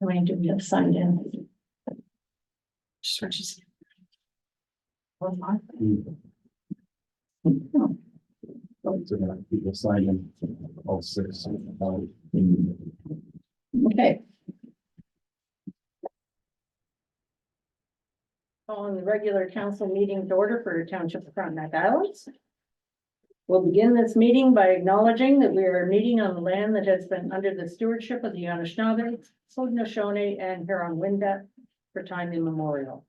Going to be signed in. Searches. People signing all six. Okay. On the regular council meeting to order for Township of Frontenac Islands. We'll begin this meeting by acknowledging that we are meeting on the land that has been under the stewardship of the Anishinaabe, Haudenosaunee, and Huron-Wendat for time immemorial.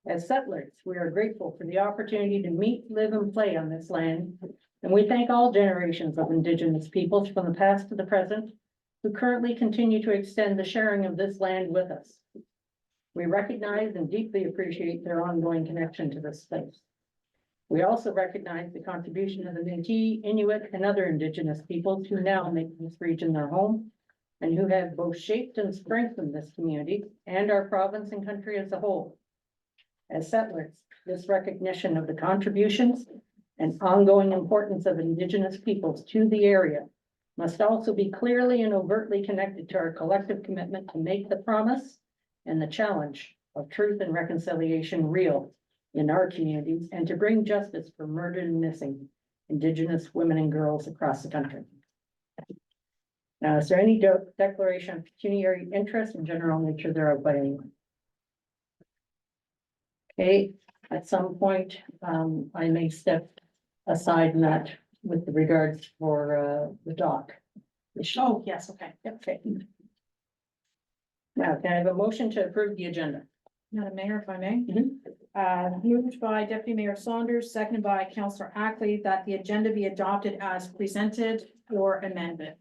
As settlers, we are grateful for the opportunity to meet, live, and play on this land, and we thank all generations of Indigenous peoples from the past to the present who currently continue to extend the sharing of this land with us. We recognize and deeply appreciate their ongoing connection to this space. We also recognize the contribution of the Métis, Inuit, and other Indigenous peoples who now make this region their home and who have both shaped and strengthened this community and our province and country as a whole. As settlers, this recognition of the contributions and ongoing importance of Indigenous peoples to the area must also be clearly and overtly connected to our collective commitment to make the promise and the challenge of truth and reconciliation real in our communities and to bring justice for murdered and missing Indigenous women and girls across the country. Now, is there any declaration of pecuniary interest in general nature thereof by anyone? Okay, at some point, I may step aside in that with regards for the dock. Oh, yes, okay. Okay. Now, can I have a motion to approve the agenda? Madam Mayor, if I may. Mhm. Moved by Deputy Mayor Saunders, seconded by Councillor Ackley, that the agenda be adopted as presented or amended.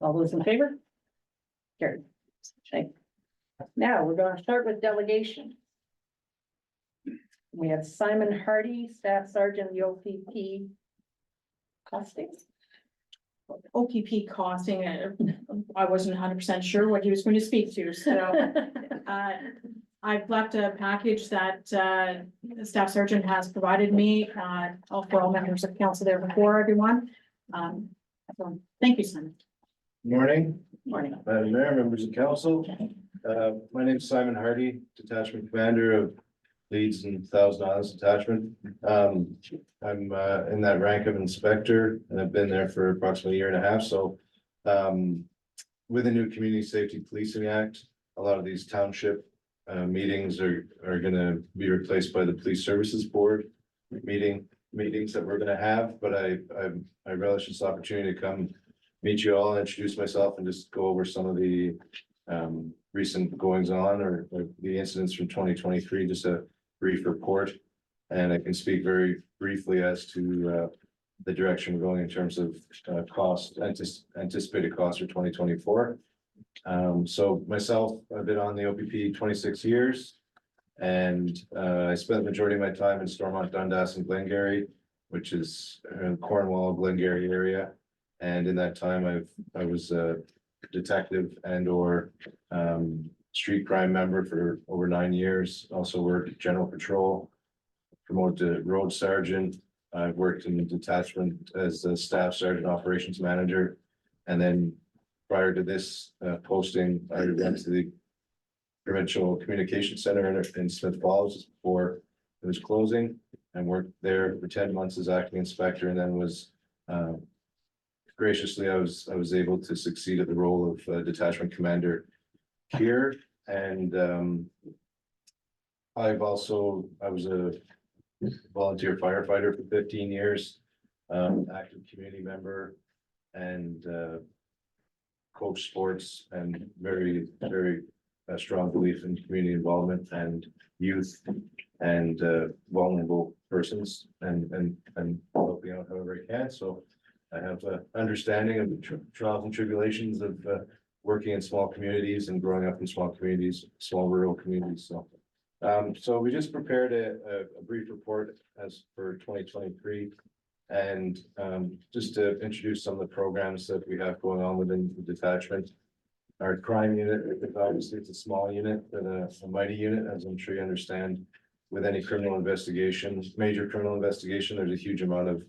All those in favor? Carried. Okay. Now, we're going to start with delegation. We have Simon Hardy, Staff Sergeant, the OPP. Costing. OPP costing, I wasn't 100% sure what he was going to speak to, so. I've left a package that the Staff Sergeant has provided me, for all members of council there before everyone. So thank you, Simon. Morning, Morning. Madam Mayor, members of council. My name is Simon Hardy, Detachment Commander of Leeds and Thousand Islands Detachment. I'm in that rank of inspector and I've been there for approximately a year and a half, so. With the new Community Safety Policing Act, a lot of these township meetings are gonna be replaced by the Police Services Board meetings that we're gonna have, but I relish this opportunity to come meet you all, introduce myself and just go over some of the recent goings on or the incidents from 2023, just a brief report. And I can speak very briefly as to the direction we're going in terms of anticipated costs for 2024. So myself, I've been on the OPP 26 years. And I spent the majority of my time in Stormont, Dundas, and Glengarry, which is Cornwall, Glengarry area. And in that time, I was a detective and or street crime member for over 9 years. Also worked general patrol, promoted to road sergeant. I've worked in the detachment as a staff sergeant operations manager. And then prior to this posting, I went to the Provincial Communication Center in Smith Falls before it was closing and worked there for 10 months as acting inspector, and then was graciously I was able to succeed at the role of detachment commander here. And I was a volunteer firefighter for 15 years, active community member, and coach sports, and very strong belief in community involvement and youth and vulnerable persons and helping out however I can. So I have an understanding of the trials and tribulations of working in small communities and growing up in small communities, small rural communities. So we just prepared a brief report as for 2023, and just to introduce some of the programs that we have going on within the detachment. Our crime unit, obviously it's a small unit, but a mighty unit, as I'm sure you understand. With any criminal investigation, major criminal investigation, there's a huge amount of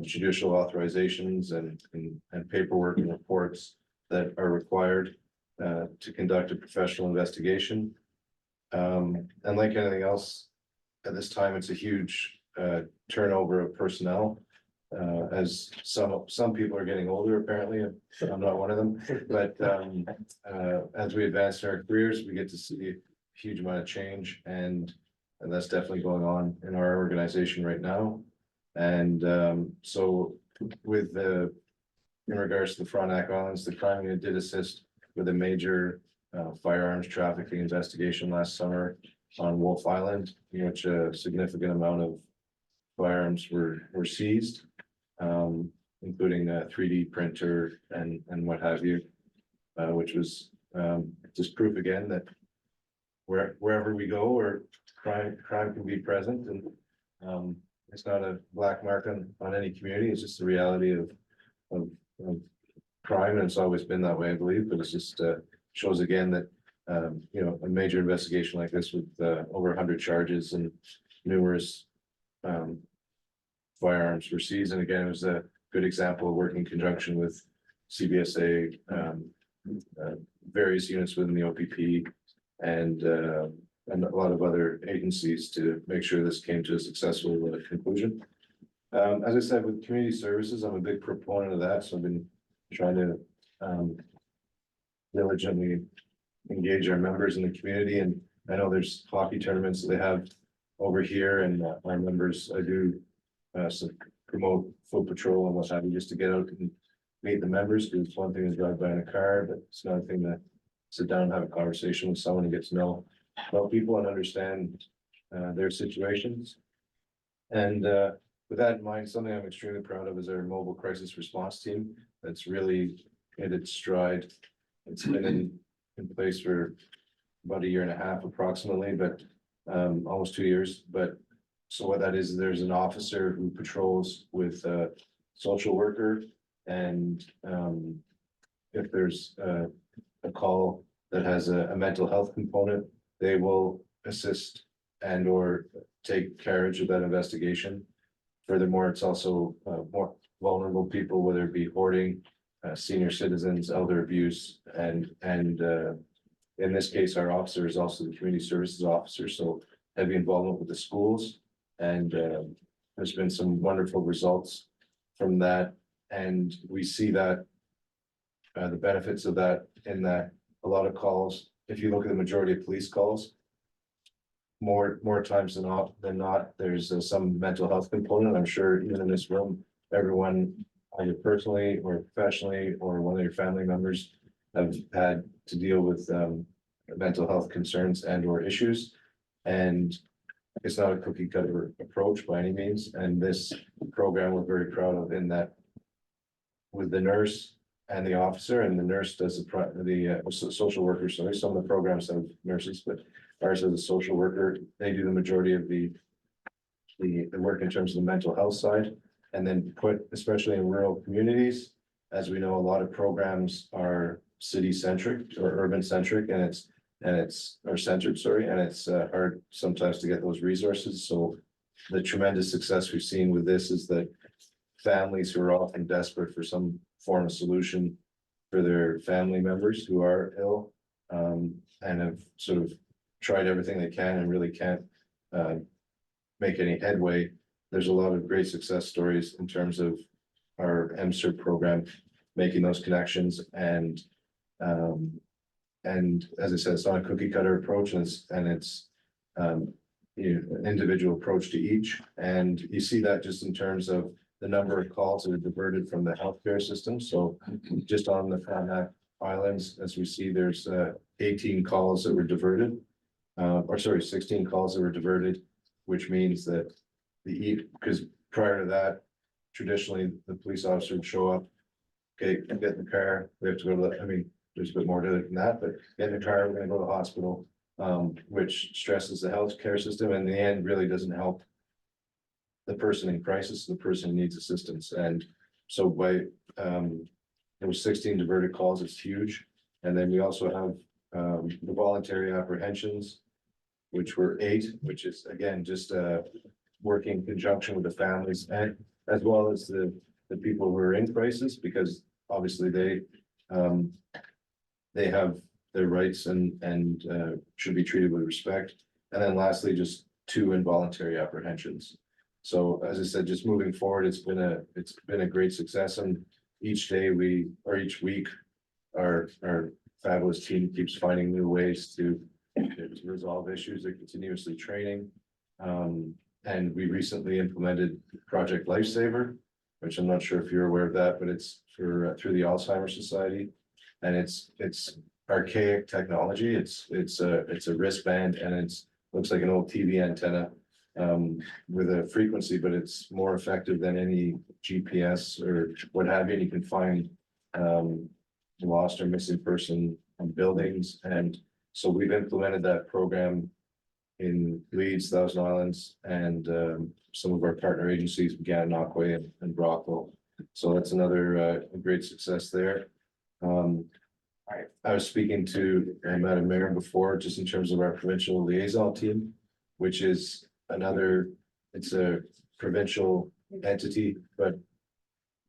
judicial authorizations and paperwork and reports that are required. to conduct a professional investigation. And like anything else, at this time, it's a huge turnover of personnel. As some people are getting older, apparently, I'm not one of them, but as we advance in our careers, we get to see a huge amount of change, and that's definitely going on in our organization right now. And so with in regards to the Frontenac Islands, the crime unit did assist with a major firearms trafficking investigation last summer on Wolf Island, in which a significant amount of firearms were seized, including a 3D printer and what have you, which was just proof again that wherever we go, or crime can be present, and it's not a black mark on any community. It's just the reality of crime, and it's always been that way, I believe. But it's just shows again that you know, a major investigation like this with over 100 charges and numerous firearms were seized. And again, it was a good example of working in conjunction with CBSA, various units within the OPP, and a lot of other agencies to make sure this came to a successful conclusion. As I said, with community services, I'm a big proponent of that, so I've been trying to diligently engage our members in the community. And I know there's hockey tournaments that they have over here, and our members, I do promote foot patrol and what have you, just to get out and meet the members, because it's one thing to drive by in a car, but it's another thing to sit down and have a conversation with someone and get to know people and understand their situations. And with that in mind, something I'm extremely proud of is our mobile crisis response team. That's really hit its stride. It's been in place for about 1.5 years approximately, but almost 2 years. But so what that is, there's an officer who patrols with a social worker, and if there's a call that has a mental health component, they will assist and or take carriage of that investigation. Furthermore, it's also more vulnerable people, whether it be hoarding, senior citizens, elder abuse, and in this case, our officer is also the community services officer, so heavy involvement with the schools. And there's been some wonderful results from that, and we see that the benefits of that in that a lot of calls, if you look at the majority of police calls, more times than not, there's some mental health component. I'm sure even in this room, everyone, either personally or professionally, or one of your family members have had to deal with mental health concerns and or issues. And it's not a cookie cutter approach by any means. And this program we're very proud of, in that with the nurse and the officer, and the nurse does the social worker. So some of the programs have nurses, but ours is a social worker. They do the majority of the work in terms of the mental health side. And then especially in rural communities, as we know, a lot of programs are city centric or urban centric, and it's centered, and it's hard sometimes to get those resources. So the tremendous success we've seen with this is that families who are often desperate for some form of solution for their family members who are ill, and have sort of tried everything they can and really can't make any headway. There's a lot of great success stories in terms of our MCERT program, making those connections. And as I said, it's not a cookie cutter approach, and it's an individual approach to each. And you see that just in terms of the number of calls that are diverted from the healthcare system. So just on the Frontenac Islands, as we see, there's 18 calls that were diverted, 16 calls that were diverted, which means that because prior to that, traditionally the police officer would show up, okay, get in the car, we have to go to there's a bit more to it than that, but get in the car, we're gonna go to the hospital, which stresses the healthcare system, and in the end really doesn't help the person in crisis, the person who needs assistance. And so by there was 16 diverted calls, it's huge. And then we also have the voluntary apprehensions, which were 8, which is again just working in conjunction with the families, and as well as the people who are in crisis, because obviously they have their rights and should be treated with respect. And then lastly, just 2 involuntary apprehensions. So as I said, just moving forward, it's been a great success, and each week, our fabulous team keeps finding new ways to resolve issues. They're continuously training. And we recently implemented Project Lifesaver, which I'm not sure if you're aware of that, but it's through the Alzheimer's Society. And it's archaic technology. It's a wristband, and looks like an old TV antenna with a frequency, but it's more effective than any GPS or what have you. And you can find lost or missing person in buildings. And so we've implemented that program in Leeds, Thousand Islands, and some of our partner agencies, Gananoque and Brockville. So that's another great success there. I was speaking to Madam Mayor before, just in terms of our provincial liaison team, which is it's a provincial entity, but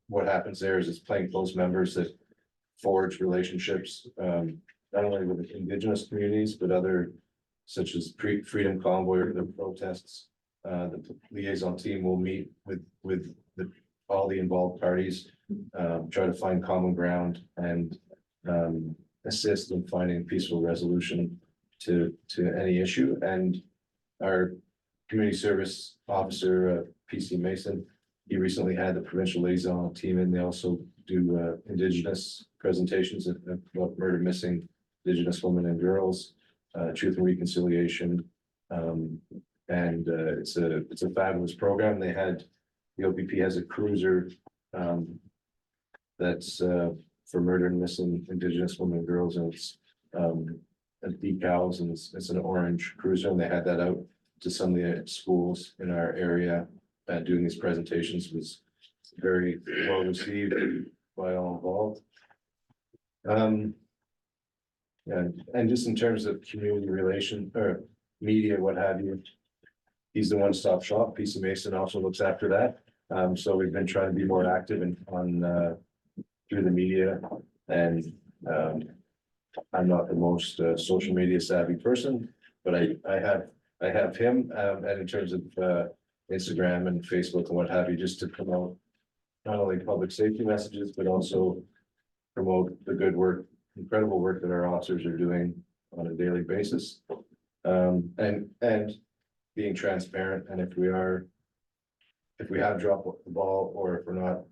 what happens there is it's plainclothes members that forge relationships, not only with Indigenous communities, but other, such as Freedom Convoy or the protests. The liaison team will meet with all the involved parties, try to find common ground and assist in finding peaceful resolution to any issue. And our community service officer, PC Mason, he recently had the provincial liaison team, and they also do Indigenous presentations about murder, missing Indigenous women and girls, truth and reconciliation. And it's a fabulous program. The OPP has a cruiser that's for murder and missing Indigenous women and girls, and it's decals, and it's an orange cruiser, and they had that out to some of the schools in our area. Doing these presentations was very well received by all involved. And just in terms of community relation or media, what have you, he's the one-stop shop. PC Mason also looks after that. So we've been trying to be more active through the media, and I'm not the most social media savvy person, but I have him, and in terms of Instagram and Facebook and what have you, just to promote not only public safety messages, but also promote the good work, incredible work that our officers are doing on a daily basis. And being transparent, and if we have dropped the ball, or if we're not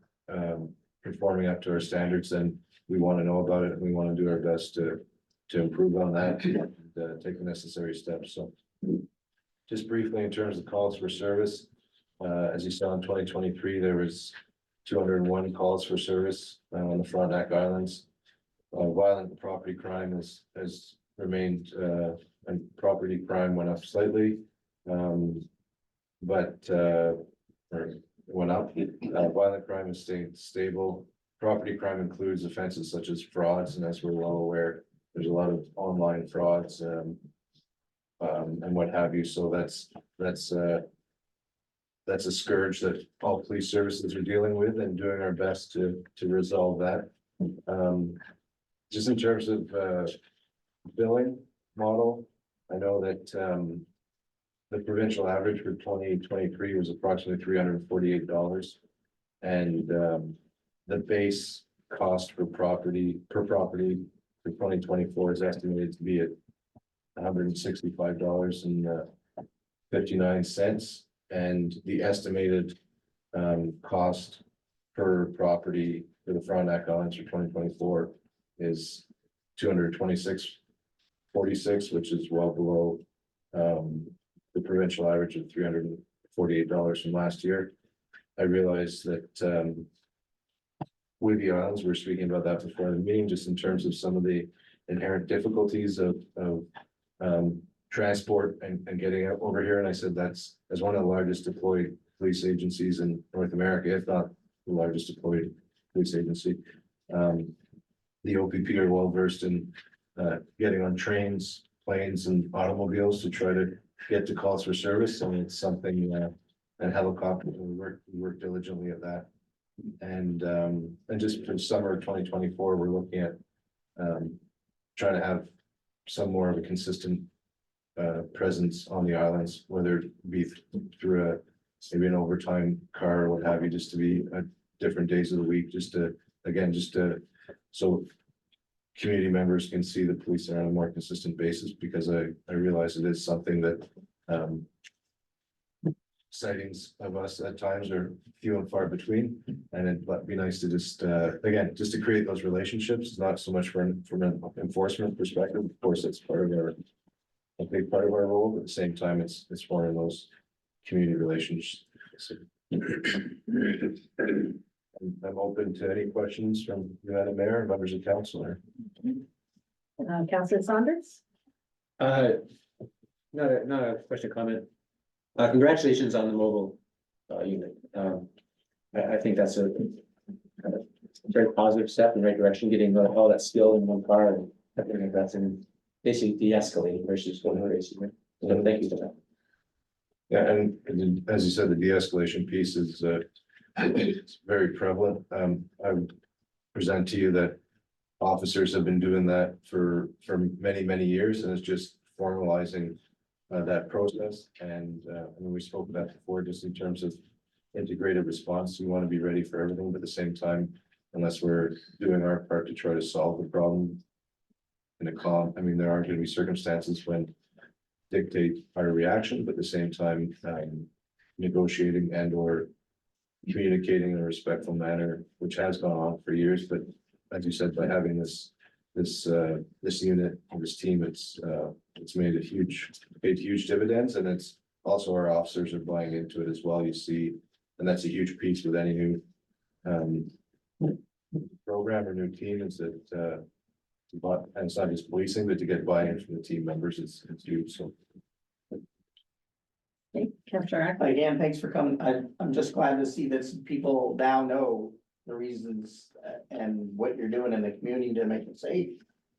performing up to our standards, then we want to know about it, and we want to do our best to improve on that and take the necessary steps. So just briefly, in terms of calls for service, as you saw in 2023, there was 201 calls for service on the Frontenac Islands. Violent property crime has remained, and property crime went up slightly, but or went up. Violent crime has stayed stable. Property crime includes offenses such as frauds, and as we're well aware, there's a lot of online frauds and what have you. So that's a scourge that all police services are dealing with, and doing our best to resolve that. Just in terms of billing model, I know that the provincial average for 2023 was approximately $348, and the base cost per property for 2024 is estimated to be at $165.59, and the estimated cost per property for the Frontenac Islands for 2024 is $226.46, which is well below the provincial average of $348 from last year. I realized that with the islands, we're speaking about that before the meeting, just in terms of some of the inherent difficulties of transport and getting over here. And I said that's as one of the largest deployed police agencies in North America, if not the largest deployed police agency. The OPP are well versed in getting on trains, planes, and automobiles to try to get to calls for service. And it's something, and helicopters, we work diligently at that. And just for summer of 2024, we're looking at trying to have some more of a consistent presence on the islands, whether it be through maybe an overtime car or what have you, just to be at different days of the week, just to, again, so community members can see the police on a more consistent basis, because I realize it is something that sightings of us at times are few and far between, and it'd be nice to just, again, just to create those relationships, not so much from an enforcement perspective. Of course, it's a big part of our role, but at the same time, it's more in those community relations. I'm open to any questions from you, Madam Mayor, members of council. Councillor Saunders? Not a question, comment. Congratulations on the mobile unit. I think that's a very positive step in the right direction, getting all that skill in one car, and I think that's in basically de-escalating versus going racing. So thank you for that. Yeah, and as you said, the de-escalation piece is it's very prevalent. I would present to you that officers have been doing that for many years, and it's just formalizing that process. And we spoke about before, just in terms of integrated response, we want to be ready for everything, but at the same time, unless we're doing our part to try to solve the problem in a calm, I mean, there are going to be circumstances when dictate our reaction, but at the same time, negotiating and or communicating in a respectful manner, which has gone on for years. But as you said, by having this unit and this team, it's paid huge dividends, and it's also our officers are buying into it as well. You see, and that's a huge piece with any new program or new team, is that but, and it's not just policing, but to get buy-in from the team members, it's huge. So Okay, Councillor Ackland? Again, thanks for coming. I'm just glad to see that some people now know the reasons and what you're doing in the community to make it safe.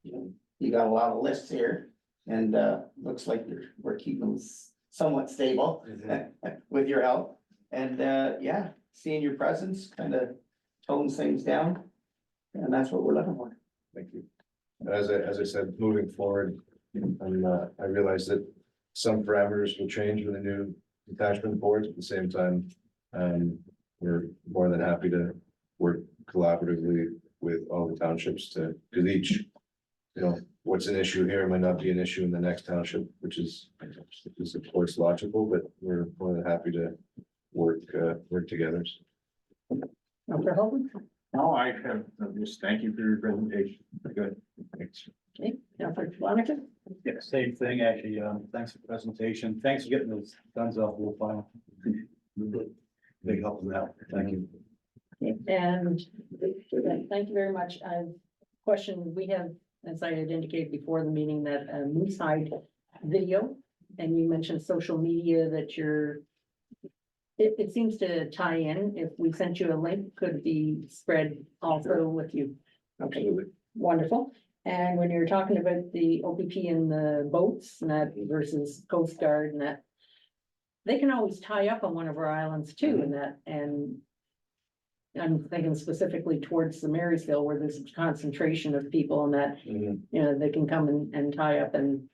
You got a lot of lists here, and looks like we're keeping them somewhat stable with your help. And yeah, seeing your presence kind of tones things down, and that's what we're looking for. thank you. As I said, moving forward, I realize that some parameters will change with the new detachment boards. At the same time, we're more than happy to work collaboratively with all the townships because each, what's an issue here might not be an issue in the next township, which is of course logical, but we're more than happy to work together. Councillor Holden? No, I have, just thank you for your presentation. Good. Thanks. Okay, Councillor Flanagan? Yeah, same thing, actually. Thanks for the presentation. Thanks for getting those guns off the file. Big help in that. Thank you. Okay, and thank you very much. Question, we have, as I had indicated before the meeting, that Moosehead video, and you mentioned social media that it seems to tie in. If we sent you a link, could be spread also with you. Okay, Absolutely. wonderful. And when you're talking about the OPP and the boats and that versus Coast Guard and that, they can always tie up on one of our islands too, and that, and I'm thinking specifically towards the Marysville where there's a concentration of people and that, they can come and tie up and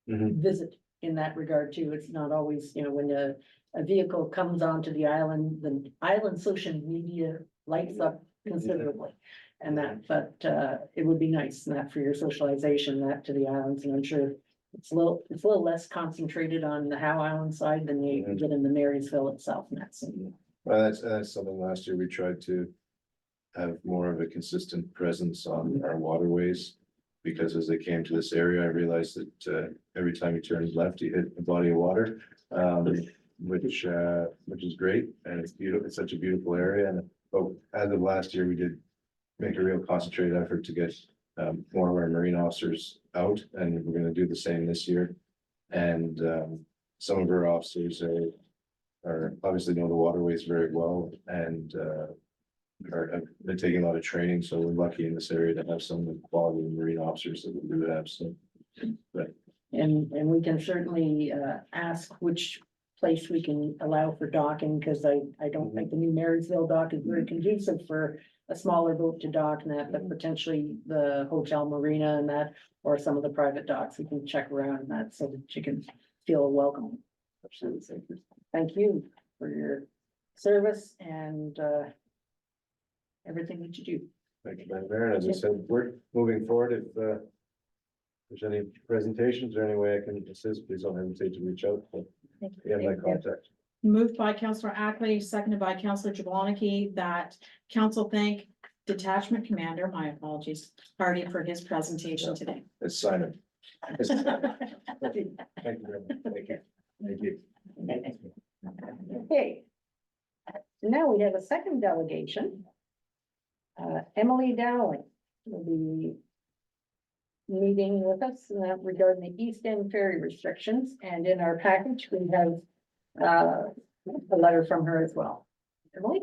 visit in that regard too. It's not always, when a vehicle comes onto the island social media lights up considerably. And that, but it would be nice that for your socialization, that to the islands, and I'm sure it's a little less concentrated on the Howe Island side than you get in the Marysville itself, and that's. Well, that's something last year we tried to have more of a consistent presence on our waterways. Because as they came to this area, I realized that every time you turn left, you hit a body of water. Which is great, and it's beautiful. It's such a beautiful area. And as of last year, we did make a real concentrated effort to get more of our marine officers out, and we're going to do the same this year. And some of our officers are obviously know the waterways very well, and have been taking a lot of training. So we're lucky in this area to have some of the quality marine officers that we do have. So, but And we can certainly ask which place we can allow for docking, because I don't think the new Marysville dock is very conducive for a smaller boat to dock and that, but potentially the hotel marina and that, or some of the private docks, we can check around that so that you can feel welcome. Thank you for your service and everything that you do. Thank you, Madam Mayor. As I said, we're moving forward. If there's any presentations or any way I can assist, please don't hesitate to reach out. But you have my contact. Moved by Councillor Ackley, seconded by Councillor Jablonski, that council thank Detachment Commander, my apologies, Hardy for his presentation today. It's Simon. Thank you very much. Thank you. Thank you. Okay. So now we have a second delegation. Emily Dowling will be meeting with us regarding the East End ferry restrictions, and in our package, we have a letter from her as well. Emily?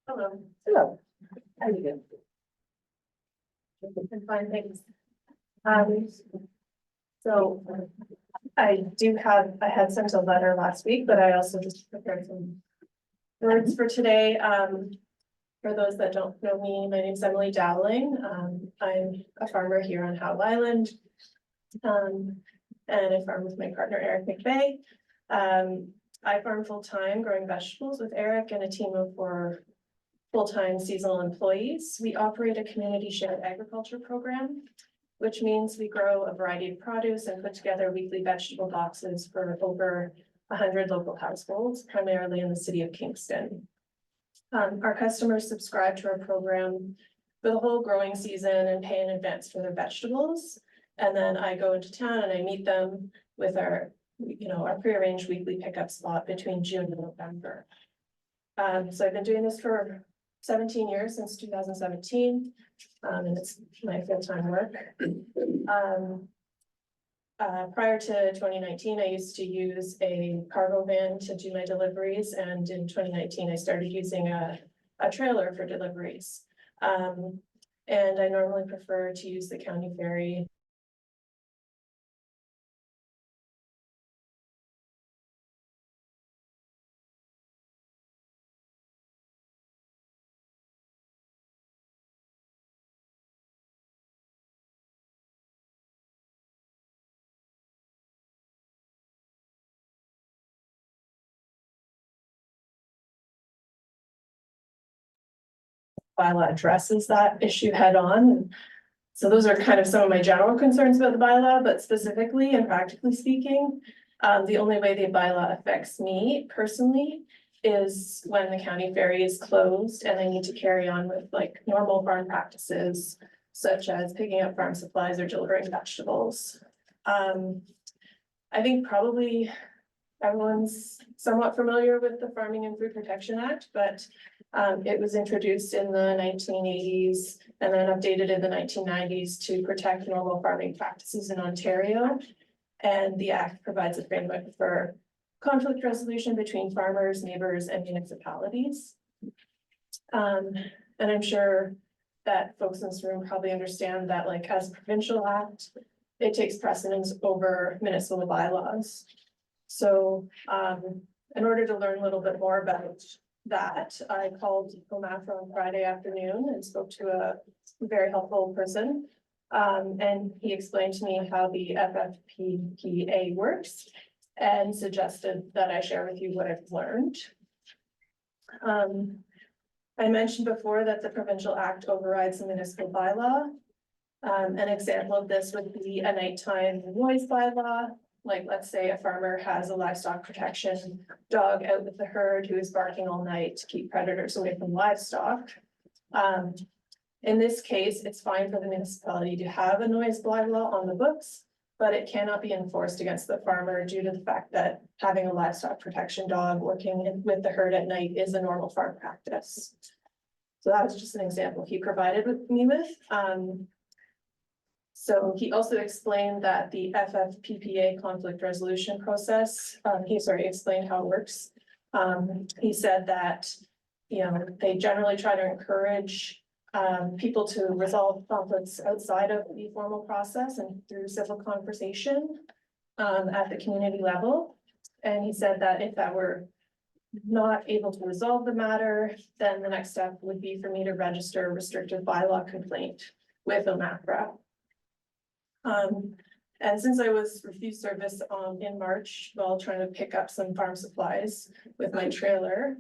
Hello, Hello. How are you doing? I'm fine, thanks. So I had sent a letter last week, but I also just prepared some words for today. For those that don't know me, my name's Emily Dowling. I'm a farmer here on Howe Island. And I farm with my partner Eric McVeigh. I farm full-time growing vegetables with Eric and a team of 4 full-time seasonal employees. We operate a community shared agriculture program, which means we grow a variety of produce and put together weekly vegetable boxes for over 100 local households, primarily in the city of Kingston. Our customers subscribe to our program for the whole growing season and pay in advance for their vegetables. And then I go into town and I meet them with our prearranged weekly pickup spot between June and November. So I've been doing this for 17 years, since 2017, and it's my full-time work. Prior to 2019, I used to use a cargo van to do my deliveries, and in 2019, I started using a trailer for deliveries. And I normally prefer to use the county ferry. Bylaw addresses that issue head on. So those are kind of some of my general concerns about the bylaw, but specifically and practically speaking, the only way the bylaw affects me personally is when the county ferry is closed and I need to carry on with like normal farm practices, such as picking up farm supplies or delivering vegetables. I think probably everyone's somewhat familiar with the Farming and Food Protection Act, but it was introduced in the 1980s and then updated in the 1990s to protect normal farming practices in Ontario. And the act provides a framework for conflict resolution between farmers, neighbors, and municipalities. And I'm sure that folks in this room probably understand that, like, as a provincial act, it takes precedence over municipal bylaws. So in order to learn a little bit more about that, I called OMAFRA on Friday afternoon and spoke to a very helpful person. And he explained to me how the FFPPA works and suggested that I share with you what I've learned. I mentioned before that the provincial act overrides the municipal bylaw. An example of this would be a nighttime noise bylaw. Like, let's say a farmer has a livestock protection dog out with the herd who is barking all night to keep predators away from livestock. In this case, it's fine for the municipality to have a noise bylaw on the books, but it cannot be enforced against the farmer due to the fact that having a livestock protection dog working with the herd at night is a normal farm practice. So that was just an example he provided me with. So he also explained that the FFPPA conflict resolution process, he explained how it works. He said that, they generally try to encourage people to resolve conflicts outside of the formal process and through civil conversation at the community level. And he said that if that were not able to resolve the matter, then the next step would be for me to register a restrictive bylaw complaint with OMAPRA. And since I was refused service in March, while trying to pick up some farm supplies with my trailer,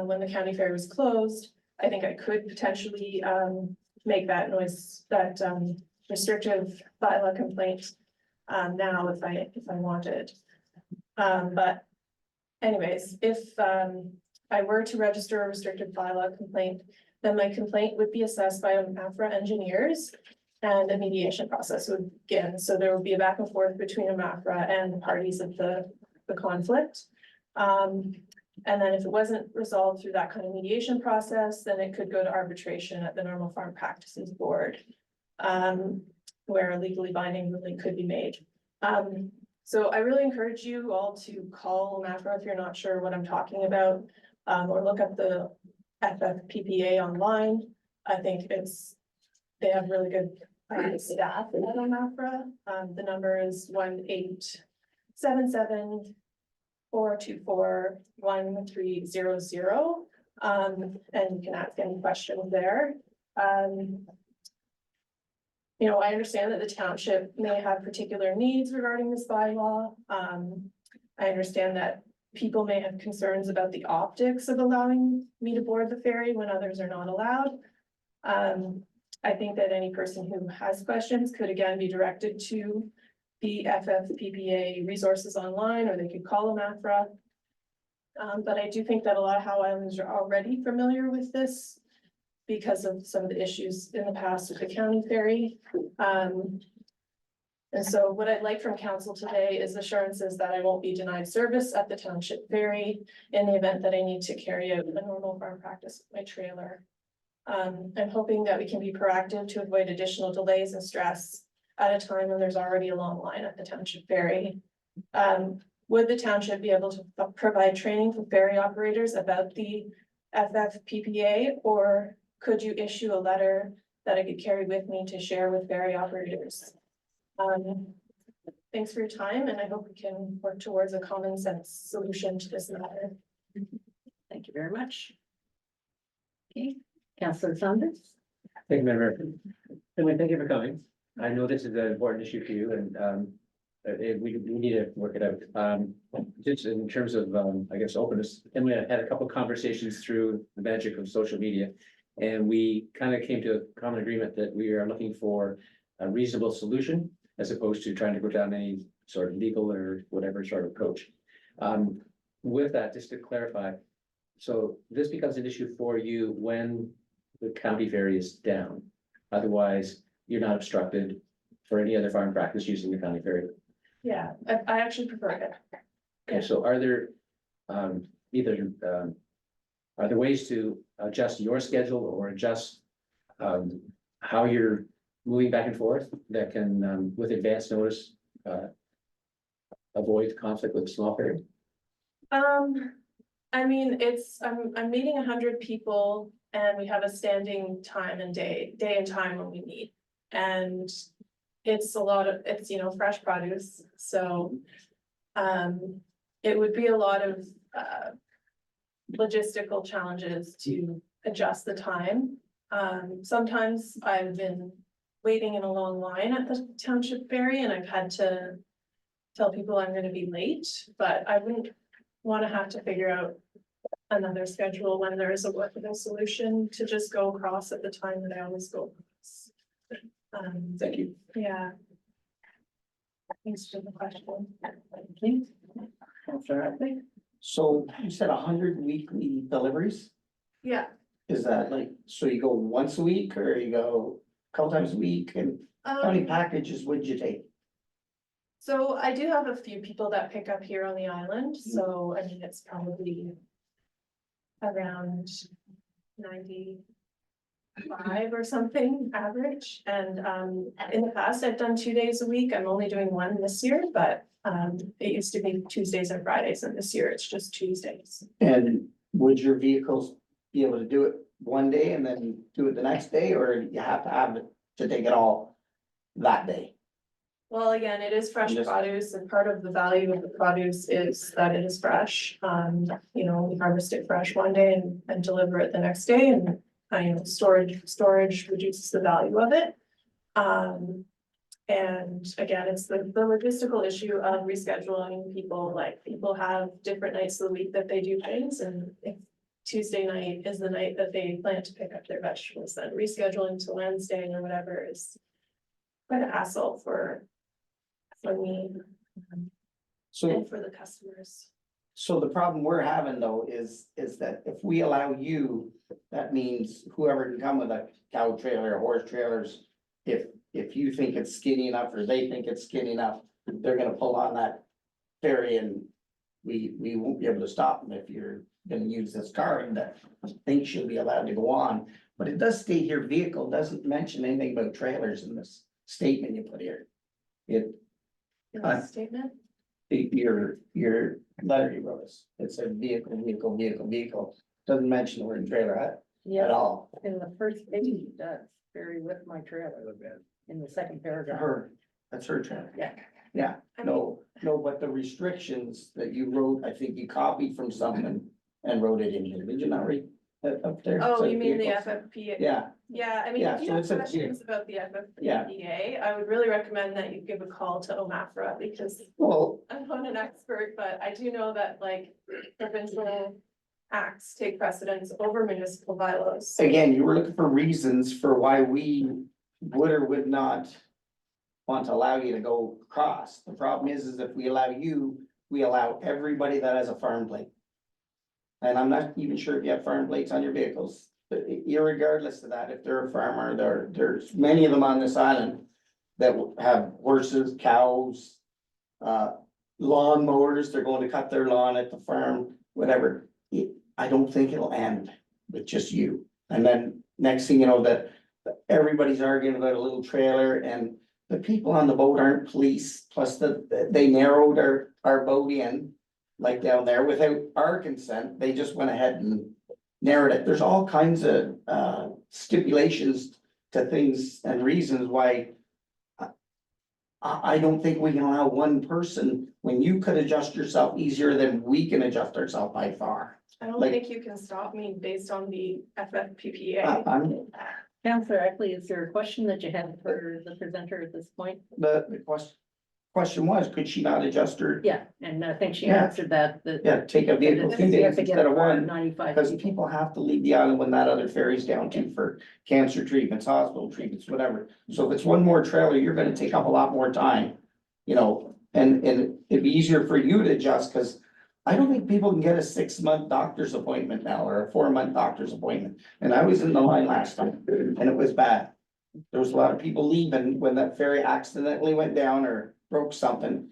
when the county fair was closed, I think I could potentially make that restrictive bylaw complaint now if I wanted. But anyways, if I were to register a restrictive bylaw complaint, then my complaint would be assessed by OMAPRA engineers and a mediation process would begin. So there would be a back and forth between OMAPRA and the parties of the conflict. And then if it wasn't resolved through that kind of mediation process, then it could go to arbitration at the Normal Farm Practices Board, where a legally binding ruling could be made. So I really encourage you all to call OMAPRA if you're not sure what I'm talking about, or look up the FFPPA online. I think they have really good staff at OMAPRA. The number is 1-877-424-1300. And you can ask any questions there. You know, I understand that the township may have particular needs regarding this bylaw. I understand that people may have concerns about the optics of allowing me to board the ferry when others are not allowed. I think that any person who has questions could again be directed to the FFPPA resources online, or they could call OMAPRA. But I do think that a lot of Howe Islanders are already familiar with this because of some of the issues in the past with the county ferry. And so what I'd like from council today is assurances that I won't be denied service at the township ferry in the event that I need to carry out a normal farm practice with my trailer. I'm hoping that we can be proactive to avoid additional delays and stress at a time when there's already a long line at the township ferry. Would the township be able to provide training for ferry operators about the FFPPA, or could you issue a letter that I could carry with me to share with ferry operators? Thanks for your time, and I hope we can work towards a common sense solution to this matter. Thank you very much. Okay, Councillor Saunders. Thank you, Member. Anyway, thank you for coming. I know this is an important issue for you and we need to work it out. Just in terms of, I guess, openness, and we had a couple of conversations through the magic of social media. And we kind of came to a common agreement that we are looking for a reasonable solution as opposed to trying to go down any sort of legal or whatever sort of approach. With that, just to clarify, so this becomes an issue for you when the county ferry is down. Otherwise, you're not obstructed for any other farm practice using the county ferry. Yeah, I actually prefer it. Okay, so are there are there ways to adjust your schedule or adjust how you're moving back and forth that can, with advance notice, avoid conflict with the small ferry? I mean, I'm meeting 100 people and we have a standing time and day and time when we meet. And it's you know, fresh produce, so it would be a lot of logistical challenges to adjust the time. Sometimes I've been waiting in a long line at the township ferry and I've had to tell people I'm gonna be late, but I wouldn't want to have to figure out another schedule when there is a workable solution to just go across at the time that I always go across. Thank you. Yeah. Thanks for the question. Please. Councillor Utley. So you said 100 weekly deliveries? Yeah. Is that like, so you go once a week or you go a couple times a week, and how many packages would you take? So I do have a few people that pick up here on the island, so I mean, it's probably around 95 or something average. And in the past, I've done 2 days a week. I'm only doing one this year, but it used to be Tuesdays and Fridays, and this year it's just Tuesdays. And would your vehicles be able to do it one day and then do it the next day, or you have to have it to take it all that day? Well, again, it is fresh Yes. produce and part of the value of the produce is that it is fresh. You know, we harvest it fresh one day and deliver it the next day and, you know, storage reduces the value of it. And again, it's the logistical issue of rescheduling people, like people have different nights of the week that they do things and if Tuesday night is the night that they plan to pick up their vegetables, then rescheduling to Wednesday or whatever is quite a hassle for me So, and for the customers. so the problem we're having though is that if we allow you, that means whoever can come with a cow trailer, horse trailers. If you think it's skinny enough or they think it's skinny enough, they're gonna pull on that ferry and we won't be able to stop them if you're gonna use this card that thinks she'll be allowed to go on. But it does state here, vehicle doesn't mention anything about trailers in this statement you put here. It, Statement? your letter you wrote us, it said vehicle, doesn't mention the word trailer at Yeah, all. in the first page it does, very with my trailer, in the second paragraph. Her, that's her trailer. Yeah. Yeah, I mean, no, but the restrictions that you wrote, I think you copied from someone and wrote it in here, did you not read that up there? Oh, Says you mean the vehicles. FFP? Yeah, Yeah, I mean, Yeah, if you so have it's a- questions about the Yeah. FFPA, I would really recommend that you give a call to OMAFRA because well, I'm not an expert, but I do know that like provincial acts take precedence over municipal bylaws. again, you were looking for reasons for why we would or would not want to allow you to go across. The problem is if we allow you, we allow everybody that has a farm plate. And I'm not even sure if you have farm plates on your vehicles, but irregardless of that, if they're a farmer, there's many of them on this island that have horses, cows, lawn mowers, they're going to cut their lawn at the farm, whatever. I don't think it'll end with just you. And then next thing you know, that everybody's arguing about a little trailer and the people on the boat aren't police, plus they narrowed our boat in. Like down there without our consent, they just went ahead and narrowed it. There's all kinds of stipulations to things and reasons why. I don't think we can allow one person when you could adjust yourself easier than we can adjust ourselves by far. I don't like- think you can stop me based on the FFPPA. I'm, Counselor Ackley, is there a question that you had for the presenter at this point? the question was, could she not adjust her? Yeah, and I think she Yeah. answered that, that. Yeah, take a vehicle that 2 you days have to get instead of a car one. 95 Because people. people have to leave the island when that other ferry's down too for cancer treatments, hospital treatments, whatever. So if it's one more trailer, you're gonna take up a lot more time. You know, and it'd be easier for you to adjust, cause I don't think people can get a 6-month doctor's appointment now or a 4-month doctor's appointment. And I was in the line last time and it was bad. There was a lot of people leaving when that ferry accidentally went down or broke something.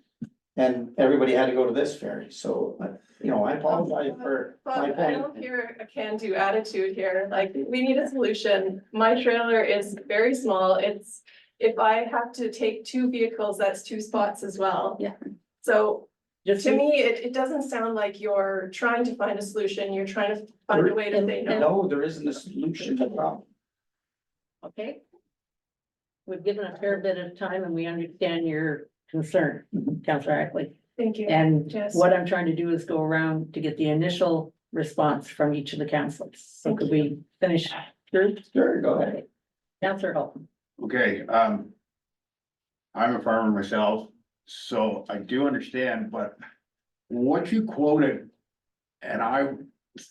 And everybody had to go to this ferry. So, you know, I apologize for my But I don't point. hear a can-do attitude here, like, we need a solution. My trailer is very small, it's, if I have to take 2 vehicles, that's 2 spots as well. Yeah. So Just to me, it doesn't sound like you're trying to find a solution, you're trying to find a way to say no. No, there isn't a solution to the problem. Okay. We've given a fair bit of time and we understand your concern, Counselor Ackley. Thank you. And Yes. what I'm trying to do is go around to get the initial response from each of the councilors. So could we finish through? Sure, go ahead. Counselor Holton. Okay, I'm a farmer myself, so I do understand, but what you quoted, and I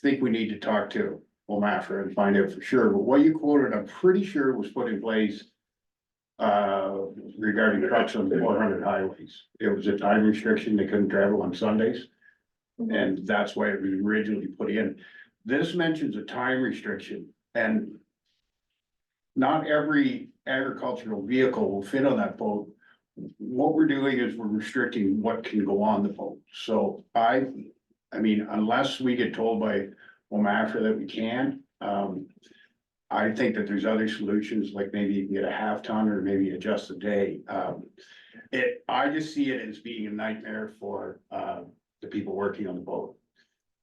think we need to talk to OMAFRA and find out for sure, but what you quoted, I'm pretty sure was put in place regarding trucks on 400 highways. It was a time restriction, they couldn't travel on Sundays. And that's why it was originally put in. This mentions a time restriction and not every agricultural vehicle will fit on that boat. What we're doing is we're restricting what can go on the boat. So I mean, unless we get told by OMAFRA that we can, I think that there's other solutions, like maybe you can get a half ton or maybe adjust the day. I just see it as being a nightmare for the people working on the boat.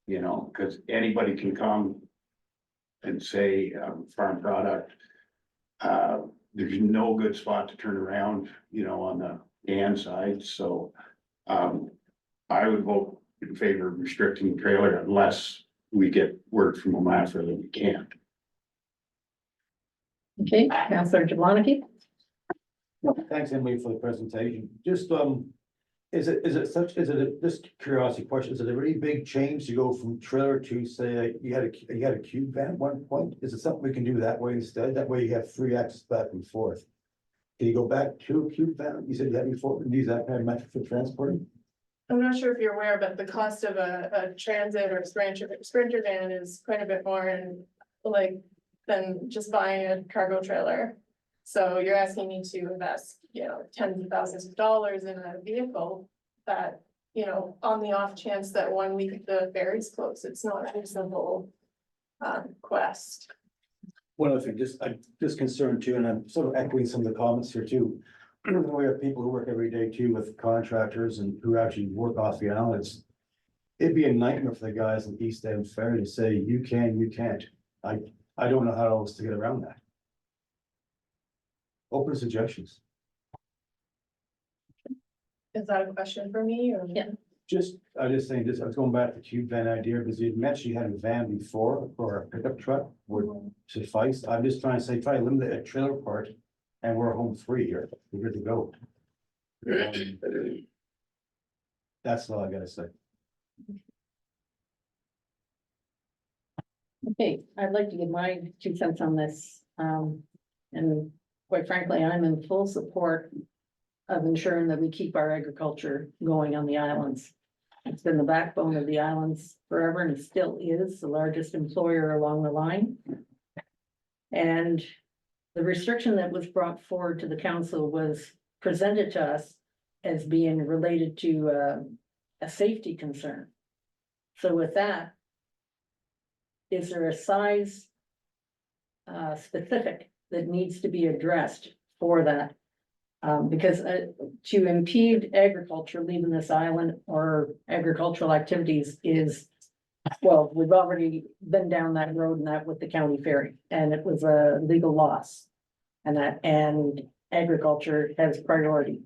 You know, because anybody can come and say, farm product. There's no good spot to turn around, you know, on and sides, so. I would vote in favor of restricting the trailer unless we get word from OMAFRA that we can't. Okay, Councillor Jablonski. Thanks, Emily, for the presentation. Just, is it just curiosity question, is it a really big change to go from trailer to say, you had a cube van at one point? Is it something we can do that way instead? That way you have free access back and forth. Can you go back to a cube van? You said you had before, use that kind of method for transporting? I'm not sure if you're aware, but the cost of a transit or sprinter van is quite a bit more and like than just buying a cargo trailer. So you're asking me to invest, tens of thousands of dollars in a vehicle that, on the off chance that 1 week the ferry's closed, it's not a reasonable quest. One other thing, I'm just concerned too, and I'm sort of echoing some of the comments here too. We have people who work every day too with contractors and who actually work off the islands. It'd be a nightmare for the guys in East End Ferry to say, you can, you can't. I don't know how else to get around that. Open suggestions. Is that a question for me or? Yeah. I just think this, I was going back to the cube van idea because you mentioned you had a van before or a pickup truck would suffice. I'm just trying to say, try to limit the trailer part and we're home free here. We're good to go. That's all I gotta say. Okay, I'd like to give my 2 cents on this. And quite frankly, I'm in full support of ensuring that we keep our agriculture going on the islands. It's been the backbone of the islands forever and it still is the largest employer along the line. And the restriction that was brought forward to the council was presented to us as being related to a safety concern. So with that, is there a size specific that needs to be addressed for that? Because to impede agriculture leaving this island or agricultural activities is, well, we've already been down that road and that with the county ferry, and it was a legal loss. And agriculture has priority.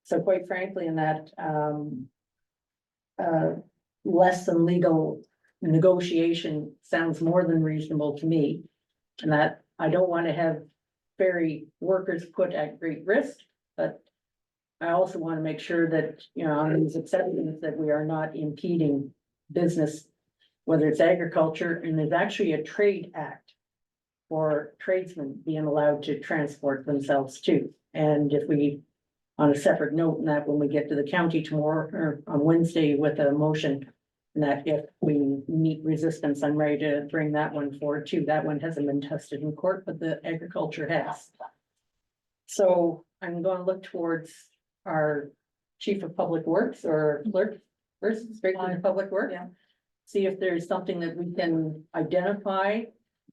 So quite frankly, in that less than legal negotiation sounds more than reasonable to me. And that I don't want to have ferry workers put at great risk, but I also want to make sure that, on these exceptions that we are not impeding business, whether it's agriculture, and there's actually a trade act for tradesmen being allowed to transport themselves too. And if we, on a separate note, in that when we get to the county tomorrow or on Wednesday with a motion, and that if we meet resistance, I'm ready to bring that one forward too. That one hasn't been tested in court, but the agriculture has. So I'm going to look towards our chief of public works or clerk first, straight to the public works. Yeah. See if there's something that we can identify,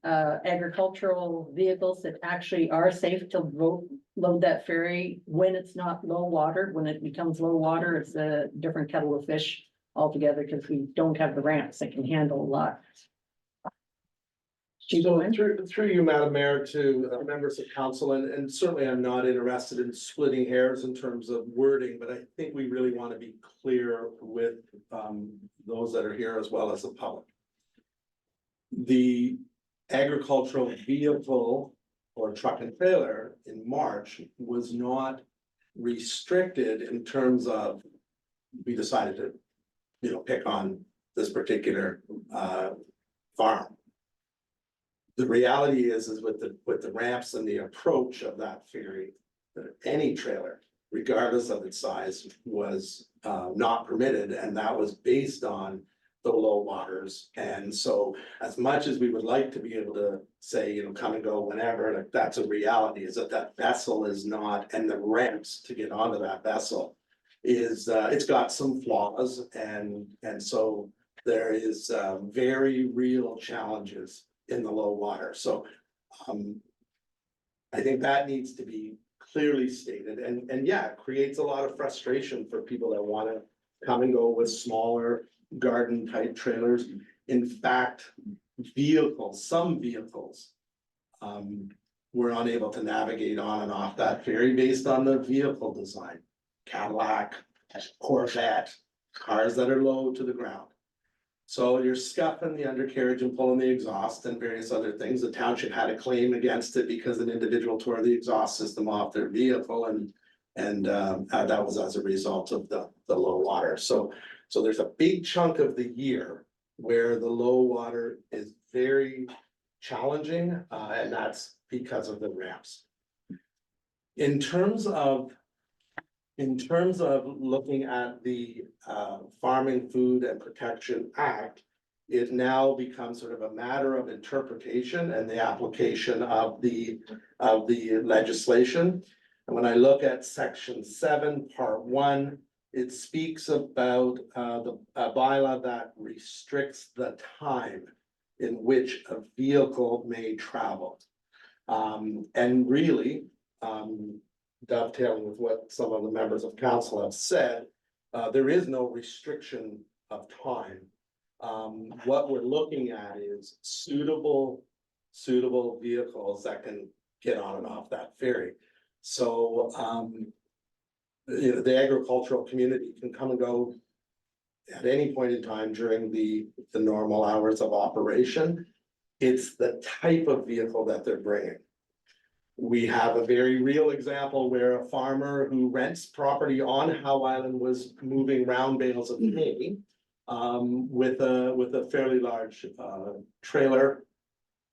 agricultural vehicles that actually are safe to load that ferry when it's not low water. When it becomes low water, it's a different kettle of fish altogether because we don't have the ramps that can handle a lot. So through you, Madam Mayor, to members of council, and certainly I'm not interested in splitting hairs in terms of wording, but I think we really want to be clear with those that are here as well as the public. The agricultural vehicle or truck and trailer in March was not restricted in terms of we decided to, pick on this particular farm. The reality is with the ramps and the approach of that ferry, any trailer, regardless of its size, was not permitted, and that was based on the low waters. And so as much as we would like to be able to say, come and go whenever, like that's a reality, is that vessel is not, and the ramps to get onto that vessel is, it's got some flaws, and so there is very real challenges in the low water. So I think that needs to be clearly stated, and yeah, it creates a lot of frustration for people that want to come and go with smaller garden type trailers. In fact, some vehicles were unable to navigate on and off that ferry based on the vehicle design. Cadillac, Corvette, cars that are low to the ground. So you're scuffing the undercarriage and pulling the exhaust and various other things. The township had a claim against it because an individual tore the exhaust system off their vehicle and that was as a result of the low water. So there's a big chunk of the year where the low water is very challenging, and that's because of the ramps. In terms of looking at the Farming Food and Protection Act, it now becomes sort of a matter of interpretation and the application of the legislation. And when I look at section 7, part 1, it speaks about the bylaw that restricts the time in which a vehicle may travel. And really, dovetailing with what some of the members of council have said, there is no restriction of time. What we're looking at is suitable vehicles that can get on and off that ferry. So, you know, the agricultural community can come and go at any point in time during the normal hours of operation. It's the type of vehicle that they're bringing. We have a very real example where a farmer who rents property on Howe Island was moving round bales of hay with a fairly large trailer.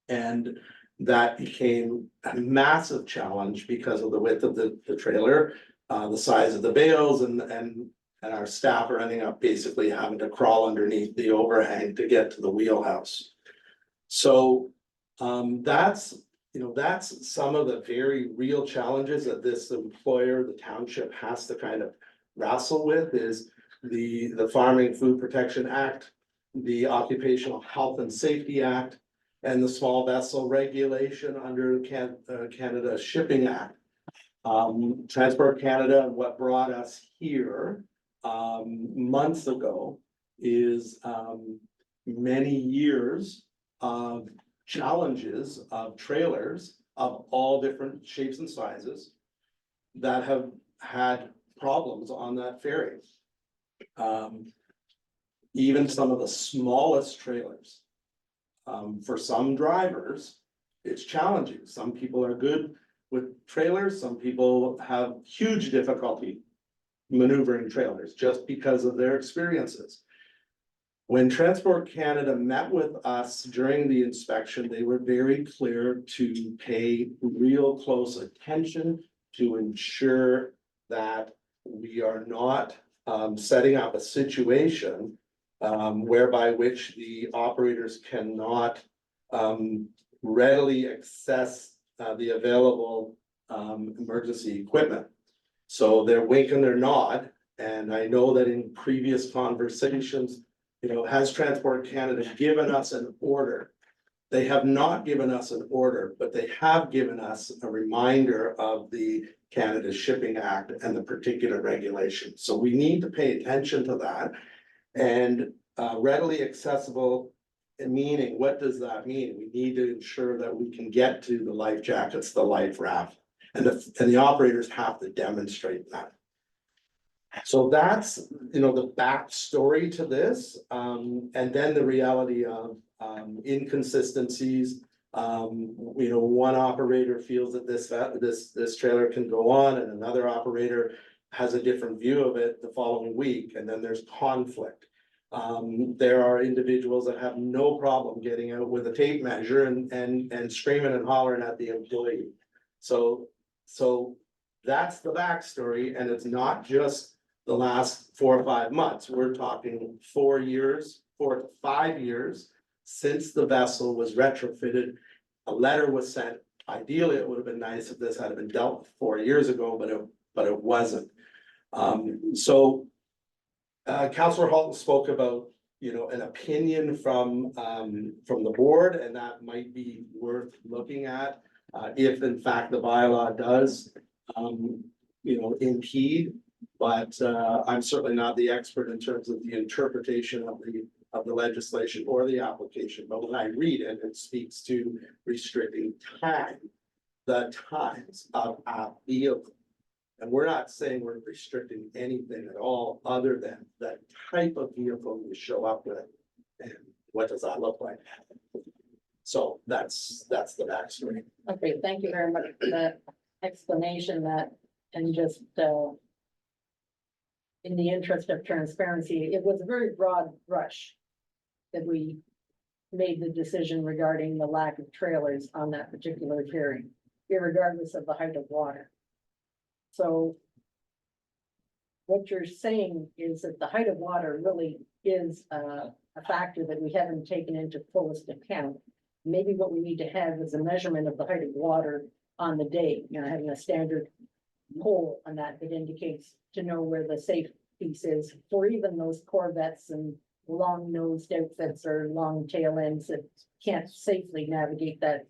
And that became a massive challenge because of the width of the trailer, the size of the bales, and our staff are ending up basically having to crawl underneath the overhang to get to the wheelhouse. So that's some of the very real challenges that this employer, the township, has to kind of wrestle with is the Farming Food Protection Act, the Occupational Health and Safety Act, and the Small Vessel Regulation under Canada Shipping Act. Transport Canada, and what brought us here months ago is many years of challenges of trailers of all different shapes and sizes that have had problems on that ferry. Even some of the smallest trailers. For some drivers, it's challenging. Some people are good with trailers, some people have huge difficulty maneuvering trailers just because of their experiences. When Transport Canada met with us during the inspection, they were very clear to pay real close attention to ensure that we are not setting up a situation whereby which the operators cannot readily access the available emergency equipment. So they're winking their nod, and I know that in previous conversations, you know, has Transport Canada given us an order? They have not given us an order, but they have given us a reminder of the Canada Shipping Act and the particular regulations. So we need to pay attention to that. And readily accessible, meaning, what does that mean? We need to ensure that we can get to the life jackets, the life raft, and the operators have to demonstrate that. So that's, you know, the backstory to this, and then the reality of inconsistencies. You know, one operator feels that this trailer can go on, and another operator has a different view of it the following week, and then there's conflict. There are individuals that have no problem getting out with a tape measure and screaming and hollering at the employee. So that's the backstory, and it's not just the last 4 or 5 months. We're talking 4 to 5 years since the vessel was retrofitted. A letter was sent. Ideally, it would have been nice if this had been dealt with 4 years ago, but it wasn't. Councillor Halton spoke about, you know, an opinion from the board, and that might be worth looking at. If in fact the bylaw does, you know, impede, but I'm certainly not the expert in terms of the interpretation of the legislation or the application. But when I read it, it speaks to restricting time, the times of a vehicle. And we're not saying we're restricting anything at all, other than that type of vehicle you show up with. And what does that look like? So that's the backstory. Okay, thank you very much for that explanation that, and just, in the interest of transparency, it was a very broad brush that we made the decision regarding the lack of trailers on that particular ferry, irregardless of the height of water. So what you're saying is that the height of water really is a factor that we haven't taken into fullest account. Maybe what we need to have is a measurement of the height of water on the day, you know, having a standard pole on that indicates to know where the safe piece is for even those corvettes and long nosed outfits or long tail ends that can't safely navigate that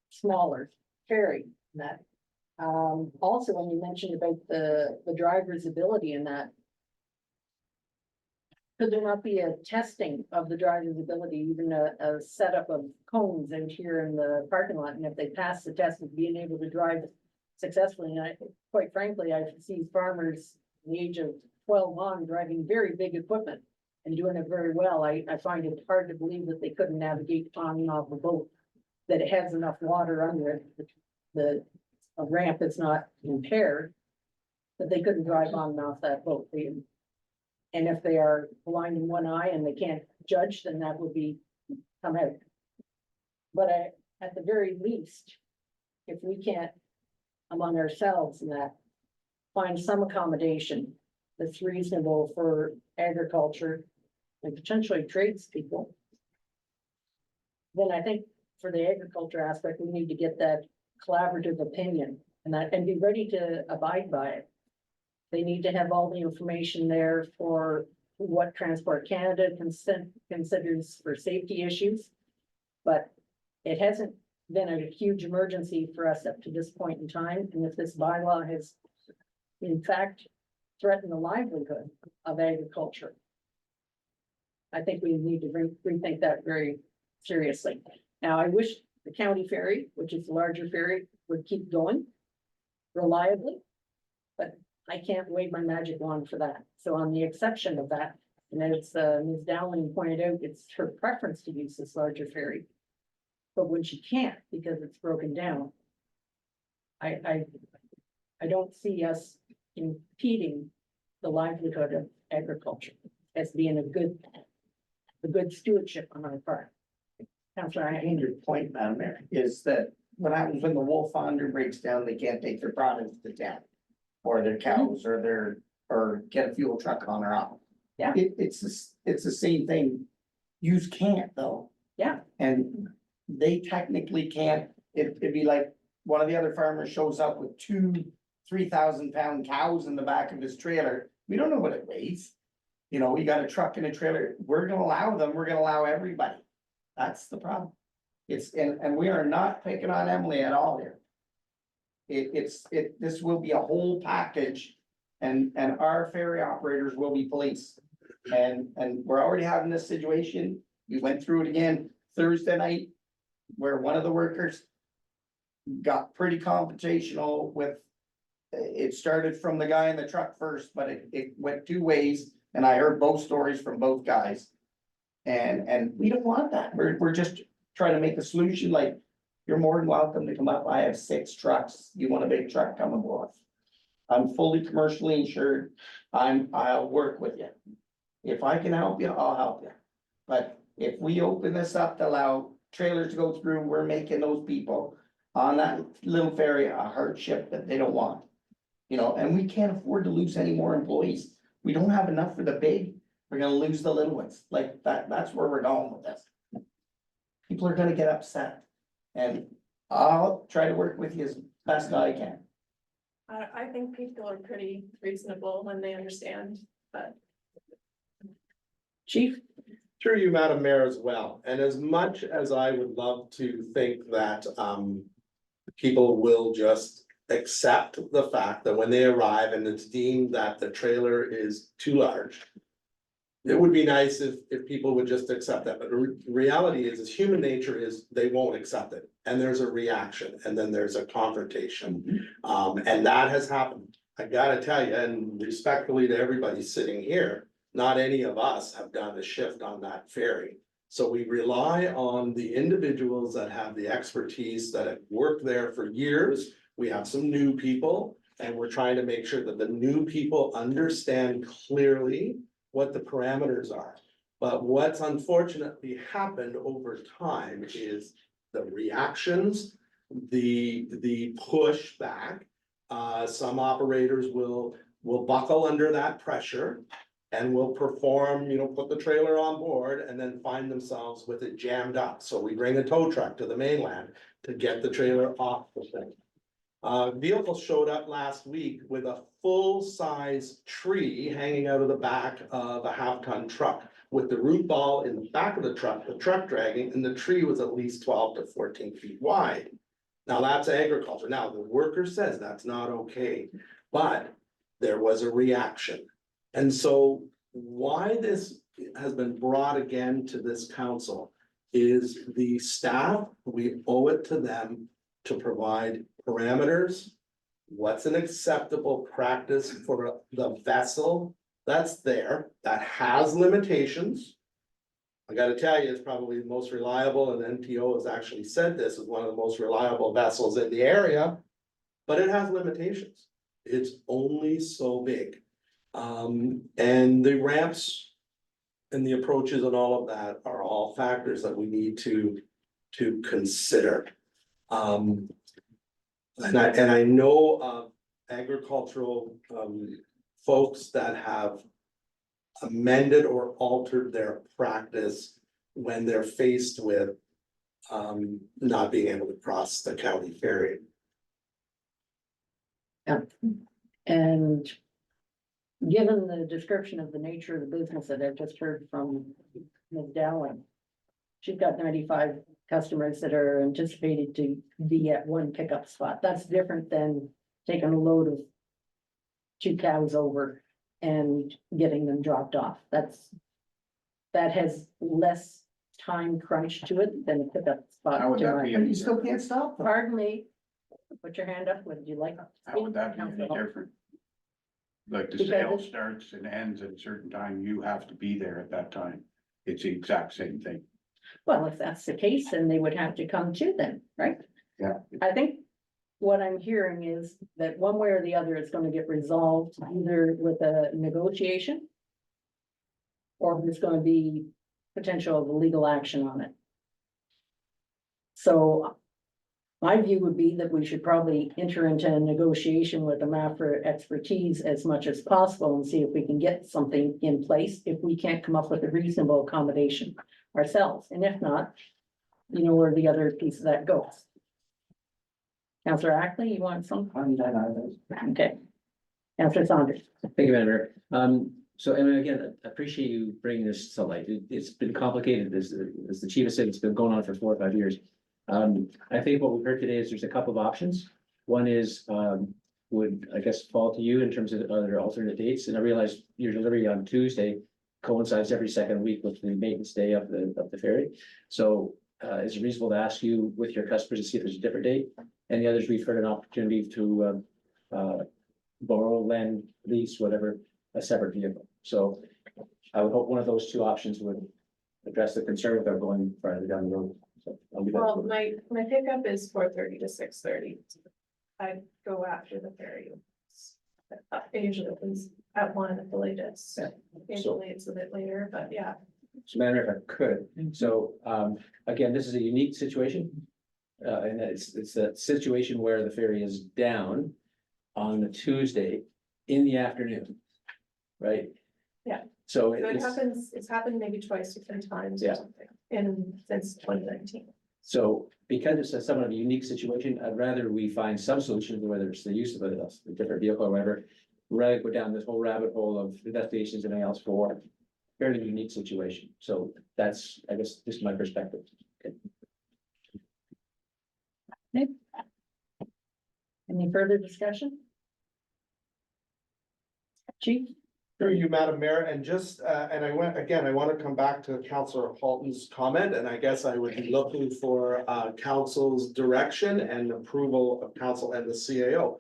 smaller ferry. That also, when you mentioned about the driver's ability in that, could there not be a testing of the driver's ability, even a setup of cones out here in the parking lot? And if they pass the test of being able to drive successfully, and quite frankly, I've seen farmers in the age of 12 on driving very big equipment and doing it very well. I find it hard to believe that they couldn't navigate on and off a boat, that it has enough water under it, a ramp that's not impaired, that they couldn't drive on and off that boat. And if they are blind in one eye and they can't judge, then that would be come out. But at the very least, if we can't among ourselves and that find some accommodation that's reasonable for agriculture and potentially tradespeople, then I think for the agriculture aspect, we need to get that collaborative opinion and be ready to abide by it. They need to have all the information there for what Transport Canada considers for safety issues. But it hasn't been a huge emergency for us up to this point in time. And if this bylaw has in fact threatened the livelihood of agriculture, I think we need to rethink that very seriously. Now, I wish the county ferry, which is the larger ferry, would keep going reliably, but I can't wave my magic wand for that. So on the exception of that, and as Ms. Dowling pointed out, it's her preference to use this larger ferry. But when she can't because it's broken down, I don't see us impeding the livelihood of agriculture as being a good stewardship on our part. Councillor, I think your point, Madam Mayor, is that what happens when the Wolf Founder breaks down, they can't take their products to town. Or their cows or get a fuel truck on or off. Yeah. It's the same thing. Yous can't though. Yeah. And they technically can't, it'd be like one of the other farmers shows up with 3,000-pound cows in the back of his trailer. We don't know what it weighs. You know, we got a truck and a trailer. We're gonna allow them, we're gonna allow everybody. That's the problem. And we are not picking on Emily at all here. This will be a whole package and our ferry operators will be police. And we're already having this situation. We went through it again Thursday night where one of the workers got pretty confrontational with, it started from the guy in the truck first, but it went two ways and I heard both stories from both guys. And we don't want that. We're just trying to make a solution like, you're more than welcome to come up. I have 6 trucks. You want a big truck, come aboard. I'm fully commercially insured. I'll work with you. If I can help you, I'll help you. But if we open this up to allow trailers to go through, we're making those people on that little ferry a hardship that they don't want. You know, and we can't afford to lose any more employees. We don't have enough for the big. We're gonna lose the little ones. Like that's where we're going with this. People are gonna get upset. And I'll try to work with you as best I can. I think people are pretty reasonable when they understand, but Chief? Through you, Madam Mayor, as well, and as much as I would love to think that people will just accept the fact that when they arrive and it's deemed that the trailer is too large. It would be nice if people would just accept that, but the reality is human nature is they won't accept it. and there's a reaction, and then there's a confrontation. And that has happened. I gotta tell you, and respectfully to everybody sitting here, not any of us have done a shift on that ferry. So we rely on the individuals that have the expertise, that have worked there for years. We have some new people, and we're trying to make sure that the new people understand clearly what the parameters are. But what's unfortunately happened over time is the reactions, the pushback. Some operators will buckle under that pressure and will perform, put the trailer on board and then find themselves with it jammed up. So we bring a tow truck to the mainland to get the trailer off the thing. Vehicle showed up last week with a full-size tree hanging out of the back of a half-ton truck with the root ball in the back of the truck dragging, and the tree was at least 12 to 14 feet wide. Now, that's agriculture. Now, the worker says that's not okay, but there was a reaction. And so why this has been brought again to this council is the staff, we owe it to them to provide parameters. What's an acceptable practice for the vessel that's there, that has limitations? I gotta tell you, it's probably the most reliable, and NTO has actually said this is one of the most reliable vessels in the area, but it has limitations. It's only so big. And the ramps and the approaches and all of that are all factors that we need to consider. And I know of agricultural folks that have amended or altered their practice when they're faced with not being able to cross the county ferry. And given the description of the nature of the business that I've just heard from Ms. Dowling, she's got 95 customers that are anticipated to be at one pickup spot. That's different than taking a load of 2 cows over and getting them dropped off. That has less time crunch to it than a pickup spot. How would that be any And you still different? can't stop them. Pardon me, put your hand up, would you like? to How would that be speak? any different? Like the Because sale it's- starts and ends at a certain time, you have to be there at that time. It's the exact same thing. Well, if that's the case, then they would have to come to them, right? Yeah. I think what I'm hearing is that one way or the other is gonna get resolved either with a negotiation, or there's gonna be potential of legal action on it. So my view would be that we should probably enter into a negotiation with the MAFRA expertise as much as possible and see if we can get something in place if we can't come up with a reasonable accommodation ourselves. And if not, you know where the other piece of that goes. Counselor Ackley, you want some? Okay. Counselor Saunders. Thank you, Madam Mayor. So, and again, I appreciate you bringing this to light. It's been complicated, as the chief has said, it's been going on for 4 or 5 years. I think what we've heard today is there's a couple of options. One is, would, I guess, fall to you in terms of other alternate dates, and I realize your delivery on Tuesday coincides every second week with the maintenance day of the ferry. So, is it reasonable to ask you with your customers to see if there's a different date? And the others, we've heard an opportunity to, borrow, lend, lease, whatever, a separate vehicle. So I would hope one of those 2 options would address the concern without going farther down the road. So I'll leave that Well, to- my pickup is 4:30 to 6:30. I go after the ferry. Usually it's at 1 at the latest. Yeah. Usually it's a bit later, but yeah. So, Madam Mayor, if I could, so, again, this is a unique situation. And it's a situation where the ferry is down on the Tuesday in the afternoon. Right? Yeah. So So it it's, happens, it's happened maybe twice or 3 times Yeah. or something since 2019. so because it's a somewhat of a unique situation, I'd rather we find some solution, whether it's the use of a different vehicle or whatever. Rather go down this whole rabbit hole of investigations and everything else for a fairly unique situation. So that's, I guess, just my perspective. Okay. Any further discussion? Chief? Through you, Madam Mayor, and just, and I want to come back to Councillor Halton's comment, and I guess I would be looking for, council's direction and approval of council and the CAO.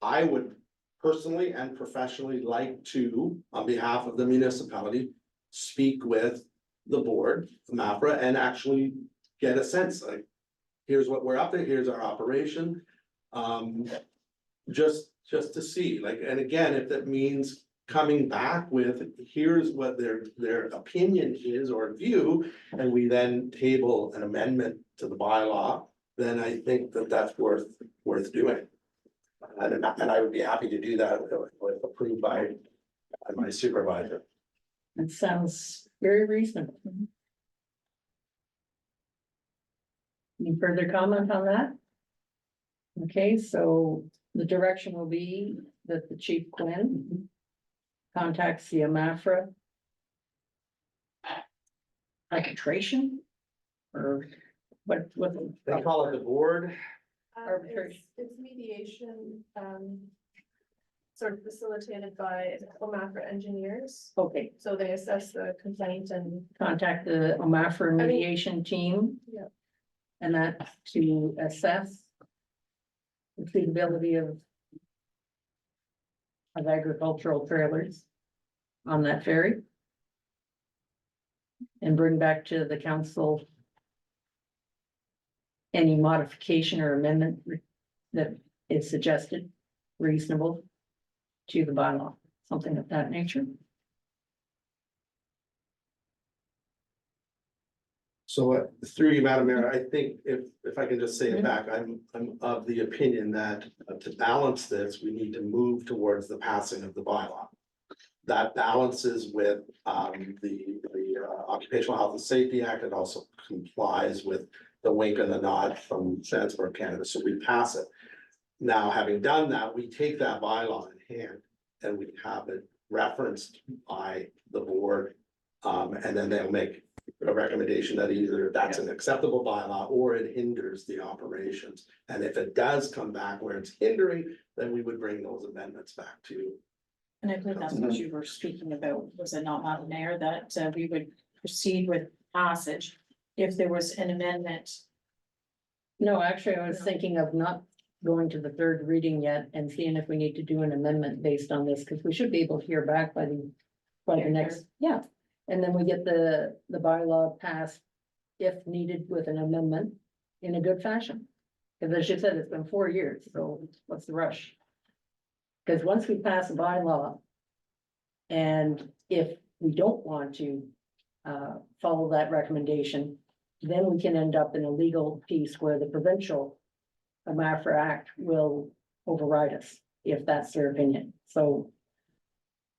I would personally and professionally like to, on behalf of the municipality, speak with the board, MAPRA, and actually get a sense, like, here's what we're up to, here's our operation. Just to see, like, and again, if that means coming back with, here's what their opinion is or view, and we then table an amendment to the bylaw, then I think that that's worth doing. And I would be happy to do that if approved by my supervisor. It sounds very reasonable. Any further comment on that? Okay, so the direction will be that the Chief Quinn contacts the AMAFRA arbitration or what? They call it the board. Arbitration. It's mediation, sort of facilitated by OMAFRA engineers. Okay, So they assess the complaint and contact the AMAFRA mediation team. Yeah. And that to assess the suitability of agricultural trailers on that ferry. And bring back to the council any modification or amendment that is suggested, reasonable to the bylaw, something of that nature. So through you, Madam Mayor, I think if I can just say it back, I'm of the opinion that to balance this, we need to move towards the passing of the bylaw. That balances with the Occupational Health and Safety Act. It also complies with the wink and the nod from Sandsburg, Canada. So we pass it. Now, having done that, we take that bylaw in hand and we have it referenced by the board. And then they'll make a recommendation that either that's an acceptable bylaw or it hinders the operations. And if it does come back where it's hindering, then we would bring those amendments back to you. And I believe that's what you were speaking about, was it not, Madam Mayor, that we would proceed with passage if there was an amendment? No, actually, I was thinking of not going to the third reading yet and seeing if we need to do an amendment based on this, because we should be able to hear back by the next, yeah. And then we get the bylaw passed if needed with an amendment in a good fashion. Because as you said, it's been 4 years, so what's the rush? Because once we pass a bylaw, and if we don't want to follow that recommendation, then we can end up in a legal piece where the provincial AMAFRA Act will override us, if that's their opinion. So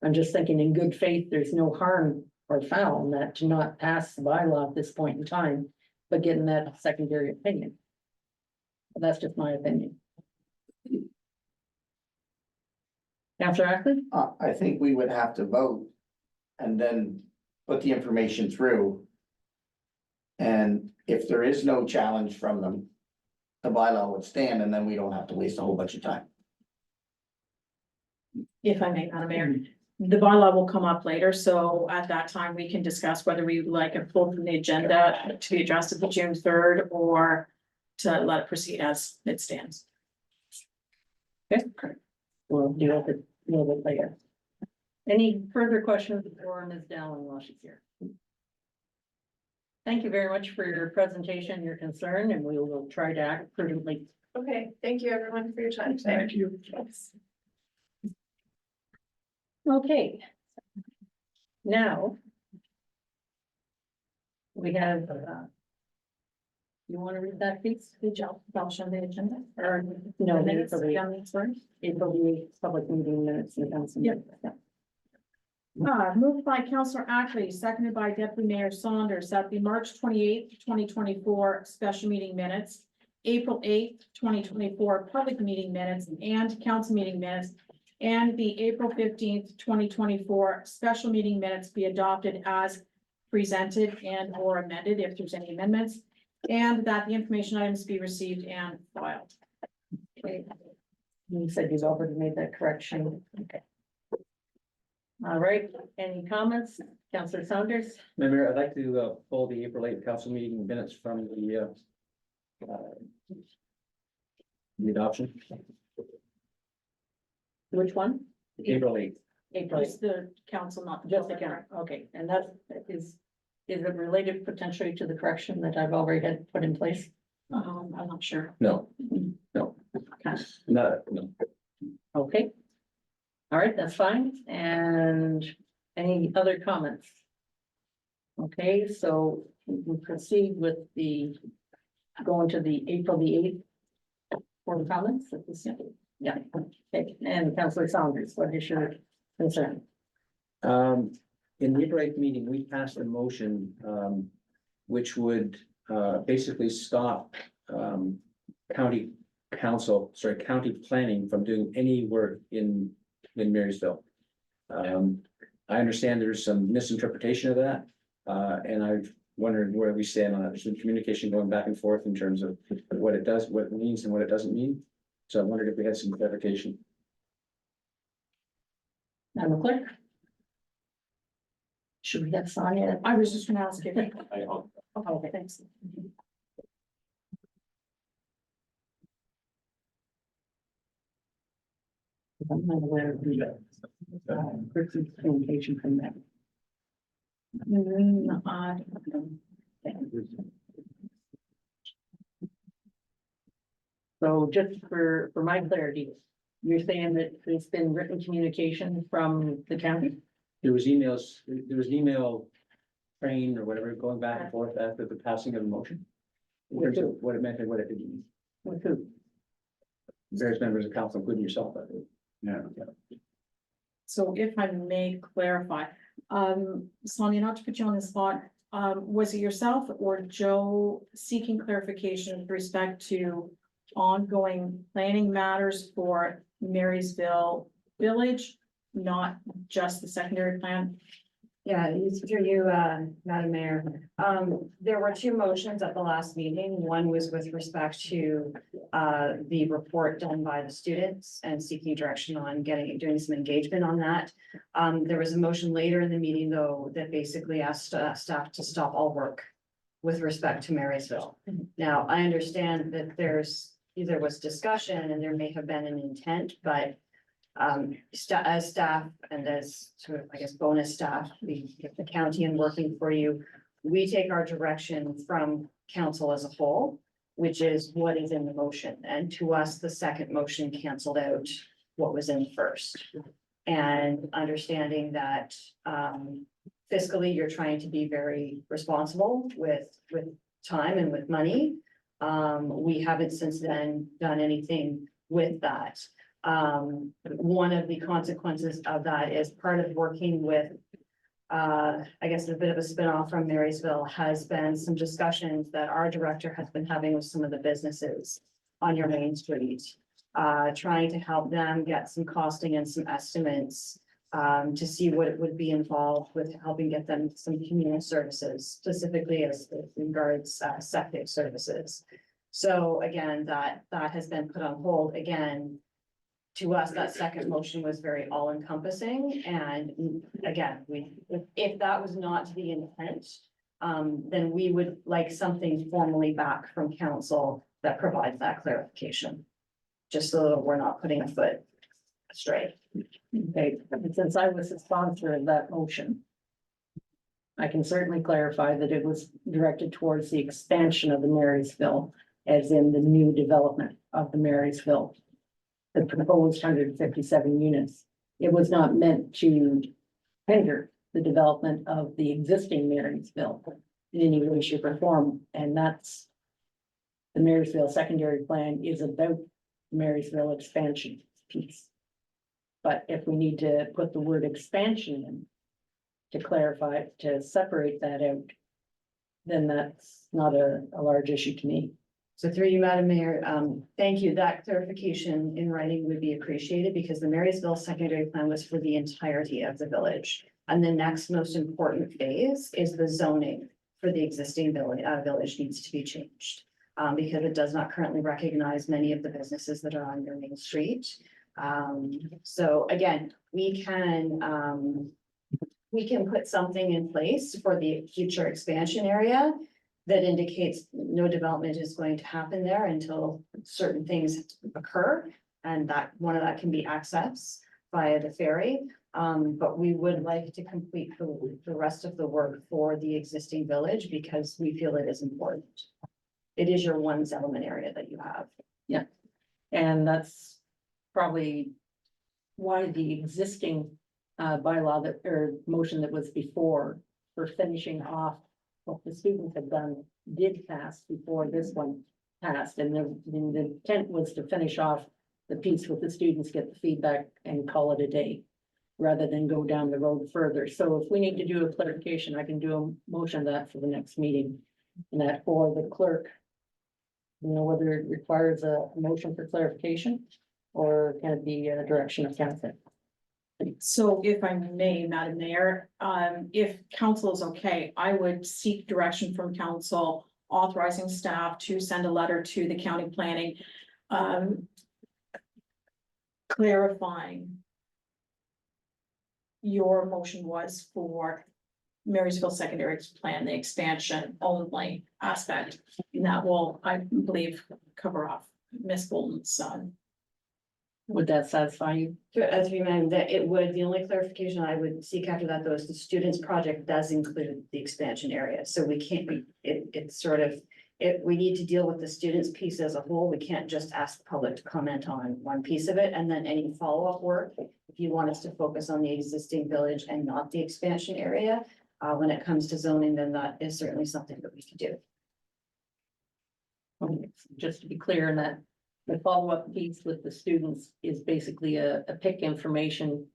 I'm just thinking in good faith, there's no harm or foul in that to not pass the bylaw at this point in time, but getting that secondary opinion. But that's just my opinion. Councillor Ackley? I think we would have to vote and then put the information through. And if there is no challenge from them, the bylaw would stand and then we don't have to waste a whole bunch of time. If I may, Madam Mayor, the bylaw will come up later, so at that time, we can discuss whether we would like it pulled from the agenda to be addressed at the June 3rd or to let it proceed as it stands. Okay, we'll deal with it a little bit later. Any further questions for Ms. Dallin while she's here? Thank you very much for your presentation, your concern, and we will try to act prudently. Okay, thank you everyone for your time today. Thank you. Thanks. Okay. Now. We have, you want to read that, please? Did y'all publish on the agenda? Or, no, Minutes, April down the first? 8th public meeting minutes. in the council. Yep. Moved by Councillor Ackley, seconded by Deputy Mayor Saunders, that the March 28th, 2024 special meeting minutes, April 8th, 2024 public meeting minutes and council meeting minutes, and the April 15th, 2024 special meeting minutes be adopted as presented and or amended if there's any amendments, and that the information items be received and filed. Okay. You said you've already made that correction. Okay. All right, any comments? Councillor Saunders? Mayor, I'd like to pull the April 8th council meeting minutes from the adoption, Which one? April 8th. April, Just the council, not the. just the count, okay, and that is it related potentially to the correction that I've already had put in place? I'm not sure. No, Okay. no. Okay. All right, that's fine, and any other comments? Okay, so we can proceed with going to the April the 8th for the comments at this, yeah, okay, and Councillor Saunders, what is your concern? In the April 8th meeting, we passed a motion, which would, basically stop, county county planning from doing any work in Marysville. I understand there's some misinterpretation of that, and I've wondered where we stand on that. There's been communication going back and forth in terms of what it does, what it means and what it doesn't mean. So I wondered if we had some clarification. Madam Clerk? Should we have Sonia? I was just gonna ask if. Okay, thanks. I'm not aware of the person's communication from them. So just for my clarity, you're saying that there's been written communication from the county? There was emails, there was an email train or whatever going back and forth after the passing of the motion. In terms of what it meant and what it didn't mean. With who? Various members of council, including yourself, I think. Yeah. So if I may clarify, Sonia, not to put you on the spot, was it yourself or Joe seeking clarification with respect to ongoing planning matters for Marysville Village, not just the secondary plan? Yeah, it's through you, Madam Mayor. There were two motions at the last meeting. One was with respect to the report done by the students and seeking direction on doing some engagement on that. There was a motion later in the meeting, though, that basically asked staff to stop all work with respect to Marysville. Now, I understand that there was discussion and there may have been an intent, but as staff and as sort of, I guess, bonus staff, the county and working for you, we take our direction from council as a whole, which is what is in the motion. And to us, the second motion canceled out what was in the first. And understanding that fiscally, you're trying to be very responsible with time and with money. We haven't since then done anything with that. One of the consequences of that is part of working with, I guess a bit of a spinoff from Marysville has been some discussions that our director has been having with some of the businesses on your main street. Trying to help them get some costing and some estimates, to see what it would be involved with helping get them some communal services, specifically as regards, septic services. So again, that has been put on hold again. To us, that second motion was very all-encompassing, and again, if that was not the intent, then we would like something formally back from council that provides that clarification. Just so that we're not putting a foot astray. Okay, and since I was the sponsor of that motion, I can certainly clarify that it was directed towards the expansion of the Marysville, as in the new development of the Marysville. The proposed 157 units. It was not meant to hinder the development of the existing Marysville in any way, shape, or form, and that's the Marysville secondary plan is about Marysville expansion piece. But if we need to put the word expansion in to clarify, to separate that out, then that's not a large issue to me. So through you, Madam Mayor, thank you. That clarification in writing would be appreciated because the Marysville secondary plan was for the entirety of the village. And the next most important phase is the zoning for the existing village needs to be changed. Because it does not currently recognize many of the businesses that are on your main street. So again, we can put something in place for the future expansion area that indicates no development is going to happen there until certain things occur. And that, one of that can be access via the ferry. But we would like to complete the rest of the work for the existing village because we feel it is important. It is your one settlement area that you have. And that's probably why the existing bylaw that, or motion that was before for finishing off what the students had done did pass before this one passed. And the intent was to finish off the piece with the students, get the feedback and call it a day, rather than go down the road further. So if we need to do a clarification, I can do a motion of that for the next meeting. And that for the clerk. You know, whether it requires a motion for clarification or can it be a direction of council? So if I may, Madam Mayor, if council is okay, I would seek direction from council authorizing staff to send a letter to the county planning. Clarifying. Your motion was for Marysville Secondary Plan, the expansion only aspect. And that will, I believe, cover off Ms. Bolton's son. Would that satisfy you? As we mentioned, that it would, the only clarification I would seek after that, though, is the students' project does include the expansion area, so we can't be, it's sort of. We need to deal with the students' piece as a whole, we can't just ask the public to comment on one piece of it, and then any follow-up work. If you want us to focus on the existing village and not the expansion area, when it comes to zoning, then that is certainly something that we can do. Just to be clear in that, the follow-up piece with the students is basically a PIC information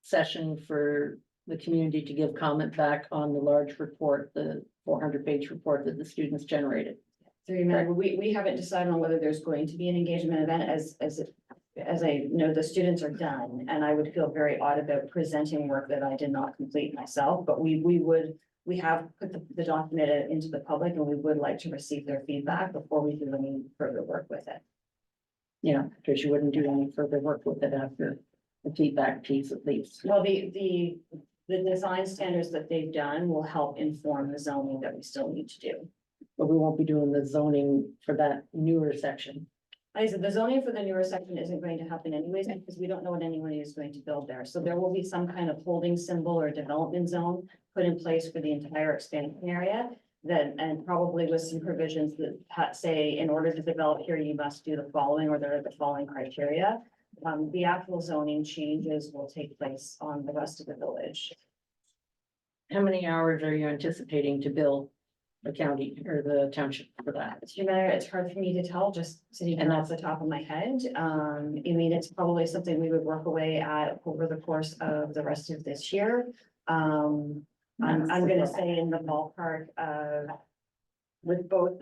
session for the community to give comment back on the large report, the 400-page report that the students generated. So remember, we haven't decided on whether there's going to be an engagement event as I know the students are done, and I would feel very odd about presenting work that I did not complete myself, but we have put the document into the public and we would like to receive their feedback before we do any further work with it. Yeah, because you wouldn't do any further work with it after the feedback piece at least. Well, the design standards that they've done will help inform the zoning that we still need to do. But we won't be doing the zoning for that newer section. Like I said, the zoning for the newer section isn't going to happen anyways, because we don't know what anyone is going to build there. So there will be some kind of holding symbol or development zone put in place for the entire expansion area. Then, and probably with some provisions that say, in order to develop here, you must do the following, or there are the following criteria. The actual zoning changes will take place on the rest of the village. How many hours are you anticipating to bill the county or the township for that? It's hard for me to tell, just sitting here off the top of my head. I mean, it's probably something we would work away at over the course of the rest of this year. I'm gonna say in the ballpark of, with both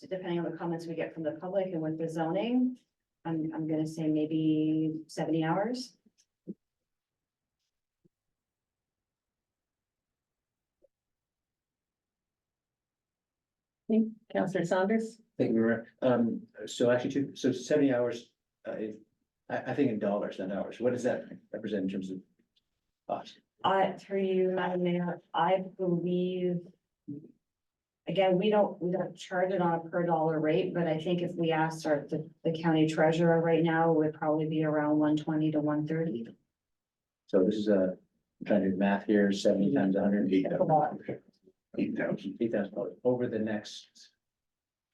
depending on the comments we get from the public and with the zoning, I'm gonna say maybe 70 hours. Councillor Saunders? Thank you, Mayor. So actually, so 70 hours, I think in dollars, not hours. What does that represent in terms of cost? Through you, Madam Mayor, I believe. Again, we don't charge it on a per dollar rate, but I think if we asked the county treasurer right now, it would probably be around 120 to 130. So this is I'm trying to do math here, 70 times 108. $8,000 over the next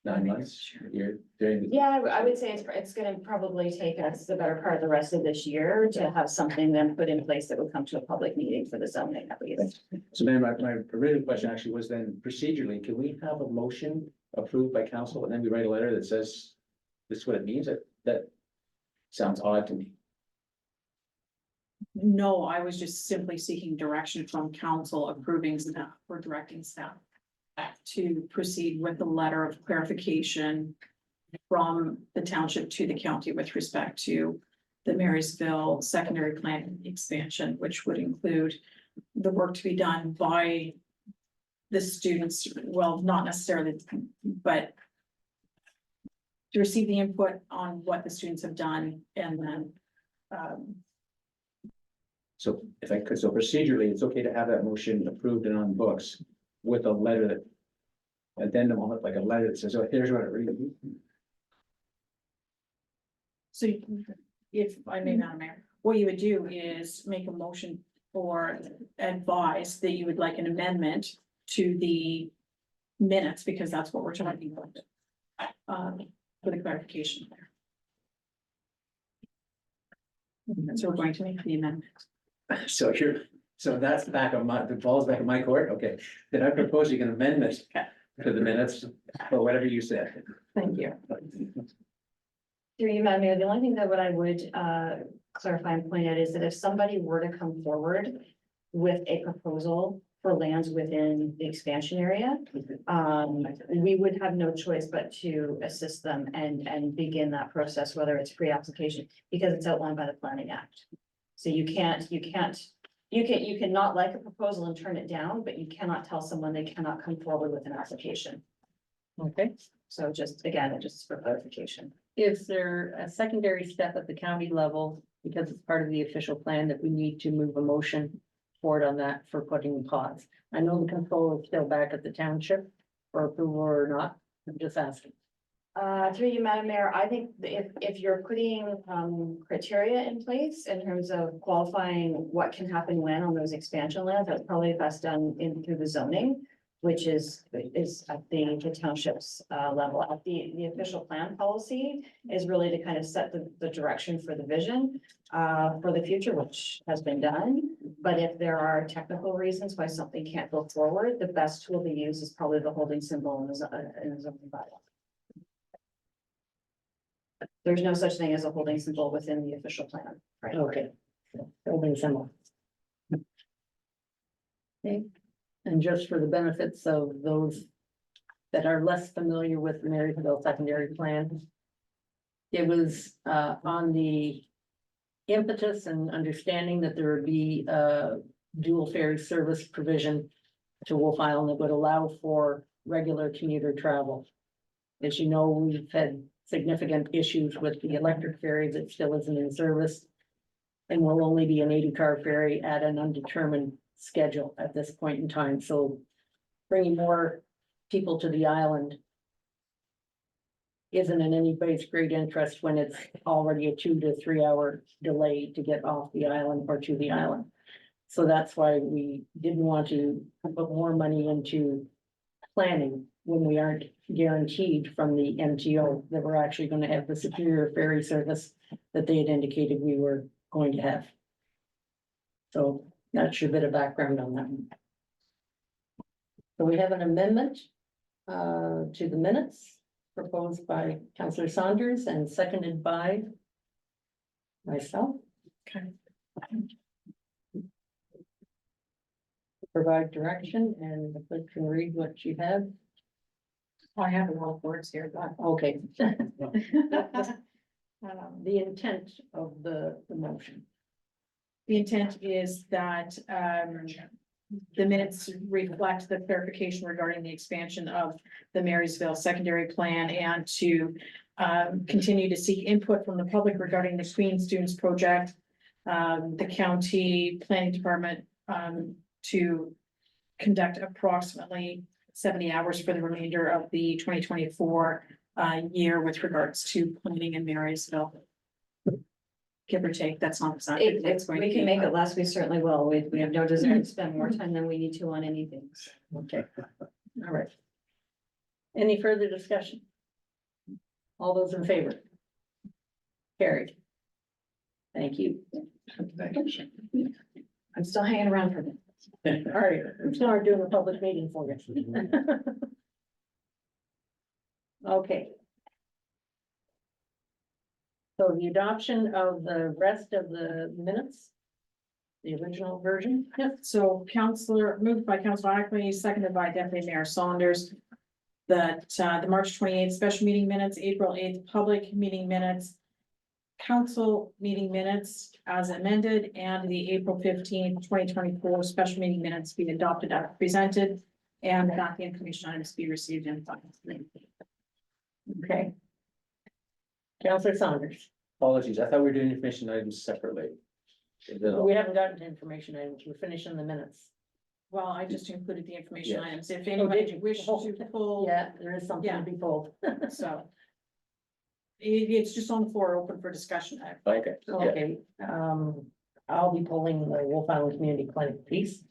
9 months, year, during the. Yeah, I would say it's gonna probably take us the better part of the rest of this year to have something then put in place that would come to a public meeting for the zoning at least. So then my original question actually was then procedurally, can we have a motion approved by council and then we write a letter that says this is what it means? That sounds odd to me. No, I was just simply seeking direction from council approving staff or directing staff to proceed with the letter of clarification from the township to the county with respect to the Marysville secondary plan expansion, which would include the work to be done by the students, well, not necessarily, but to receive the input on what the students have done and then So if I could, so procedurally, it's okay to have that motion approved and on books with a letter that. Addendum on it, like a letter that says, oh, here's what it reads. So if I may, Madam Mayor, what you would do is make a motion or advise that you would like an amendment to the minutes, because that's what we're talking about. For the clarification there. So we're going to make the amendment. So so that's the ball's back in my court, okay, then I propose you can amend this to the minutes, or whatever you said. Thank you. Through you, Madam Mayor, the only thing that what I would clarify and point out is that if somebody were to come forward with a proposal for lands within the expansion area, we would have no choice but to assist them and begin that process, whether it's pre-application, because it's outlined by the Planning Act. So you can not like a proposal and turn it down, but you cannot tell someone they cannot come forward with an application. Okay. So just, again, just for clarification. Is there a secondary step at the county level, because it's part of the official plan, that we need to move a motion forward on that for putting pause? I know the control is still back at the township for approval or not. I'm just asking. Through you, Madam Mayor, I think that if you're putting criteria in place in terms of qualifying what can happen when on those expansion lands, that's probably best done through the zoning, which is at the township's level. At the official plan policy is really to kind of set the direction for the vision for the future, which has been done. But if there are technical reasons why something can't go forward, the best tool to use is probably the holding symbol in the zoning bylaw. There's no such thing as a holding symbol within the official plan. Right. Okay. Building symbol. Okay, and just for the benefits of those that are less familiar with the Marysville secondary plan. It was on the impetus and understanding that there would be a dual ferry service provision to Wolf Island that would allow for regular commuter travel. As you know, we've had significant issues with the electric ferry that still isn't in service. And will only be an 80-car ferry at an undetermined schedule at this point in time, so bringing more people to the island isn't in anybody's great interest when it's already a 2 to 3 hour delay to get off the island or to the island. So that's why we didn't want to put more money into planning when we aren't guaranteed from the MTO that we're actually going to have the superior ferry service that they had indicated we were going to have. So that's your bit of background on that one. So we have an amendment to the minutes proposed by Councillor Saunders and seconded by myself. Okay. Provide direction and the clerk can read what you have. I have a lot of words here, but. Okay. The intent of the motion. The intent is that the minutes reflect the clarification regarding the expansion of the Marysville secondary plan and to continue to seek input from the public regarding the Queen Students Project. The county planning department to conduct approximately 70 hours for the remainder of the 2024 year with regards to planning in Marysville. Give or take, that's not exactly. If we can make it less, we certainly will. We have no desire to spend more time than we need to on anything. Okay, all right. Any further discussion? All those in favor? Carried. Thank you. I'm still hanging around for them. All right, I'm starting doing a public meeting for you. Okay. So the adoption of the rest of the minutes, the original version. Yep, so moved by Councilor Ackley, seconded by Deputy Mayor Saunders. That the March 28th special meeting minutes, April 8th public meeting minutes, council meeting minutes as amended, and the April 15th, 2024 special meeting minutes be adopted as presented, and that the information items be received and filed. Okay. Councillor Saunders. Apologies, I thought we were doing information items separately. Is that all? We haven't gotten to information items, we're finishing the minutes. Well, I just included the information Yeah. items. If did anybody you? wishes to pull, Yeah, there is something to Yeah. be pulled. so. It's just on the floor, open for discussion. Okay, yeah, Okay, I'll be pulling the Wolf Island Community Clinic piece.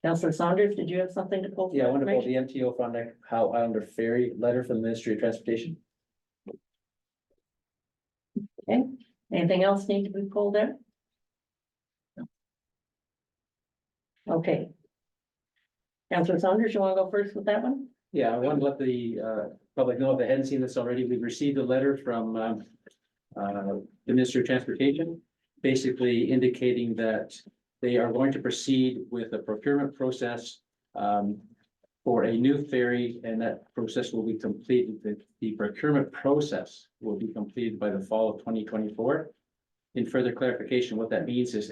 Councillor Saunders, did you have something to pull? for yeah, I want to pull information? the MTO Frontenac Howe Islander Ferry letter from the Ministry of Transportation. Okay, anything else need to be pulled out? No. Okay. Councillor Saunders, you want to go first with that one? Yeah, I want to let the public know, if they hadn't seen this already, we've received a letter from the Ministry of Transportation, basically indicating that they are going to proceed with a procurement process for a new ferry, and that process will be completed, the procurement process will be completed by the fall of 2024. In further clarification, what that means is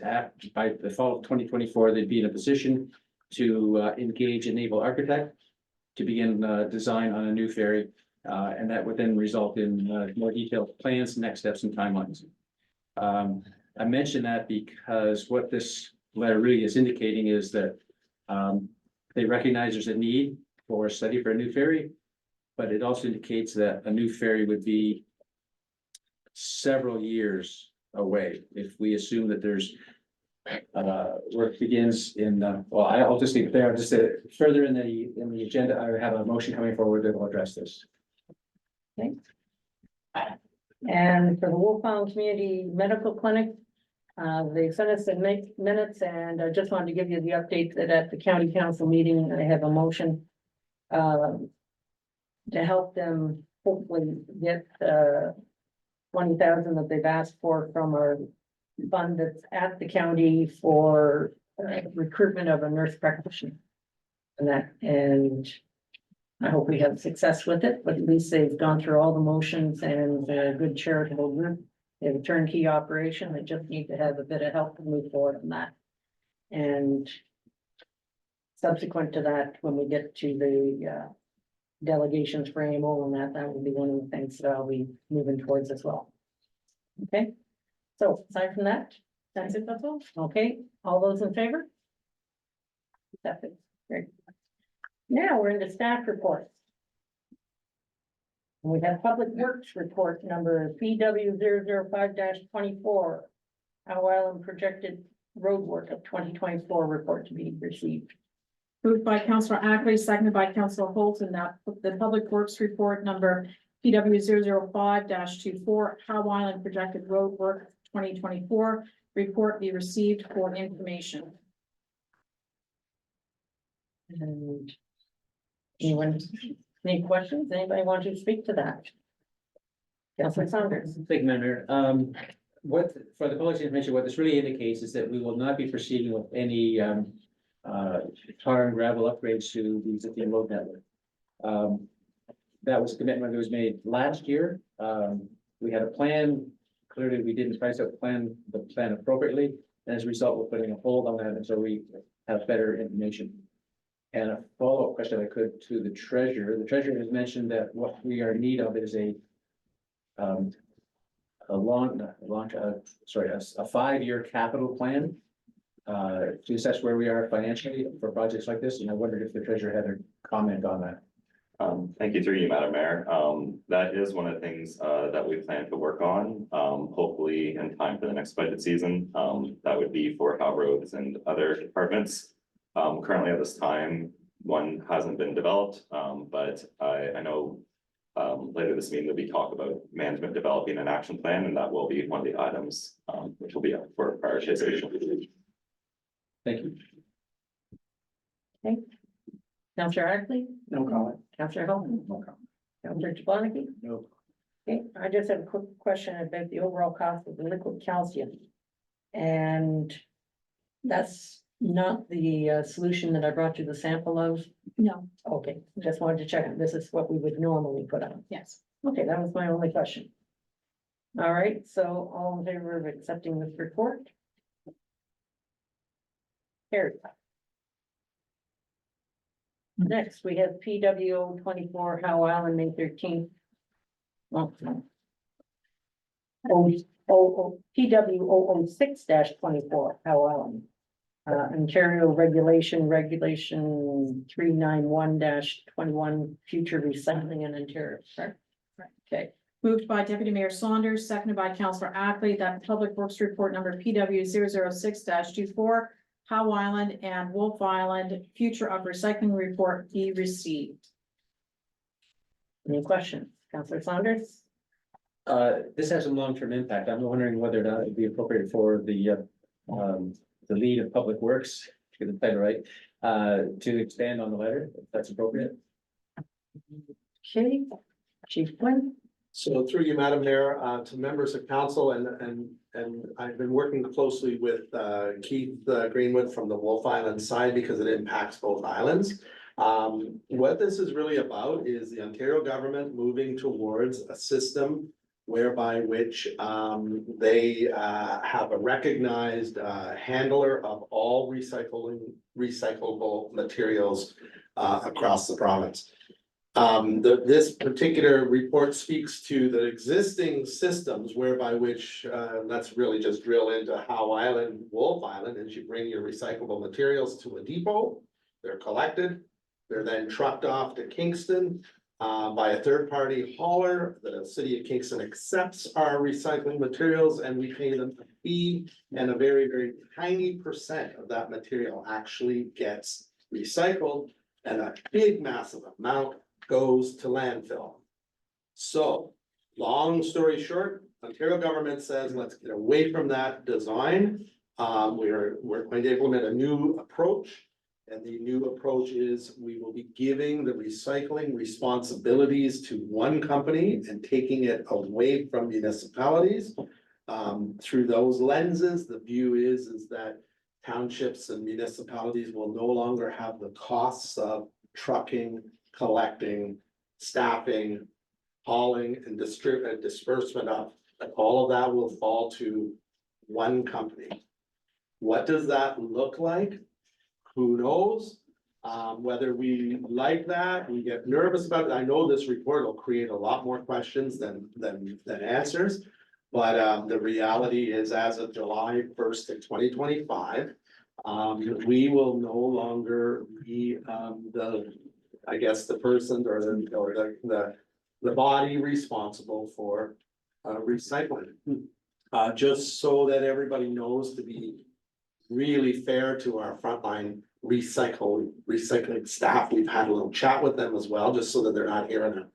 by the fall of 2024, they'd be in a position to engage a naval architect to begin design on a new ferry, and that would then result in more detailed plans, next steps, and timelines. I mention that because what this letter really is indicating is that they recognize there's a need for a study for a new ferry, but it also indicates that a new ferry would be several years away. If we assume that there's work begins in, well, I'll just leave it there. Just further in the agenda, I have a motion coming forward that will address this. And for the Wolf Island Community Medical Clinic, they sent us the minutes, and I just wanted to give you the update that at the county council meeting, I have a motion to help them hopefully get 20,000 that they've asked for from our fund that's at the county for recruitment of a nurse practitioner. And I hope we have success with it, but at least they've gone through all the motions, and a good charitable group. They have a turnkey operation. They just need to have a bit of help to move forward on that. And subsequent to that, when we get to the delegations for AMO and that will be one of the things that I'll be moving towards as well. Okay, so aside from that, that's it, that's all. Okay, all those in favor? That's it, great. Now we're into staff reports. We have Public Works Report number PW 005-24. Howe Island projected road work of 2024 report to be received. Moved by Councillor Ackley, seconded by Councillor Holt, and that the Public Works Report number PW 005-24, Howe Island projected road work 2024 report be received for information. And anyone, any questions? Anybody want to speak to that? Councilor Saunders. Thank you, Madam Mayor. What, for the public's information, what this really indicates is that we will not be proceeding with any tar and gravel upgrades to the existing road network. That was a commitment that was made last year. We had a plan. Clearly, we didn't price out the plan appropriately. And as a result, we're putting a hold on that until we have better information. And a follow-up question I could to the treasurer. The treasurer has mentioned that what we are in need of is a 5-year capital plan to assess where we are financially for projects like this. And I wondered if the treasurer had a comment on that. Thank you through you, Madam Mayor. That is one of the things that we plan to work on, hopefully in time for the next budget season. That would be for Howe Roads and other departments. Currently at this time, one hasn't been developed, but I know later this meeting, there'll be talk about management developing an action plan, and that will be one of the items which will be up for prioritization. Thank you. Okay. Councillor Ackley, No comment. Councillor Hilton. No comment. Councillor Jablonski. No. Okay, I just have a quick question about the overall cost of the liquid calcium. And that's not the solution that I brought you the sample of. No, Okay, just wanted to check. This is what we would normally put on. yes. Okay, that was my only question. All right, so all in favor of accepting this report? Carried. Next, we have PWO 24 Howe Island, May 13th. Oh, PW 006-24, Howe Island. Ontario regulation 391-21, future recycling in Ontario, correct? Okay, Moved by Deputy Mayor Saunders, seconded by Councillor Ackley, that Public Works Report number PW 006-24, Howe Island and Wolf Island, future of recycling report be received. any questions? Councillor Saunders? This has some long-term impact. I'm wondering whether or not it'd be appropriate for the lead of Public Works, to get the title right, to expand on the letter, if that's appropriate. Okay, Chief Quinn? So through you, Madam Mayor, to members of council and I've been working closely with Keith Greenwood from the Wolf Island side because it impacts both islands. What this is really about is the Ontario government moving towards a system whereby which they have a recognized handler of all recyclable materials across the province. This particular report speaks to the existing systems whereby which, let's really just drill into Howe Island, Wolf Island, as you bring your recyclable materials to a depot. They're collected, they're then trucked off to Kingston by a third-party hauler. The city of Kingston accepts our recycling materials and we pay them a fee, and a very, very tiny percent of that material actually gets recycled, and a big massive amount goes to landfill. So, long story short, Ontario government says, let's get away from that design. We're going to implement a new approach. And the new approach is we will be giving the recycling responsibilities to one company and taking it away from municipalities. Through those lenses, the view is that townships and municipalities will no longer have the costs of trucking, collecting, staffing, hauling, and disbursement of. All of that will fall to one company. What does that look like? Who knows? Whether we like that, we get nervous about it. I know this report will create a lot more questions than answers. But the reality is, as of July 1st of 2025, we will no longer be the person or the body responsible for recycling. Just so that everybody knows, to be really fair to our frontline recycling staff, we've had a little chat with them as well, just so that they're not hearing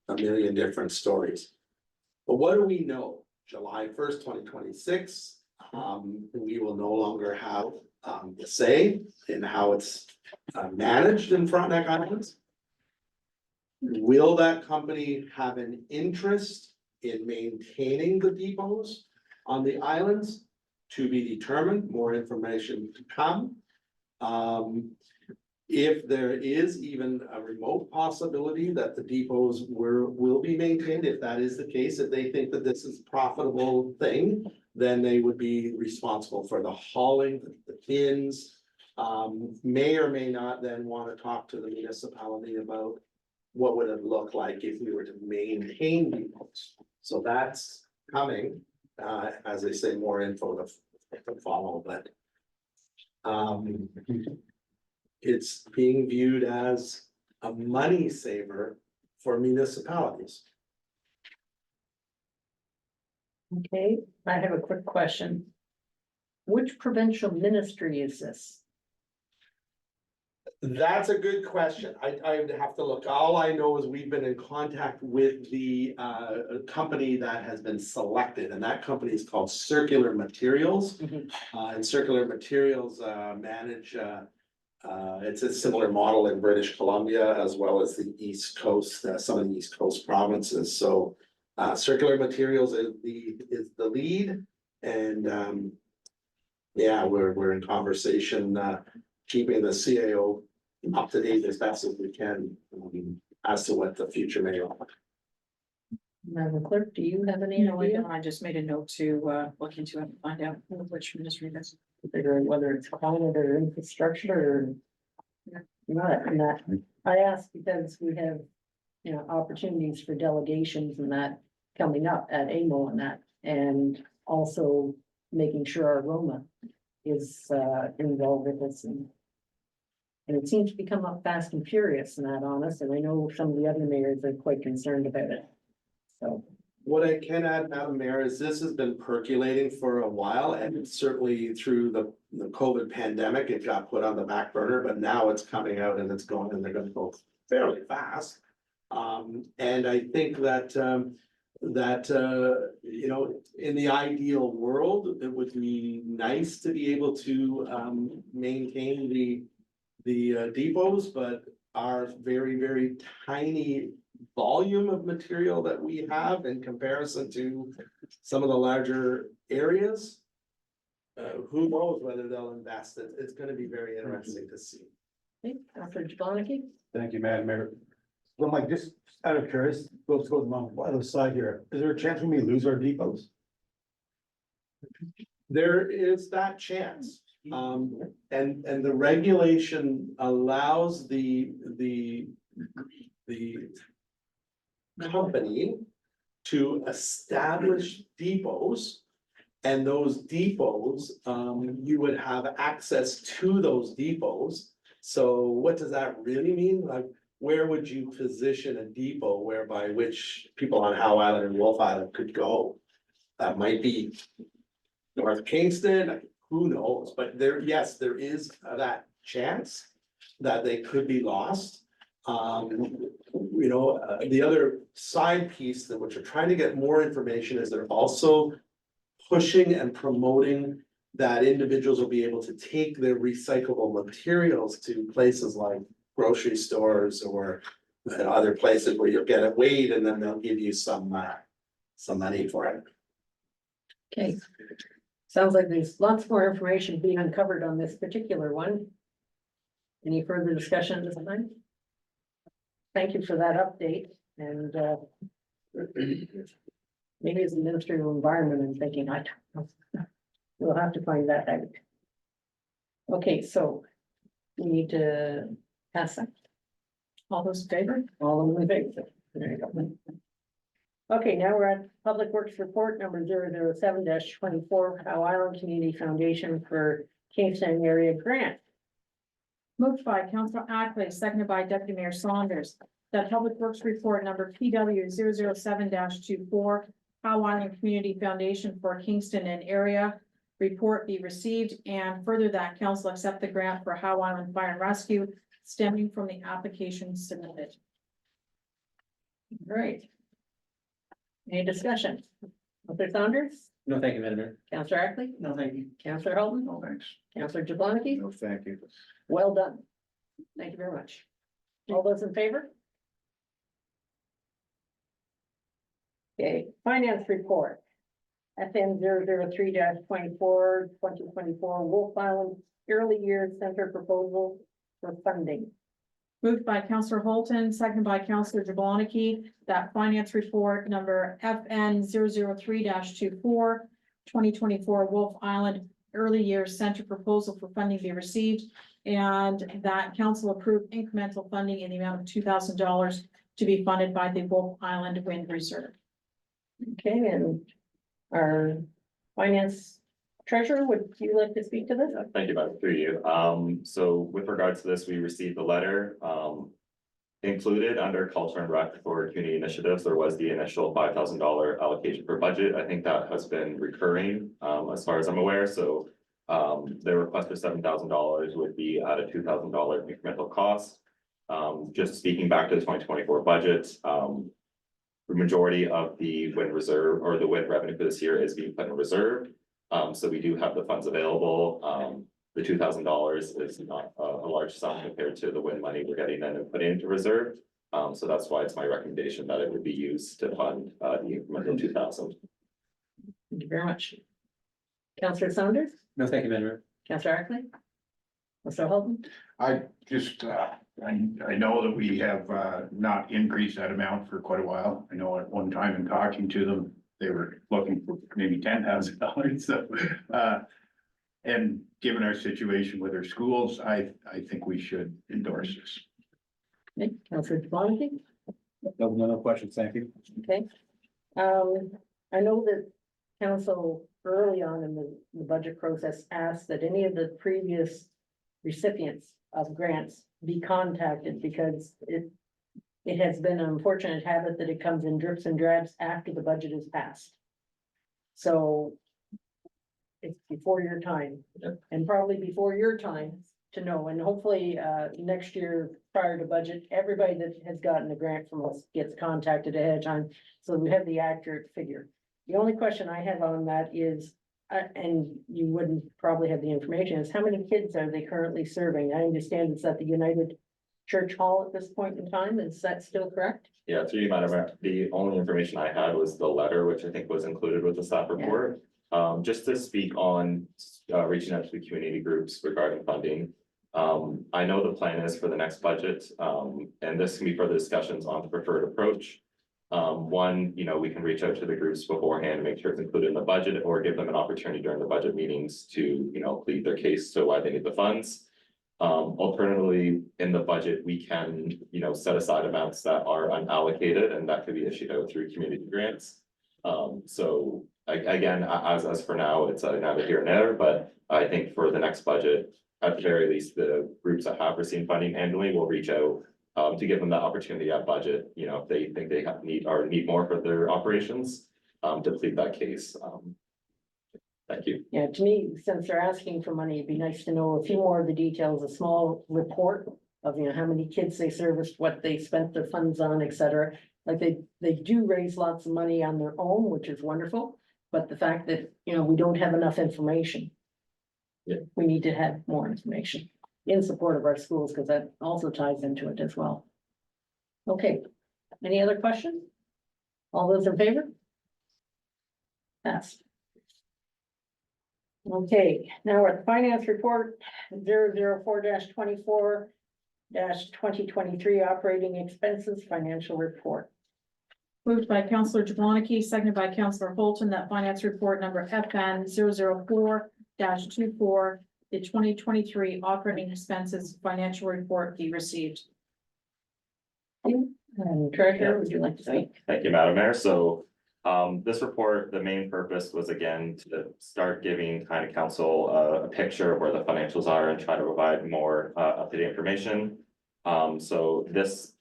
a million different stories. But what do we know? July 1st, 2026, we will no longer have the say in how it's managed in Frontenac Islands. Will that company have an interest in maintaining the depots on the islands? To be determined, more information to come. If there is even a remote possibility that the depots will be maintained, if that is the case, if they think that this is a profitable thing, then they would be responsible for the hauling, the bins. May or may not then want to talk to the municipality about what would it look like if we were to maintain depots. So that's coming. As I say, more info to follow, but it's being viewed as a money saver for municipalities. Okay, I have a quick question. Which provincial ministry is this? That's a good question. I would have to look. All I know is we've been in contact with the company that has been selected, and that company is called Circular Materials. And Circular Materials manage, it's a similar model in British Columbia as well as the East Coast, some of the East Coast provinces. So Circular Materials is the lead, and yeah, we're in conversation, keeping the CAO up to date as best as we can, as to what the future may hold. Madam Clerk, do you have any No, I idea? don't. I just made a note to look into it and find out which ministry this. Figuring whether it's climate or infrastructure or not, and that, I ask because we have, opportunities for delegations and that coming up at AMO and that, and also making sure our Roma is involved with this and it seems to become up fast and furious, not honest, and I know some of the other mayors are quite concerned about it. So, What I can add, Madam Mayor, is this has been percolating for a while, and certainly through the COVID pandemic, it got put on the back burner, but now it's coming out and it's going, and they're gonna go fairly fast. And I think that, you know, in the ideal world, it would be nice to be able to, maintain the depots, but our very, very tiny volume of material that we have in comparison to some of the larger areas. Who knows whether they'll invest it? It's gonna be very interesting to see. okay, Dr. Jablonski? Thank you, Madam Mayor. Well, Mike, just out of curiosity, let's go on the other side here. Is there a chance we may lose our depots? There is that chance. And the regulation allows the company to establish depots. And those depots, you would have access to those depots. So what does that really mean? Like, where would you position a depot whereby which people on Howe Island and Wolf Island could go? That might be North Kingston, who knows, but there, yes, there is that chance that they could be lost. You know, the other side piece that which are trying to get more information is they're also pushing and promoting that individuals will be able to take their recyclable materials to places like grocery stores or other places where you'll get it weighed and then they'll give you some money for it. Okay. Sounds like there's lots more information being uncovered on this particular one. Any further discussion at this time? Thank you for that update and maybe as the Ministry of Environment, I'm thinking, I don't know. We'll have to find that out. Okay, so we need to pass that. All those in favor? All in favor? There you go. Okay, now we're at Public Works Report number 007-24, Howe Island Community Foundation for Kingston Area Grant. Moved by Council Ackley, seconded by Deputy Mayor Saunders, that Public Works Report number PW 007-24, Howe Island Community Foundation for Kingston and Area report be received, and further that council accept the grant for Howe Island Fire and Rescue stemming from the application submitted. Right. Any discussion? Counselor Saunders, No, thank you, Madam Mayor. Counselor Ackley, No, thank you. Counselor Holton, No, thanks. Counselor Jablonski, No, thank you. well done. Thank you very much. All those in favor? Okay, finance report. FN 003-24, 2024 Wolf Island Early Years Center proposal for funding. Moved by Councillor Holton, seconded by Councillor Jablonski, that finance report number FN 003-24, 2024 Wolf Island Early Years Center proposal for funding be received, and that council approved incremental funding in the amount of $2,000 to be funded by the Wolf Island Wind Reserve. Okay, and our finance treasurer, would you like to speak to this? Thank you, Madam, through you. So with regards to this, we received a letter, included under Culture and Rec for community initiatives. There was the initial $5,000 allocation for budget. I think that has been recurring, as far as I'm aware. So, their request for $7,000 would be at a $2,000 incremental cost. Just speaking back to the 2024 budget, the majority of the wind reserve or the wind revenue for this year is being put in reserve. So we do have the funds available. The $2,000 is not a large sum compared to the wind money we're getting then and put into reserve. So that's why it's my recommendation that it would be used to fund the incremental 2,000. Thank you very much. Counselor Saunders, No, thank you, Madam Mayor. Counselor Ackley, Counselor Holton, I just, I know that we have, not increased that amount for quite a while. I know at one time in talking to them, they were looking for maybe $10,000, so, and given our situation with our schools, I think we should endorse this. okay, Counselor Jablonski, No questions, thank you. okay. I know that council early on in the budget process, asked that any of the previous recipients of grants be contacted because it has been an unfortunate habit that it comes in drips and drabs after the budget is passed. So it's before your time, and probably before your time to know, and hopefully, next year prior to budget, everybody that has gotten a grant from us gets contacted ahead of time, so we have the accurate figure. The only question I have on that is, and you wouldn't probably have the information, is how many kids are they currently serving? I understand it's at the United Church Hall at this point in time, is that still correct? Yeah, through you, Madam Mayor, the only information I had was the letter, which I think was included with the staff report. Just to speak on, reaching out to the community groups regarding funding. I know the plan is for the next budget, and this can be further discussions on the preferred approach. One, you know, we can reach out to the groups beforehand, make sure it's included in the budget, or give them an opportunity during the budget meetings to, you know, plead their case to why they need the funds. Alternatively, in the budget, we can, you know, set aside amounts that are unallocated, and that could be issued out through community grants. So again, as for now, it's neither here nor there, but I think for the next budget, at the very least, the groups that have received funding annually will reach out to give them the opportunity at budget, you know, if they think they need more for their operations, to plead that case. Thank you. Yeah, to me, since they're asking for money, it'd be nice to know a few more of the details, a small report of, you know, how many kids they serviced, what they spent their funds on, et cetera. Like they do raise lots of money on their own, which is wonderful, but the fact that, you know, we don't have enough information. Yeah. We need to have more information in support of our schools, because that also ties into it as well. Okay, any other questions? All those in favor? Passed. Okay, now we're at the finance report, 004-24 2023 operating expenses financial report. Moved by Counselor Jablonski, seconded by Counselor Holton, that finance report number FN 004-24, the 2023 operating expenses financial report be received. And Treasurer, would you like to speak? Thank you, Madam Mayor. So, this report, the main purpose was again to start giving kind of council a picture of where the financials are and try to provide more up-to-date information. So this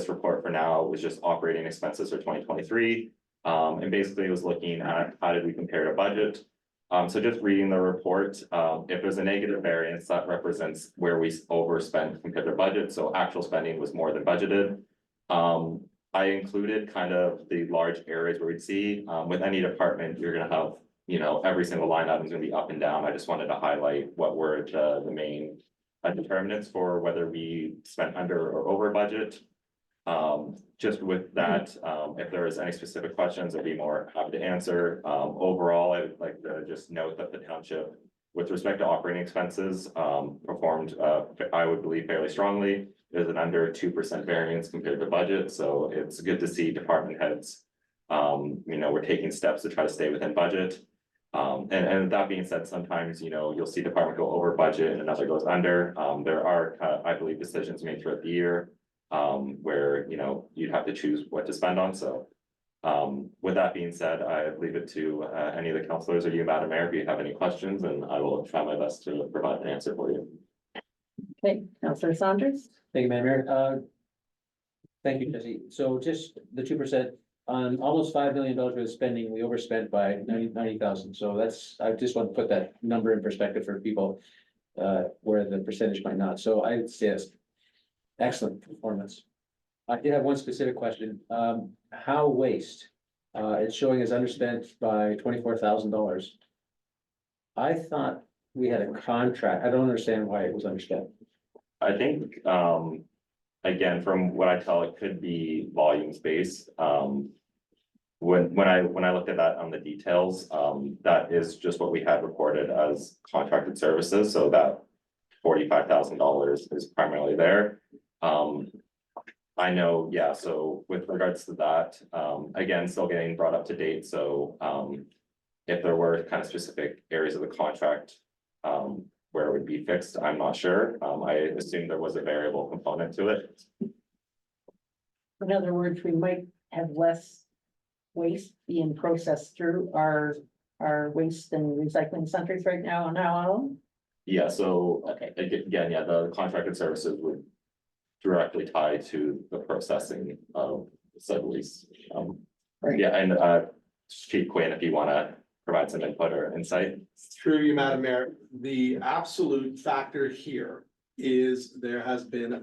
report for now was just operating expenses for 2023. And basically it was looking at how did we compare to budget. So just reading the report, if there's a negative variance, that represents where we overspent compared to budget. So actual spending was more than budgeted. I included kind of the large areas where we'd see, with any department, you're gonna have, you know, every single line item is gonna be up and down. I just wanted to highlight what were the main determinants for whether we spent under or over budget. Just with that, if there is any specific questions, I'd be more happy to answer. Overall, I would like to just note that the township, with respect to operating expenses, performed, I would believe fairly strongly. There's an under 2% variance compared to budget, so it's good to see department heads. You know, we're taking steps to try to stay within budget. And that being said, sometimes, you know, you'll see department go over budget and another goes under. There are, I believe, decisions made throughout the year. Where, you know, you'd have to choose what to spend on, so. With that being said, I leave it to any of the councilors or you, Madam Mayor, if you have any questions, and I will try my best to provide an answer for you. Okay, Councillor Saunders? Thank you, Madam Mayor. Thank you, Jesse. So just the 2% on almost $5 million worth of spending, we overspent by 90,000. So that's, I just want to put that number in perspective for people where the percentage might not. So I would say it's excellent performance. I did have one specific question. How waste? It's showing as underspent by $24,000. I thought we had a contract. I don't understand why it was underspent. I think, again, from what I tell, it could be volumes based. When I looked at that on the details, that is just what we had reported as contracted services, so that $45,000 is primarily there. I know, yeah, so with regards to that, again, still getting brought up to date, so if there were kind of specific areas of the contract where it would be fixed, I'm not sure. I assume there was a variable component to it. In other words, we might have less waste being processed through our our waste and recycling centers right now on Howe Island? Yeah, so Okay. again, yeah, the contracted services would directly tie to the processing of said waste. Right. Yeah, and Chief Quinn, if you wanna provide some input or insight. Through you, Madam Mayor, the absolute factor here is there has been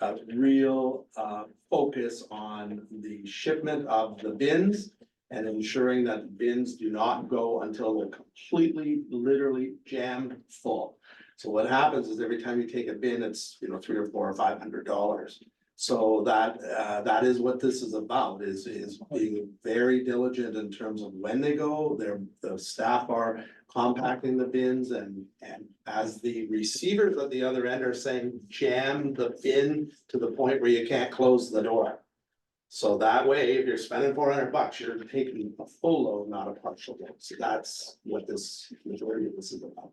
a real focus on the shipment of the bins and ensuring that the bins do not go until they're completely, literally jammed full. So what happens is every time you take a bin, it's, you know, $300 or $400 or $500. So that is what this is about, is being very diligent in terms of when they go, the staff are compacting the bins and as the receivers at the other end are saying, jam the bin to the point where you can't close the door. So that way, if you're spending $400, you're taking a full load, not a partial load. So that's what this majority of this is about.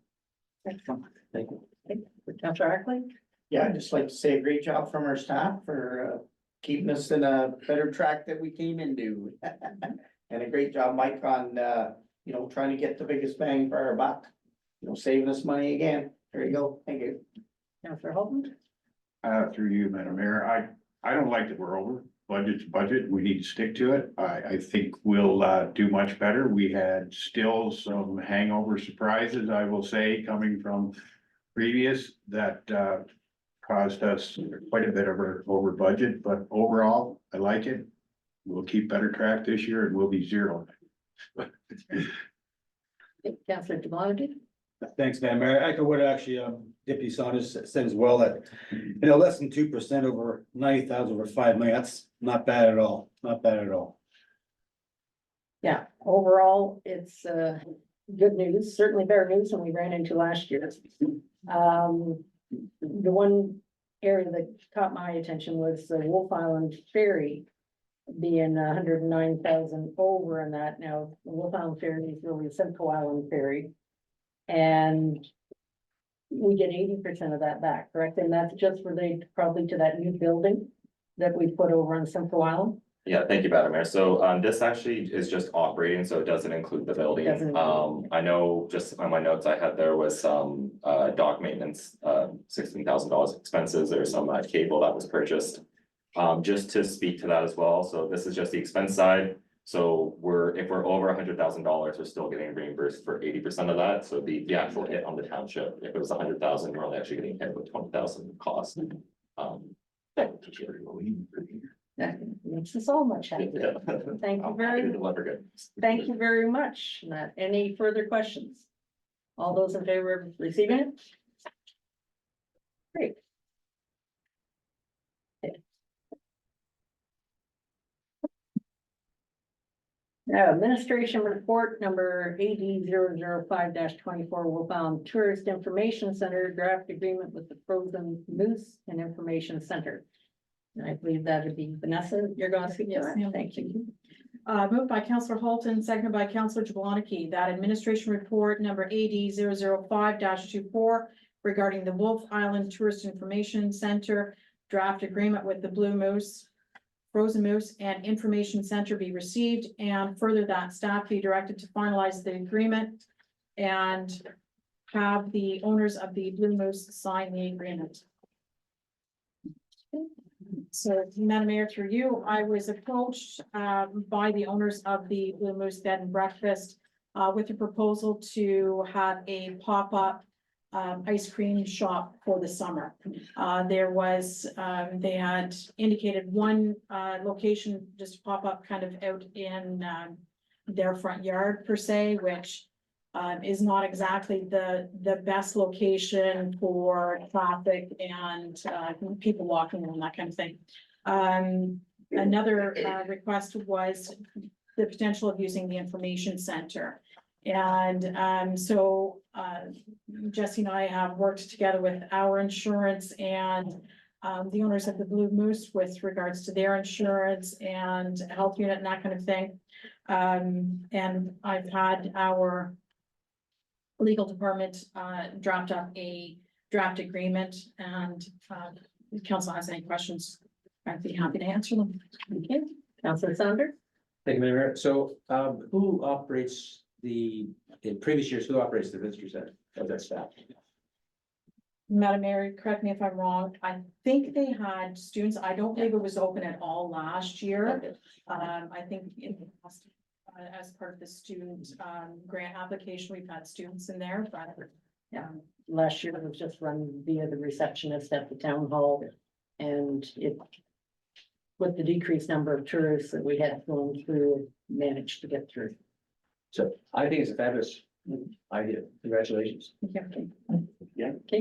Excellent. Thank you. Councillor Ackley? Yeah, I'd just like to say a great job from our staff for keeping us in a better track that we came into. And a great job, Mike, on you know, trying to get the biggest bang for our buck. You know, saving us money again. There you go. Thank you. Councillor Holton? Through you, Madam Mayor, I don't like that we're over. Budget's budget, we need to stick to it. I think we'll do much better. We had still some hangover surprises, I will say, coming from previous that caused us quite a bit of over budget, but overall, I like it. We'll keep better track this year and we'll be zero. Councillor Devontae? Thanks, Madam Mayor. I echo what actually Deputy Saunders said as well, that, you know, less than 2% over 90,000 over 5 million, that's not bad at all, not bad at all. Yeah, overall, it's good news, certainly better news than we ran into last year. The one area that caught my attention was the Wolf Island Ferry being 109,000 over in that. Now, the Wolf Island Ferry is really a Simcoe Island Ferry. And we get 80% of that back, correct? And that's just related probably to that new building that we put over on Simcoe Island. Yeah, thank you, Madam Mayor. So this actually is just operating, so it doesn't include the building. Doesn't include. I know just on my notes I had, there was some dock maintenance, $16,000 expenses. There's some cable that was purchased. Just to speak to that as well, so this is just the expense side. So if we're over $100,000, we're still getting reimbursed for 80% of that. So the actual hit on the township, if it was 100,000, we're only actually getting hit with 20,000 cost. That makes us all much happier. Thank you thank you very much. Any further questions? All those in favor of receiving it? Great. Now, administration report number AD 005-24, Wolf Island Tourist Information Center, draft agreement with the Frozen Moose and Information Center. And I believe that would be Vanessa, you're going to speak to Yes, that. ma'am. Thank you. Moved by Councillor Holton, seconded by Councillor Jablonski, that administration report number AD 005-24 regarding the Wolf Island Tourist Information Center draft agreement with the Blue Moose, Frozen Moose and Information Center be received, and further that staff be directed to finalize the agreement and have the owners of the Blue Moose sign the agreement. So, Madam Mayor, through you, I was approached by the owners of the Blue Moose Bed and Breakfast with a proposal to have a pop-up ice cream shop for the summer. There was, they had indicated one location just pop up kind of out in their front yard per se, which is not exactly the best location for traffic and people walking and that kind of thing. Another request was the potential of using the information center. And so Jesse and I have worked together with our insurance and the owners of the Blue Moose with regards to their insurance and health unit and that kind of thing. And I've had our legal department draft up a draft agreement, and if council has any questions, I'd be happy to answer them. Okay, Councillor Saunders? Thank you, Madam Mayor. So who operates in previous years, who operates the visitor center of that staff? Madam Mayor, correct me if I'm wrong, I think they had students, I don't believe it was open at all last year. I think in the past, as part of the student, grant application, we've had students in there, but. Last year it was just run via the receptionist at the town hall. And it, with the decreased number of tourists that we had going through, managed to get through. So I think it's a fabulous idea. Congratulations. Okay,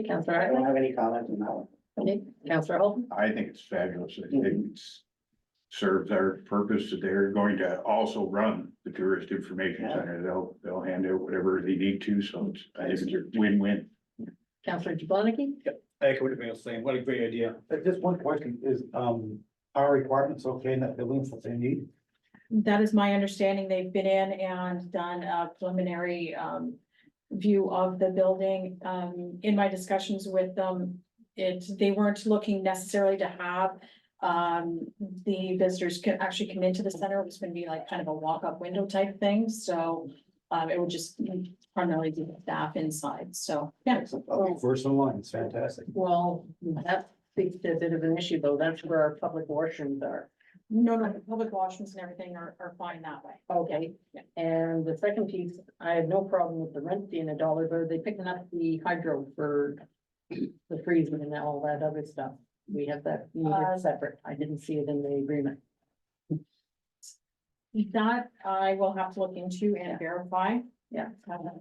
Councillor I Riley. don't have any comment on that one. Okay, Councillor Holton. I think it's fabulous. I think it's serves our purpose. They're going to also run the tourist information center. They'll hand out whatever they need to, so it's, I think it's a win-win. Councillor Jablonski. I echo what everybody was saying, what a great idea. Just one question is, are requirements okay in that building that they need? That is my understanding. They've been in and done a preliminary view of the building. In my discussions with them, they weren't looking necessarily to have the visitors could actually come into the center. It was gonna be like kind of a walk-up window type thing, so it would just primarily be the staff inside, so, yeah. First in line, it's fantastic. Well, that speaks to a bit of an issue though. That's where our public washrooms are. No, the public washrooms and everything are fine that way. Okay, and the second piece, I have no problem with the rent being $1, but are they picking up the hydro for the freezing and all that other stuff? We have that meter separate. I didn't see it in the agreement. That I will have to look into and verify. Yeah,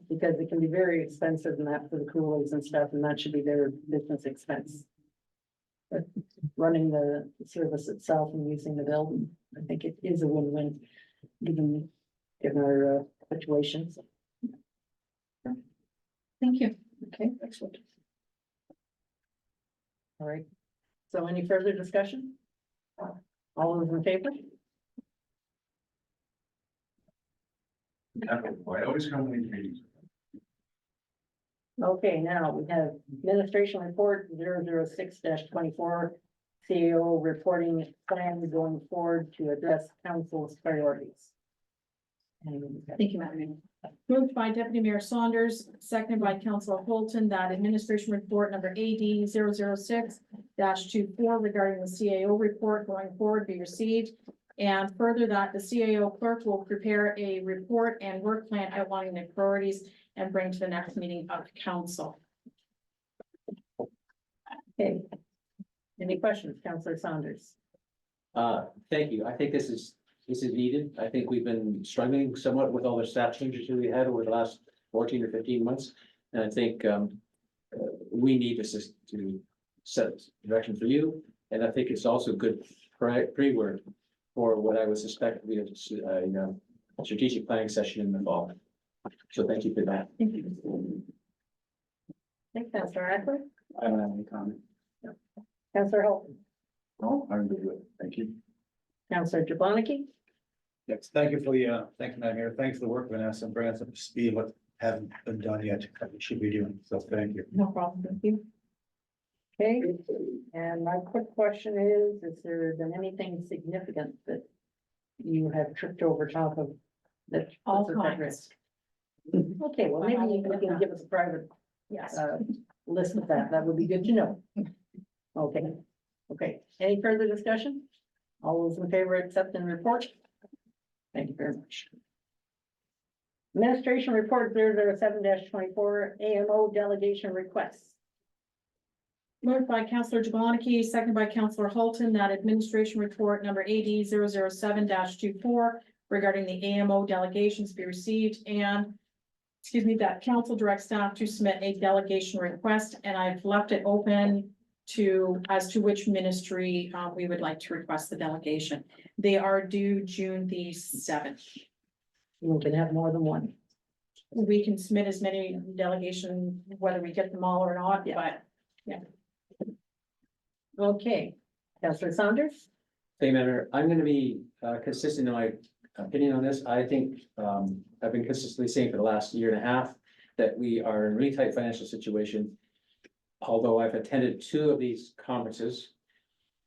because it can be very expensive and that for the coolers and stuff, and that should be their business expense. But running the service itself and using the building, I think it is a win-win, given our situations. Thank you. Okay, excellent. All right, so any further discussion? All those in favor? I always come to these meetings. Okay, now we have administration report 006-24. CEO reporting plan going forward to address council's priorities. And Thank you, Madam Mayor. Moved by Deputy Mayor Saunders, seconded by Councilor Holton, that administration report number AD 006-24 regarding the CAO report going forward be received. And further that the CAO clerk will prepare a report and work plan outlining the priorities and bring to the next meeting of council. okay. Any questions, Councillor Saunders? Thank you. I think this is needed. I think we've been struggling somewhat with all the staff changes that we had over the last 14 or 15 months. And I think we need to set direction for you. And I think it's also good pre-work for what I would suspect will be a strategic planning session in the fall. So thank you for that. Thank you. Thanks, Councillor Radcliffe. I don't have any comment. Councillor Holton. Oh, I'm good with it. Thank you. Councillor Jablonski. Yes, thank you for the, thank you, Madam Mayor. Thanks for the work, Vanessa, and bringing us up to speed what hasn't been done yet, that we should be doing. So thank you. No problem, thank you. Okay, and my quick question is there been anything significant that you have tripped over top of that? All puts us at kinds. risk? Okay, well, maybe you can give us a private Yes. list of that. That would be good to know. Okay, okay. Any further discussion? All those in favor accept and report? Thank you very much. Administration report 007-24 AMO delegation requests. Moved by Councillor Jablonski, seconded by Councillor Holton, that administration report number AD 007-24 regarding the AMO delegations be received and that council direct staff to submit a delegation request, and I've left it open as to which ministry we would like to request the delegation. They are due June the 7th. We can have more than one. We can submit as many delegation, whether we get them all or not, but Okay, Councillor Saunders? Same manner. I'm gonna be consistent in my opinion on this. I think I've been consistently saying for the last year and a half that we are in a really tight financial situation. Although I've attended 2 of these conferences,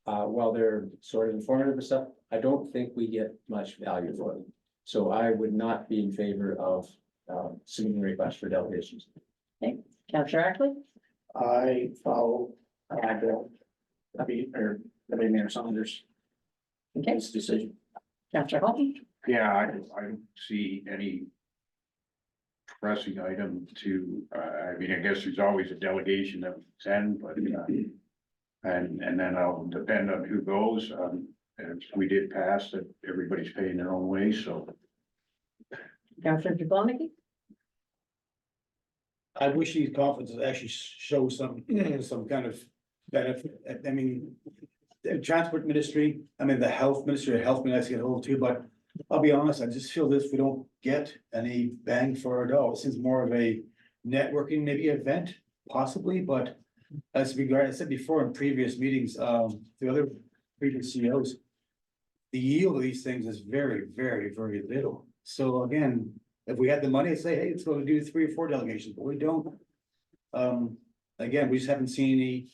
while they're sort of informative and stuff, I don't think we get much value for them. So I would not be in favor of submitting requests for delegations. Counselor Ackley, I follow, Deputy Mayor Saunders' okay, decision. Counselor Houghton, Yeah, I don't see any pressing item to, I mean, I guess there's always a delegation that we send, but, and then I'll depend on who goes, and we did pass that everybody's paying their own way, so. Counselor Jablonski, I wish these conferences actually show some, some kind of benefit. I mean, the transport ministry, I mean, the health ministry, health ministry get a hold too, but I'll be honest, I just feel this, we don't get any bang for our dollar. It seems more of a networking, maybe event, possibly, but as I said before in previous meetings, the other previous CEOs, the yield of these things is very, very, very little. So again, if we had the money, I'd say, hey, let's go do 3 or 4 delegations, but we don't. Again, we just haven't seen any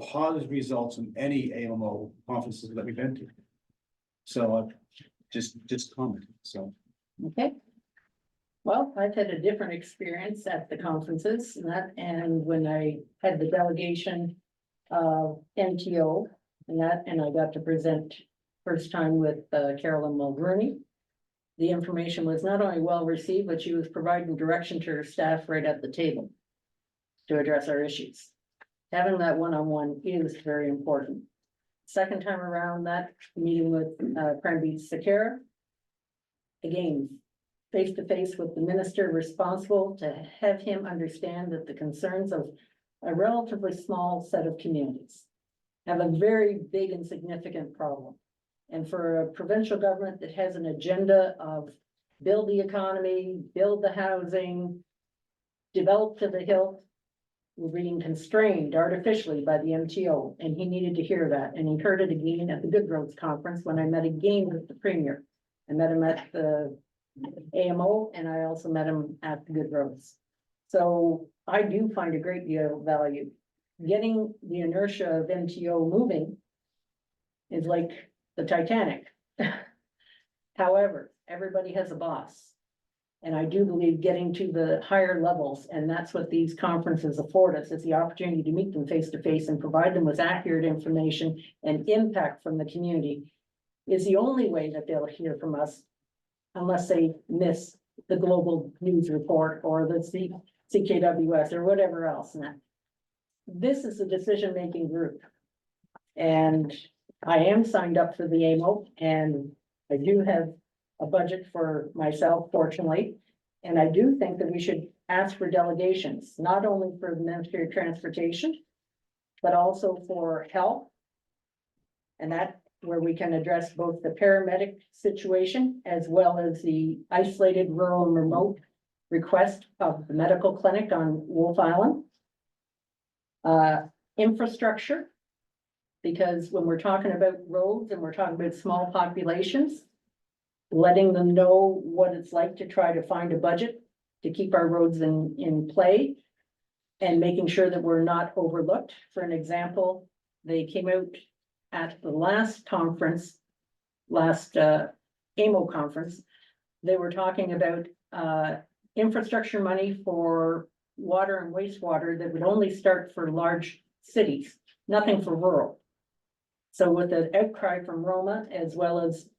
positive results in any AMO conferences that we've been to. So just comment, so. okay. Well, I've had a different experience at the conferences and that, and when I had the delegation of MTO and that, and I got to present first time with Carolyn Mulrooney. The information was not only well received, but she was providing direction to her staff right at the table to address our issues. Having that one-on-one is very important. Second time around, that meeting with Cranby Sakara. Again, face-to-face with the minister responsible to have him understand that the concerns of a relatively small set of communities have a very big and significant problem. And for a provincial government that has an agenda of build the economy, build the housing, develop to the hilt, we're being constrained artificially by the MTO, and he needed to hear that, and he heard it again at the Good Roads Conference when I met again with the Premier. I met him at the AMO, and I also met him at the Good Roads. So I do find a great deal of value. Getting the inertia of MTO moving is like the Titanic. However, everybody has a boss. And I do believe getting to the higher levels, and that's what these conferences afford us, is the opportunity to meet them face to face and provide them with accurate information and impact from the community, is the only way that they'll hear from us, unless they miss the global news report or the CKWS or whatever else. And that, this is a decision-making group. And I am signed up for the AMO, and I do have a budget for myself, fortunately. And I do think that we should ask for delegations, not only for the Ministry of Transportation, but also for health. And that where we can address both the paramedic situation as well as the isolated rural and remote request of the medical clinic on Wolf Island. Infrastructure, because when we're talking about roads and we're talking about small populations, letting them know what it's like to try to find a budget to keep our roads in play and making sure that we're not overlooked. For an example, they came out at the last conference, AMO conference, they were talking about infrastructure money for water and wastewater that would only start for large cities, nothing for rural. So with the outcry from Roma, as well as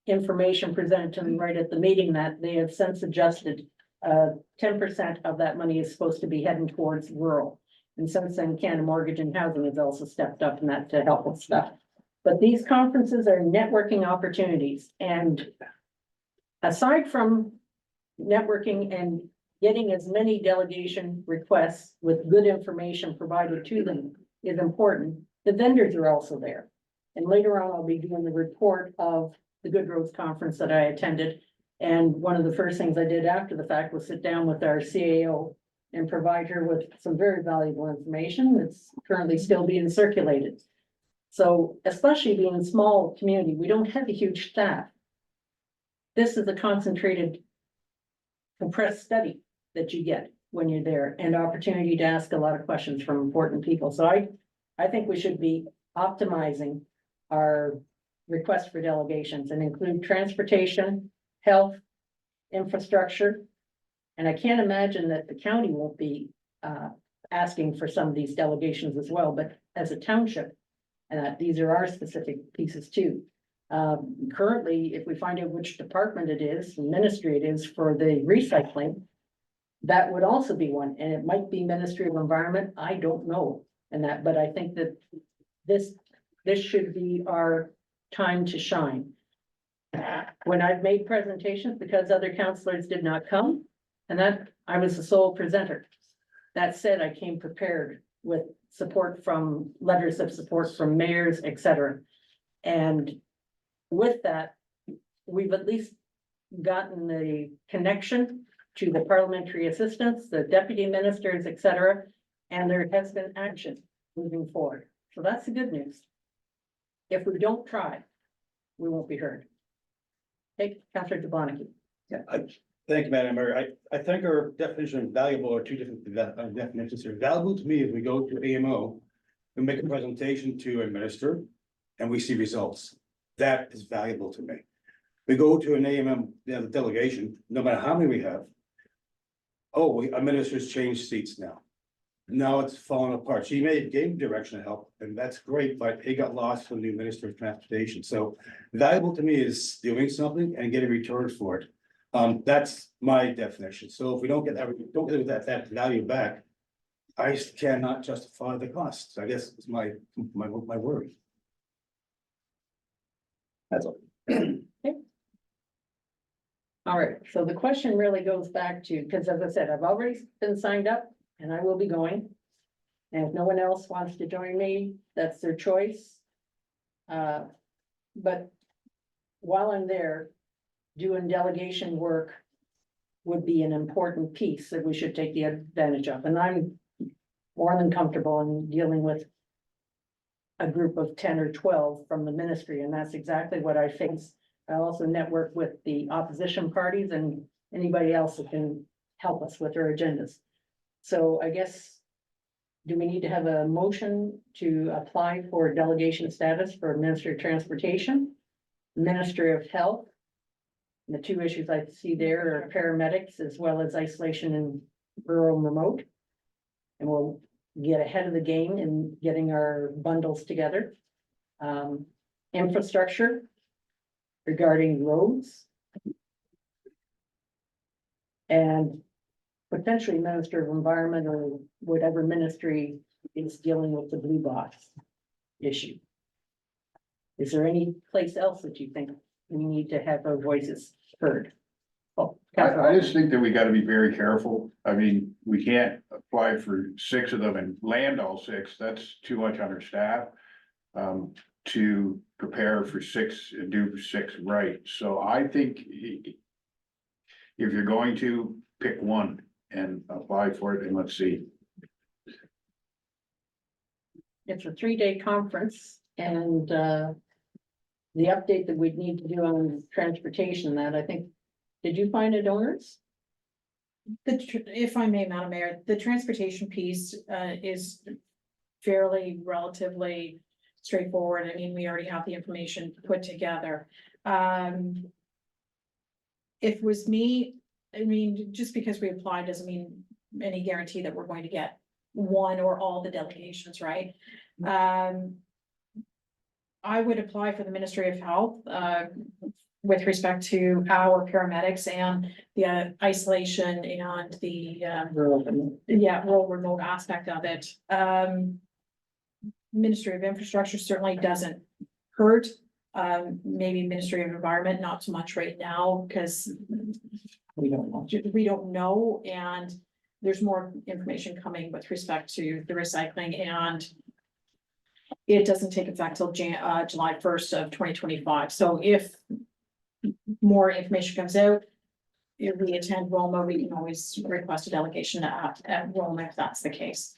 information presented to them right at the meeting, that they have since adjusted 10% of that money is supposed to be heading towards rural. And since then, Canada Mortgage and Housing has also stepped up in that to help with stuff. But these conferences are networking opportunities. And aside from networking and getting as many delegation requests with good information provided to them is important, the vendors are also there. And later on, I'll be doing the report of the Good Roads Conference that I attended. And one of the first things I did after the fact was sit down with our CAO and provide her with some very valuable information that's currently still being circulated. So especially being a small community, we don't have a huge staff. This is a concentrated, compressed study that you get when you're there, and opportunity to ask a lot of questions from important people. So I think we should be optimizing our request for delegations and include transportation, health, infrastructure, And I can't imagine that the county won't be asking for some of these delegations as well, but as a township. And these are our specific pieces too. Currently, if we find out which department it is, ministry it is for the recycling. That would also be one, and it might be Ministry of Environment, I don't know. And that, but I think that this should be our time to shine. When I've made presentations, because other counselors did not come, and that I was the sole presenter. That said, I came prepared with support from letters of support from mayors, et cetera. And with that, we've at least gotten the connection to the parliamentary assistants, the deputy ministers, et cetera. And there has been action moving forward. So that's the good news. If we don't try, we won't be heard. Hey, Councillor DeBonnicky. Yeah, thank you, Madam Mayor. I think our definition of valuable are two different definitions here. Valuable to me is we go to AMO, we make a presentation to a minister, and we see results. That is valuable to me. We go to an AMM delegation, no matter how many we have. Oh, our minister's changed seats now. Now it's falling apart. She gave direction to help, and that's great, but it got lost from the new Minister of Transportation. So valuable to me is doing something and getting returns for it. That's my definition. So if we don't get that value back, I cannot justify the costs. I guess is my worry. That's all. All right, so the question really goes back to, because as I said, I've already been signed up and I will be going. And if no one else wants to join me, that's their choice. But while I'm there, doing delegation work would be an important piece that we should take the advantage of. And I'm more than comfortable in dealing with a group of 10 or 12 from the ministry, and that's exactly what I face. I also network with the opposition parties and anybody else that can help us with their agendas. So I guess, do we need to have a motion to apply for delegation status for Ministry of Transportation, Ministry of Health? The two issues I see there are paramedics as well as isolation and rural and remote. And we'll get ahead of the game in getting our bundles together. Infrastructure regarding roads. And potentially Minister of Environment or whatever ministry is dealing with the blue box issue. Is there any place else that you think we need to have our voices heard? Oh, I just think that we gotta be very careful. I mean, we can't apply for 6 of them and land all 6. That's too much on our staff. To prepare for 6 and do 6 right. So I think if you're going to pick one and apply for it, and let's see. It's a 3-day conference and the update that we'd need to do on transportation that I think, did you find a donors? If I may, Madam Mayor, the transportation piece is fairly relatively straightforward. I mean, we already have the information put together. If it was me, I mean, just because we applied doesn't mean any guarantee that we're going to get one or all the delegations, right? I would apply for the Ministry of Health, with respect to our paramedics and the isolation and the, rural remote aspect of it. Ministry of Infrastructure certainly doesn't hurt. Maybe Ministry of Environment, not so much right now, because we don't know, and there's more information coming with respect to the recycling, and it doesn't take effect till July 1st of 2025. So if more information comes out, if we attend Roma, we can always request a delegation at Roma if that's the case.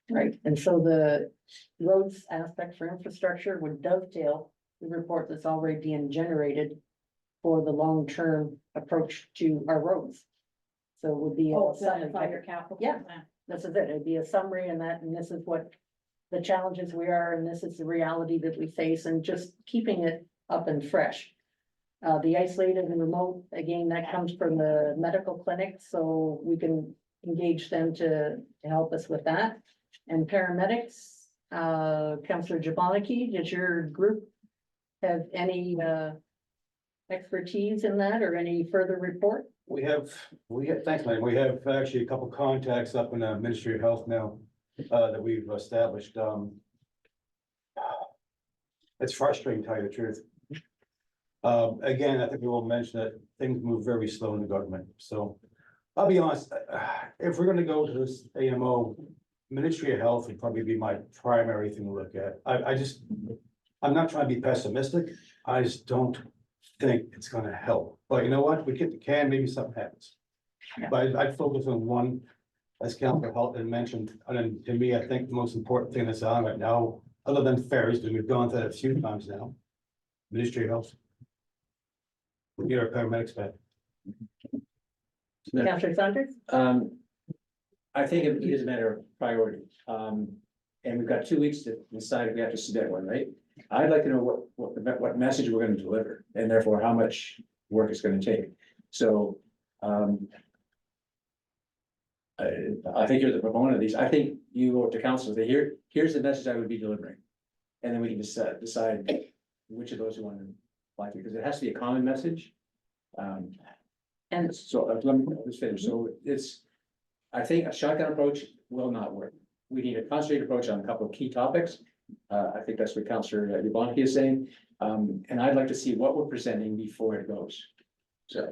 Right, and so the roads aspect for infrastructure would dovetail the report that's already being generated for the long-term approach to our roads. So it would be. Oh, a summary. the 5-year capital. Yeah. This is it. It'd be a summary and that, and this is what the challenges we are, and this is the reality that we face, and just keeping it up and fresh. The isolated and remote, again, that comes from the medical clinic, so we can engage them to help us with that. And paramedics, Counselor Jablonski, does your group have any expertise in that or any further report? We have, thanks, man. We have actually a couple contacts up in the Ministry of Health now, that we've established, it's frustrating, to tell you the truth. Again, I think we will mention that things move very slow in the government, so I'll be honest, if we're gonna go to this AMO, Ministry of Health would probably be my primary thing to look at. I'm not trying to be pessimistic, I just don't think it's gonna help. But you know what, we kick the can, maybe something happens. But I'd focus on one, as Councilor Halton mentioned, and then to me, I think the most important thing that's on right now, other than ferries, because we've gone through that a few times now, Ministry of Health. We get our paramedics back. Counselor Saunders? I think it is a matter of priority. And we've got 2 weeks to decide if we have to submit one, right? I'd like to know what message we're gonna deliver, and therefore how much work it's gonna take. So, I think you're the proponent of these. I think you go to council, say, here's the message I would be delivering. And then we can decide which of those you want to apply to, because it has to be a common message. And So, let me just finish. So I think a shotgun approach will not work. We need a concentrated approach on a couple of key topics. I think that's what Councillor Jablonski is saying. And I'd like to see what we're presenting before it goes. So,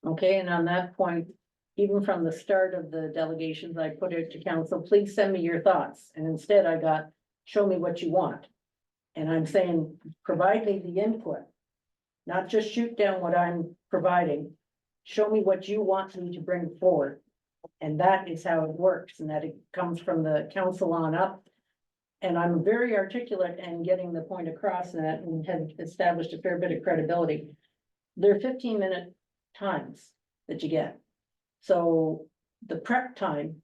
okay, and on that point, even from the start of the delegations, I put it to council, please send me your thoughts. And instead I got, show me what you want. And I'm saying, provide me the input. Not just shoot down what I'm providing. Show me what you want me to bring forward. And that is how it works, and that it comes from the council on up. And I'm very articulate and getting the point across in that, and have established a fair bit of credibility. They're 15-minute times that you get. So the prep time,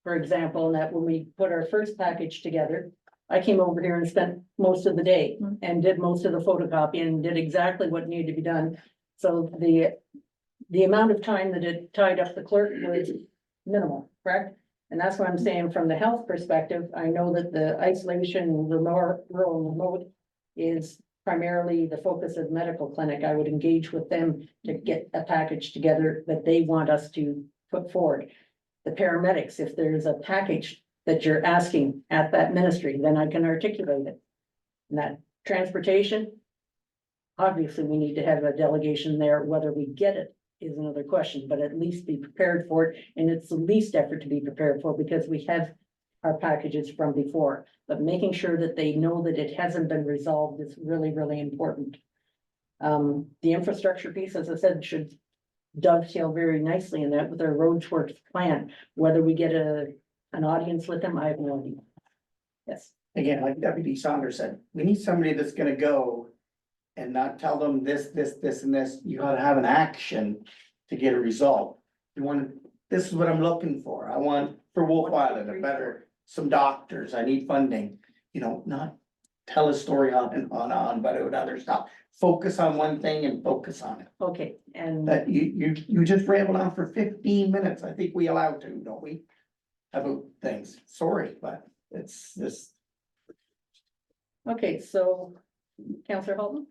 for example, and that when we put our first package together, I came over here and spent most of the day and did most of the photocopying and did exactly what needed to be done. So the amount of time that it tied up the clerk was minimal, correct? And that's what I'm saying from the health perspective. I know that the isolation, rural and remote is primarily the focus of medical clinic. I would engage with them to get a package together that they want us to put forward. The paramedics, if there's a package that you're asking at that ministry, then I can articulate it. And that transportation, obviously, we need to have a delegation there. Whether we get it is another question, but at least be prepared for it. And it's the least effort to be prepared for, because we have our packages from before, but making sure that they know that it hasn't been resolved is really, really important. The infrastructure piece, as I said, should dovetail very nicely in that with our roads works plan. Whether we get an audience with them, I have no idea. Yes. Again, like Deputy Saunders said, we need somebody that's gonna go and not tell them this, and this. You gotta have an action to get a result. You want, this is what I'm looking for. I want for Wolf Island a better, some doctors. I need funding. You know, not tell a story on and on, but with other stuff. Focus on one thing and focus on it. Okay, and That you just rambled on for 15 minutes. I think we allowed to, don't we? About things. Sorry, but it's this. okay, so Councillor Holton?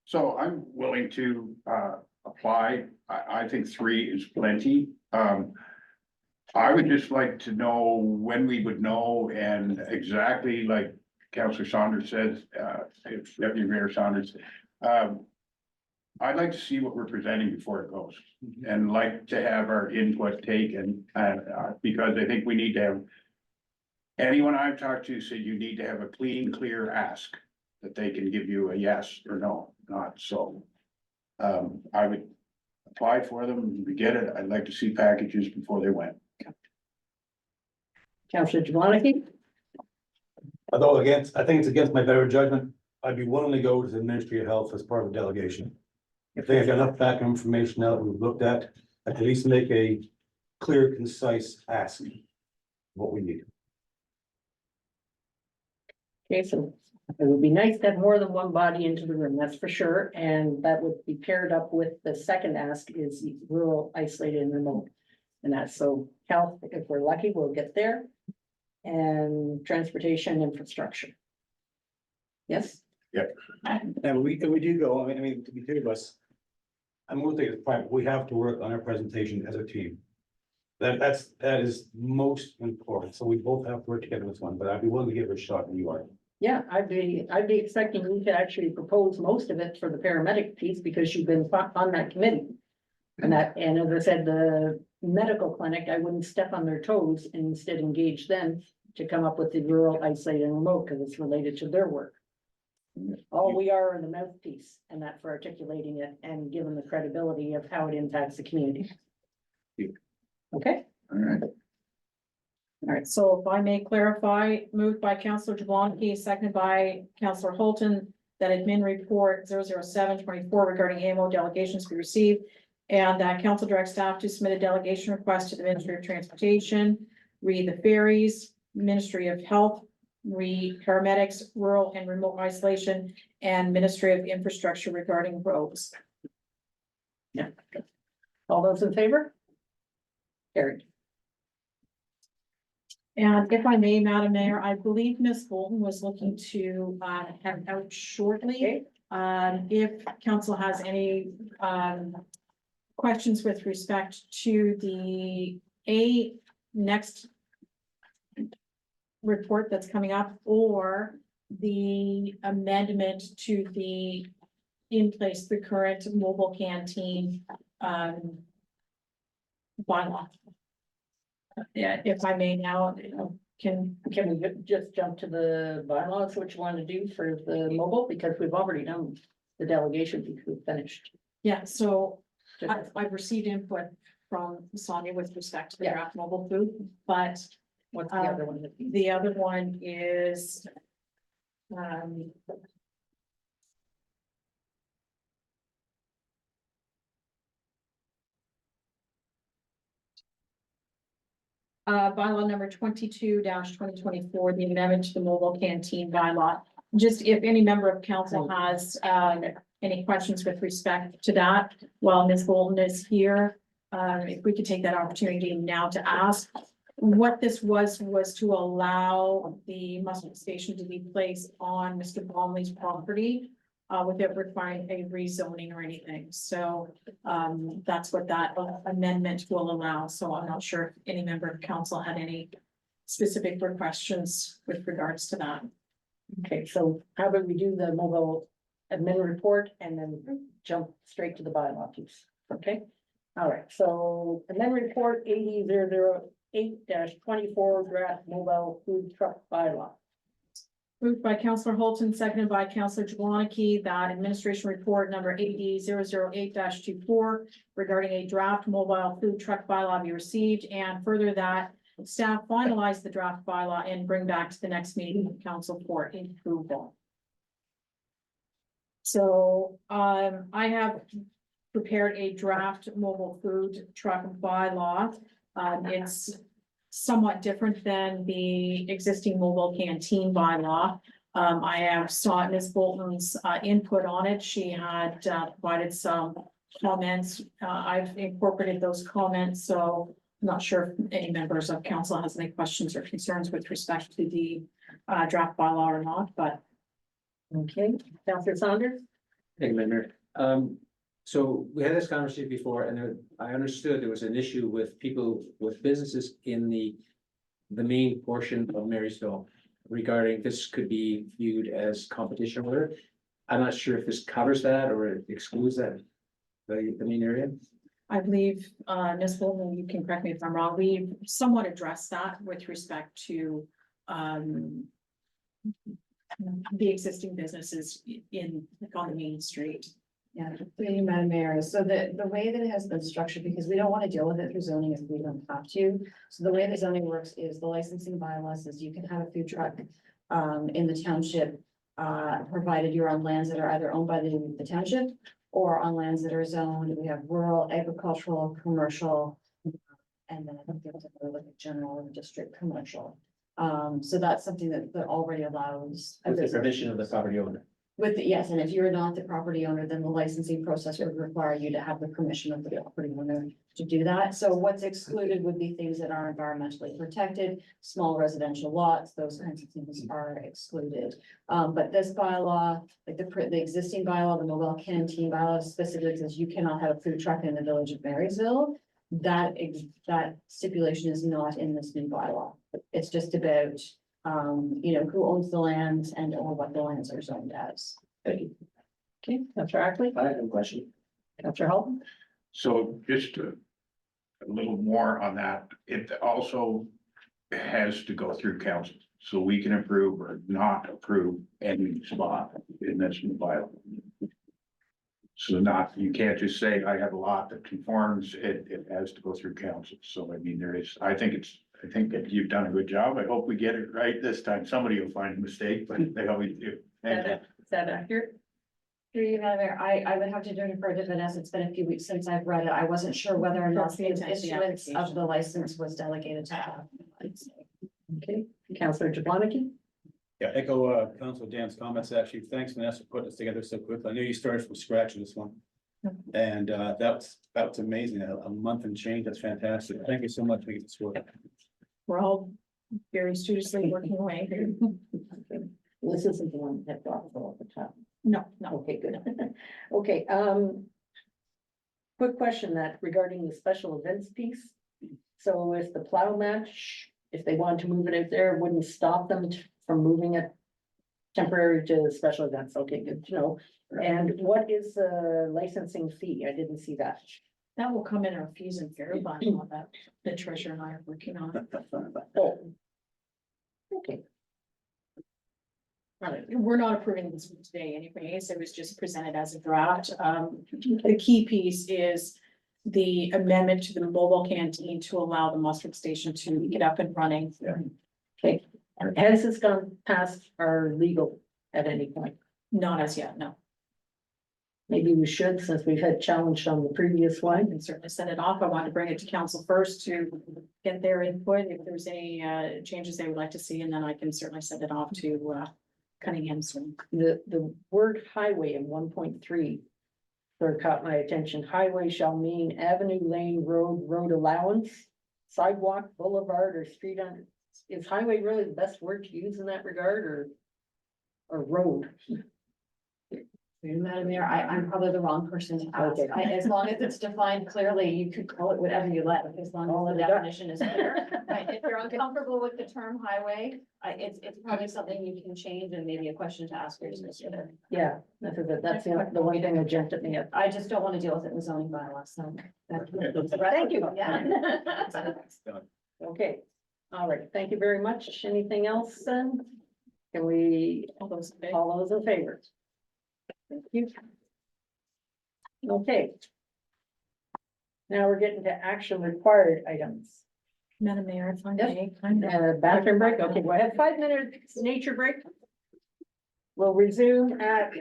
So I'm willing to apply. I think 3 is plenty. I would just like to know when we would know, and exactly like Councillor Saunders says, if Deputy Mayor Saunders. I'd like to see what we're presenting before it goes, and like to have our input taken, because I think we need to have. Anyone I've talked to said you need to have a clean, clear ask, that they can give you a yes or no, not so. I would apply for them, we get it. I'd like to see packages before they went. Councillor Jablonski? Although I think it's against my better judgment, I'd be willing to go to the Ministry of Health as part of the delegation. If they have enough background information now that we've looked at least make a clear, concise ask of what we need. Okay, so It would be nice to have more than one body into the room, that's for sure, and that would be paired up with the second ask is rural, isolated and remote. And that's so health, if we're lucky, we'll get there. And transportation infrastructure. Yes? And we do go, I mean, to be clear of us. I'm going to take the point, we have to work on our presentation as a team. That is most important, so we both have to work together with one, but I'd be willing to give it a shot when you are. Yeah, I'd be expecting you to actually propose most of it for the paramedic piece because you've been on that committee. And as I said, the medical clinic, I wouldn't step on their toes and instead engage them to come up with the rural, isolated and remote because it's related to their work. All we are the mouthpiece and that for articulating it and given the credibility of how it impacts the community. Okay? All right. All right, so if I may clarify, moved by Councillor Jablonski, seconded by Councillor Holton, that admin report 00724 regarding AMO delegations be received. And that council direct staff to submit a delegation request to the Ministry of Transportation, read the ferries, Ministry of Health, read paramedics, rural and remote isolation, and Ministry of Infrastructure regarding roads. Yeah. All those in favor? Carried. And if I may, Madam Mayor, I believe Ms. Bolton was looking to have out shortly. Okay. If council has any questions with respect to the next report that's coming up, or the amendment to the the current mobile canteen bylaw. Yeah, if I may now, can Can we just jump to the bylaws, what you want to do for the mobile, because we've already done the delegation, because we've finished. yeah, so I've received input from Sonia with respect to the Yeah. draft mobile food, but What's the other one? the other one is bylaw number 22-2024, the amendment to the mobile canteen bylaw. Just if any member of council has any questions with respect to that, while Ms. Bolton is here, if we could take that opportunity now to ask. What this was to allow the muster station to be placed on Mr. Bromley's property without requiring a rezoning or anything. So that's what that amendment will allow. So I'm not sure if any member of council had any specific questions with regards to that. Okay, so how about we do the mobile admin report and then jump straight to the bylaw piece, okay? All right, so admin report 80-008-24 draft mobile food truck bylaw. Moved by Councillor Holton, seconded by Councillor Jablonski, that administration report number 80-008-24 regarding a draft mobile food truck bylaw be received, and further that staff finalize the draft bylaw and bring back to the next meeting of council for approval. So I have prepared a draft mobile food truck bylaw. It's somewhat different than the existing mobile canteen bylaw. I have sought Ms. Bolton's input on it. She had provided some comments. I've incorporated those comments, so I'm not sure if any members of council has any questions or concerns with respect to the draft bylaw or not, but. Okay, Councillor Saunders? Thank you, Madam Mayor. So we had this conversation before, and I understood there was an issue with people with businesses in the main portion of Marysville regarding this could be viewed as competition with it. I'm not sure if this covers that or it excludes that, the main area. I believe, Ms. Bolton, you can correct me if I'm wrong, we somewhat addressed that with respect to, the existing businesses on the main street. Yeah, thank you, Madam Mayor. So the way that it has been structured, because we don't want to deal with it through zoning if we don't have to. So the way the zoning works is the licensing bylaw says you can have a food truck in the township, provided you're on lands that are either owned by the township or on lands that are zoned. We have rural, agricultural, commercial, and then I think there's like a general district commercial. So that's something that already allows. a With the business. permission of the property owner. With, yes, and if you're not the property owner, then the licensing process would require you to have the permission of the property owner to do that. So what's excluded would be things that are environmentally protected, small residential lots, those kinds of things are excluded. But this bylaw, like the existing bylaw, the Mobile Canteen bylaw specifically says you cannot have a food truck in the village of Marysville. That stipulation is not in this new bylaw. It's just about who owns the land and or what the lands are zoned as. Okay, Counselor Ackley, I have a question. Counselor Halton. So just a little more on that, it also has to go through council, so we can approve or not approve any spot in this new bylaw. So you can't just say, I have a lot that conforms, it has to go through council, so I mean, I think that you've done a good job, I hope we get it right this time, somebody will find a mistake, but they always do. Thank you. Is that accurate? Through you, Madam Mayor, I would have to defer to Vanessa. It's been a few weeks since I've read it. I wasn't sure whether or not That's the the intent of the issuance of application. the license was delegated to her. Okay, Counselor Jablonski. Yeah, echo Council Dan's comments, actually, thanks Vanessa for putting this together so quickly, I knew you started from scratch with this one. And that's amazing, a month and change, that's fantastic, thank you so much for making this work. We're all very studiously working away. This isn't the one that brought it all the time. No, no. Okay, good. Okay, quick question that regarding the special events piece. So if the plow match, if they want to move it out there, it wouldn't stop them from moving it temporary to special events. Okay, good to know. And what is the licensing fee? I didn't see that. That will come in our fees and fair bylaw that the treasurer and I are working on. Oh. Okay. All right. We're not approving this one today anyways, it was just presented as a draft. The key piece is the amendment to the mobile canteen to allow the mustard station to get up and running. Okay, has this gone past our legal at any point? Not as yet, no. Maybe we should, since we've had challenged on the previous I one. can certainly send it off. I want to bring it to council first to get their input, if there's any changes they would like to see, and then I can certainly send it off to Cunningham soon. The word highway in 1.3. Sort of caught my attention. Highway shall mean avenue, lane, road allowance, sidewalk, boulevard, or street on. Is highway really the best word to use in that regard, or road? Madam Mayor, I'm probably the wrong person to ask. Okay. As long as it's defined clearly, you could call it whatever you like, as long as the definition is clear. Right, if you're uncomfortable with the term highway, it's probably something you can change and maybe a question to ask your solicitor. Yeah, that's the one thing that jumped at me. I just don't want to deal with it in the zoning bylaw, so. Thank you. Yeah. Okay, all right, thank you very much. Anything else then? Can we, All those in favor? all those in favor? Thank you. Okay. Now we're getting to action required items. Madam Mayor, if I Yep. may, kind of. Bathroom break, okay, we'll have 5 minutes nature break. We'll resume at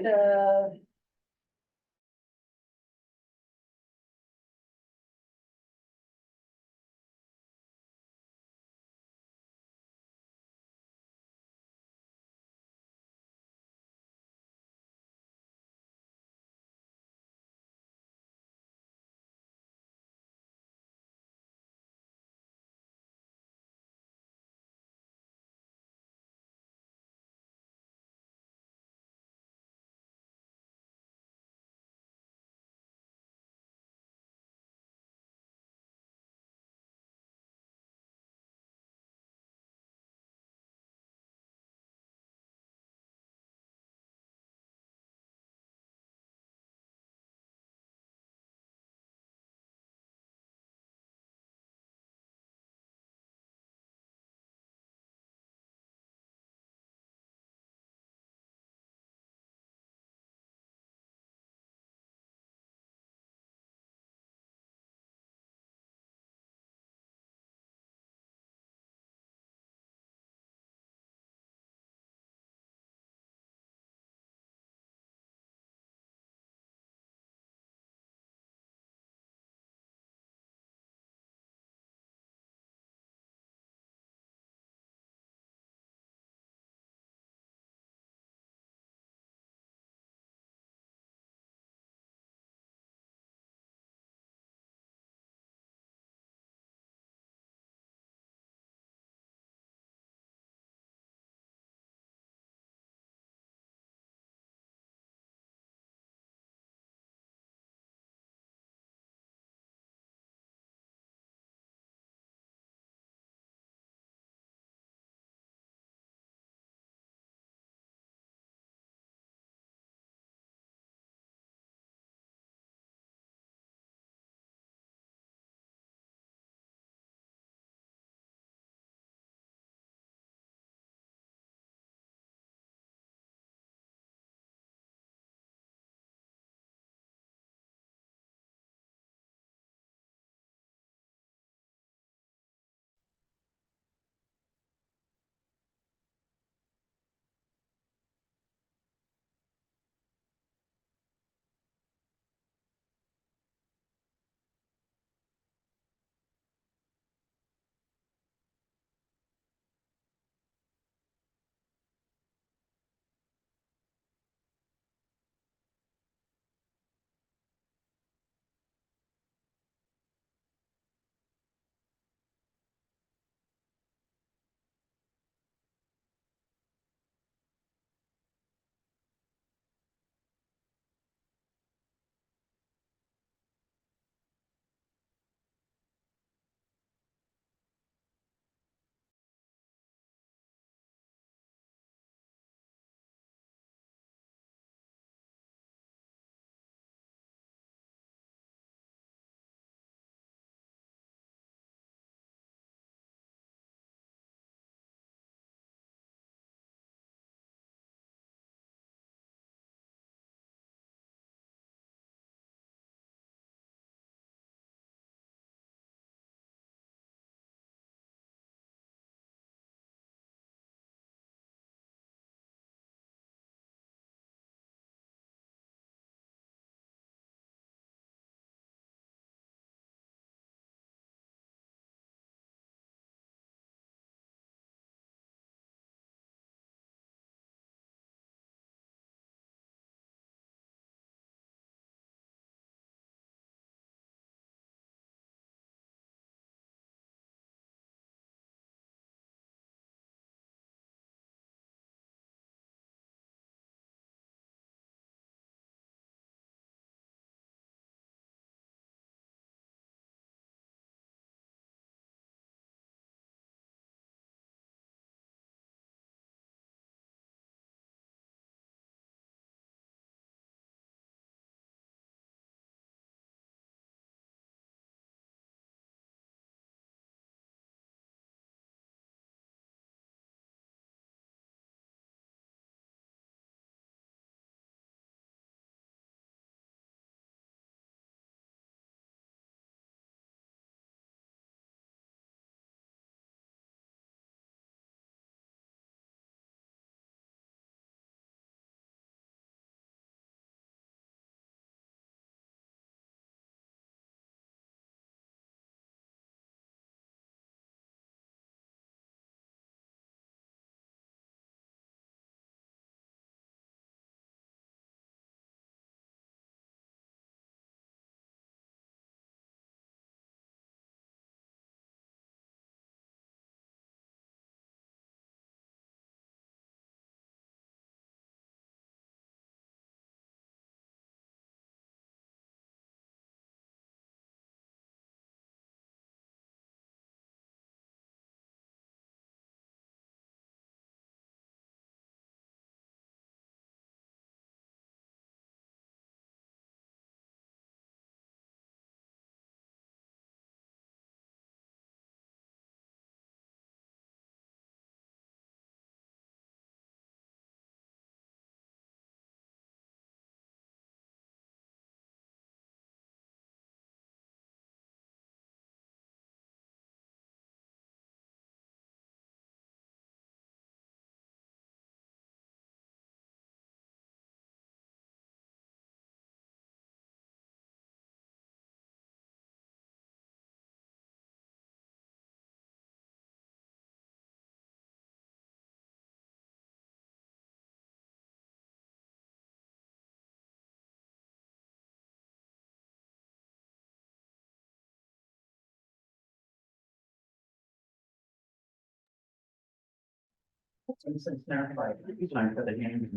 Time for the game.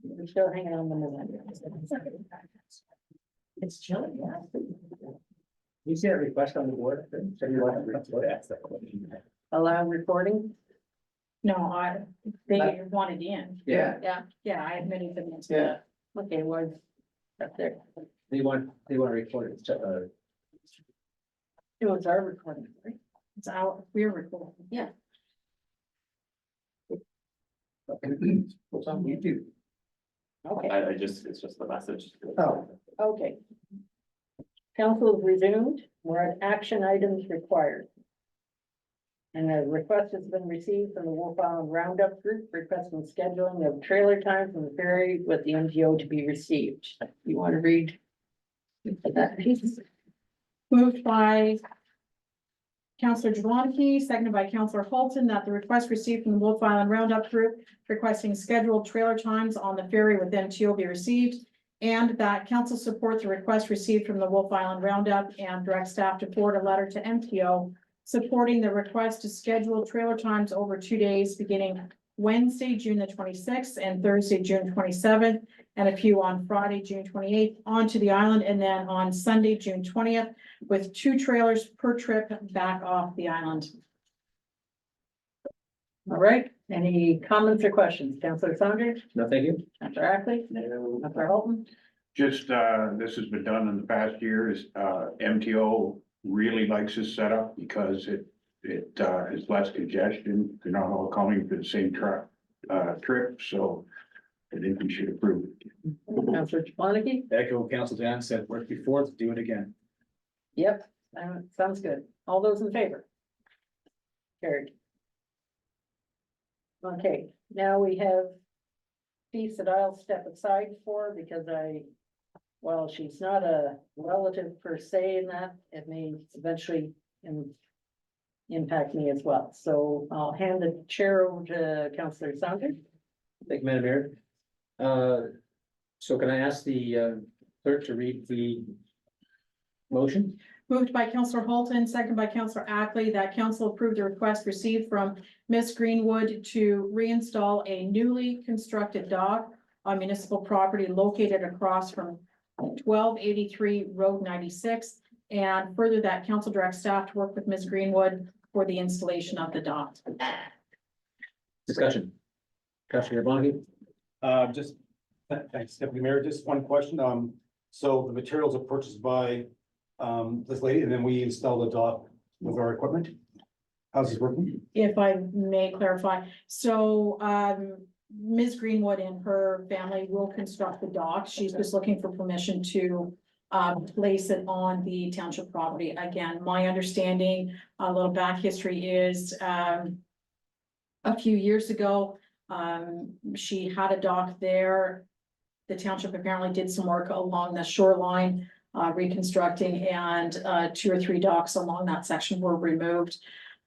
We're still hanging on the millennium. It's chilly, yeah. You see a request on the board? So you want to ask that question? Allow recording? No, they wanted in. Yeah, Yeah, I admitted them. into Yeah. Okay, was up there. they want to record it, It was our recording, right? It's our, we're recording. Yeah. What's on YouTube? Okay, It's just the message. Oh. okay. Council is resumed. We're at action items required. And a request has been received from the Wolf Island Roundup Group requesting scheduling of trailer time from the ferry with the MTO to be received. You want to read that piece? Moved by Counselor Jablonski, seconded by Counselor Holton, that the request received from the Wolf Island Roundup Group requesting scheduled trailer times on the ferry with MTO be received, and that council support the request received from the Wolf Island Roundup and direct staff to forward a letter to MTO supporting the request to schedule trailer times over 2 days, beginning Wednesday, June the 26th and Thursday, June 27th, and a few on Friday, June 28th, onto the island, and then on Sunday, June 20th, with 2 trailers per trip back off the island. All right, any comments or questions? Councillor Saunders, No, thank you. Councillor Ackley, Councillor Holton? Just, this has been done in the past years, MTO really likes this setup because it is less congestion. They're not all coming for the same trip, so I think we should approve it. Councillor Jablonski? Echo Council Dan said, worked before, do it again. Yep, sounds good. All those in favor? Carried. Okay, now we have piece that I'll step aside for because while she's not a relative per se in that, it may eventually impact me as well. So I'll hand the chair over to Councillor Saunders. Thank you, Madam Mayor. So can I ask the clerk to read the motion? Moved by Counselor Holton, seconded by Counselor Ackley, that council approved the request received from Miss Greenwood to reinstall a newly constructed dock on municipal property located across from 1283 Road 96. And further, that council directs staff to work with Ms. Greenwood for the installation of the dock. Discussion. Councilor Jablonski. Thanks, Deputy Mayor. Just one question. So the materials are purchased by this lady, and then we install the dock with our equipment. How's this working? If I may clarify, so Ms. Greenwood and her family will construct the dock. She's just looking for permission to place it on the township property. Again, my understanding, a little back history is a few years ago, she had a dock there. The township apparently did some work along the shoreline, reconstructing, and 2 or 3 docks along that section were removed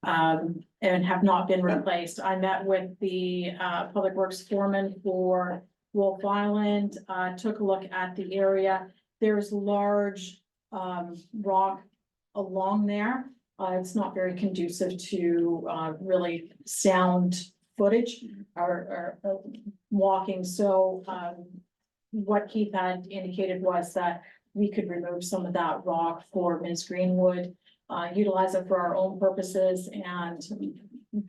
and have not been replaced. I met with the Public Works foreman for Wolf Island, took a look at the area. There's large rock along there. It's not very conducive to really sound footage or walking. So what Keith had indicated was that we could remove some of that rock for Ms. Greenwood, utilize it for our own purposes, and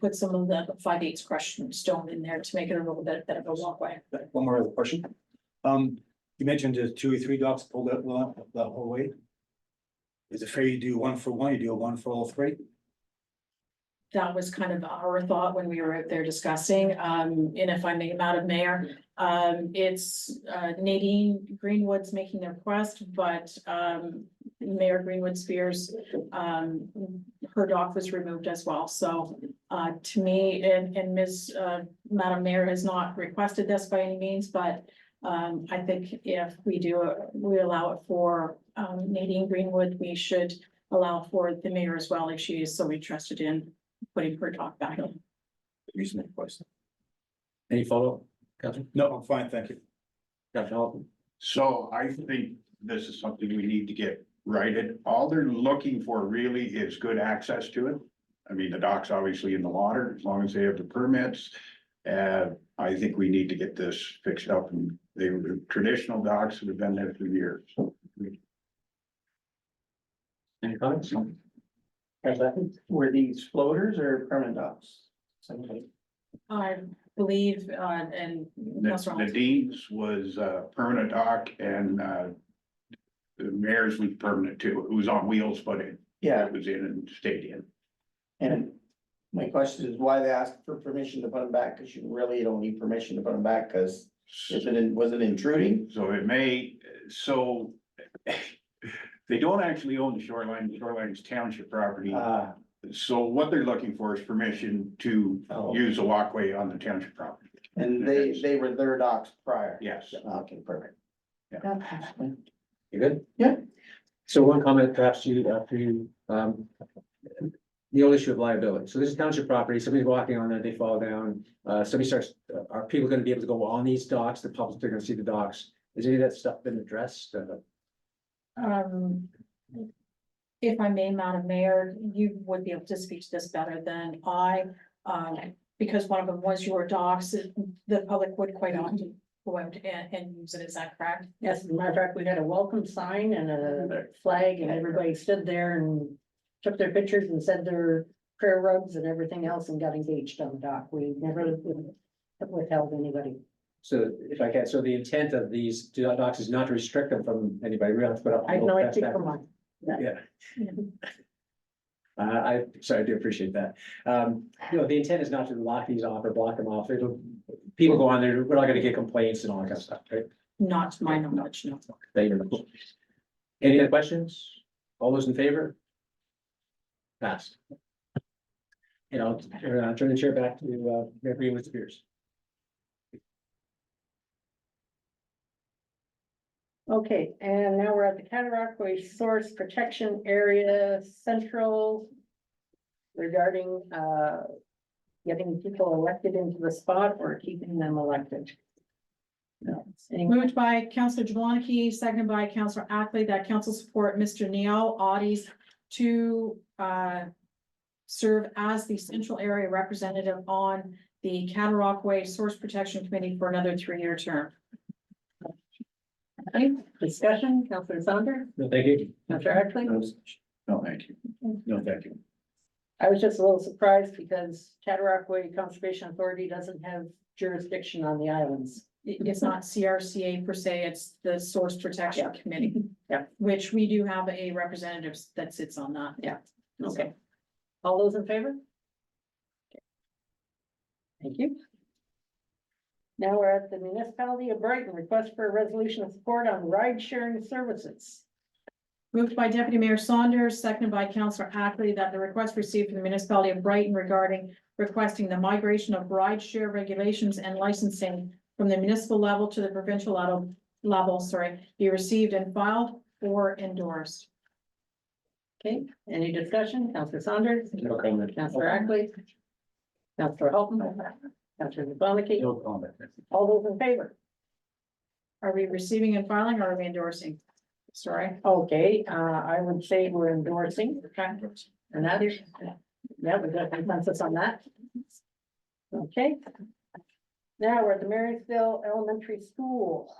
put some of the 5/8 crushed stone in there to make it a little bit of a walkway. One more other question. You mentioned the 2 or 3 docks pulled out the whole way. Is it fair you do 1 for 1, you do a 1 for all 3? That was kind of our thought when we were out there discussing, and if I may, Madam Mayor, it's Nadine Greenwood's making the request, but Mayor Greenwood Spears, her dock was removed as well. So to me, and Madam Mayor has not requested this by any means, but I think if we allow it for Nadine Greenwood, we should allow for the mayor as well if she is so interested in putting her dock back in. Reasonable question. Any follow-up, Councilor? No, I'm fine, thank you. Councilor Holton. So I think this is something we need to get righted. All they're looking for really is good access to it. I mean, the dock's obviously in the water, as long as they have the permits. I think we need to get this fixed up, and they were traditional docks that have been there for years. Any comments? Were these floaters or permanent docks? Somebody- I believe, and. The Dean's was permanent dock, and the mayor's was permanent too. It was on wheels, but it Yeah, was in and stayed in. and my question is why they asked for permission to put them back, because you really don't need permission to put them back, because was it intruding? So it may, so they don't actually own the shoreline is township property. So what they're looking for is permission to Oh. use a walkway on the township property. And they were their docks prior? Yes. Okay, perfect. You good? Yeah. So one comment perhaps to, after you, the old issue of liability. So this is township property, somebody's walking on it, they fall down, somebody starts, are people gonna be able to go on these docks? The public, they're gonna see the docks. Is any of that stuff been addressed? If I may, Madam Mayor, you would be able to speak to this better than I, because one of them was your docs, the public would quite often go out and use it, is that correct? Yes, as a matter of fact, we had a welcome sign and a flag and everybody stood there and took their pictures and said their prayer rugs and everything else and got engaged on the dock. We never withheld anybody. So if I can, so the intent of these docks is not to restrict them from anybody. We have to put up. I know I fast speak back- for mine. Yeah. I do appreciate that. The intent is not to lock these off or block them off. People go on there, we're not gonna get complaints and all that kind of stuff, right? Not to my knowledge, no. Thank you very much. Any other questions? All those in favor? Passed. And I'll turn the chair back to Mayor Greenwood Spears. Okay, and now we're at the Cataraqui Source Protection Area Central regarding getting people elected into the spot or keeping them elected. No, anyone? Moved by Councillor Jablonski, seconded by Councillor Ackley, that council support Mr. Neil Audis to serve as the central area representative on the Cataraqui Source Protection Committee for another 3-year term. Okay, discussion, Councillor Saunders, No, thank you. Councillor Ackley. No, thank you. No, thank you. I was just a little surprised because Cataraqui Conservation Authority doesn't have jurisdiction on the islands. It's not CRCA per se, it's the Source Protection Committee. Yeah. Which we do have a representative that sits on that. Yeah. Okay. All those in favor? Okay. Thank you. Now we're at the municipality of Brighton, request for a resolution of support on ride sharing services. Moved by Deputy Mayor Saunders, seconded by Councillor Ackley, that the request received from the municipality of Brighton regarding requesting the migration of ride share regulations and licensing from the municipal level to the provincial level, be received and filed or endorsed. Okay, any discussion? Councillor Saunders, No comment. Councillor Ackley, Councillor Holton, Councillor Zabonaki, No comment. all those in favor? Are we receiving and filing or are we endorsing? Sorry. Okay, I would say we're endorsing, Okay. and that is, yeah, we got consensus on that. Okay. Now we're at the Marysville Elementary School.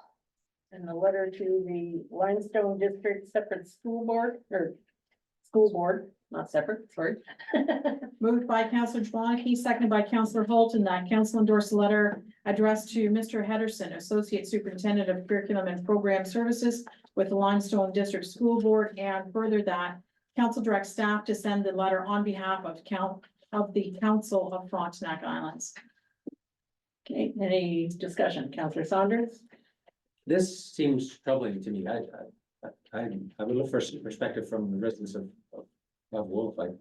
And the letter to the Limestone District Separate School Board, or School Board, not separate, sorry. Moved by Councillor Jablonski, seconded by Councillor Holton, that council endorse a letter addressed to Mr. Henderson, Associate Superintendent of Curriculum and Program Services with the Limestone District School Board, and further that council directs staff to send the letter on behalf of the Council of Frontenac Islands. Okay, any discussion? Councillor Saunders? This seems troubling to me. I would look for perspective from the residents of Wolf, like,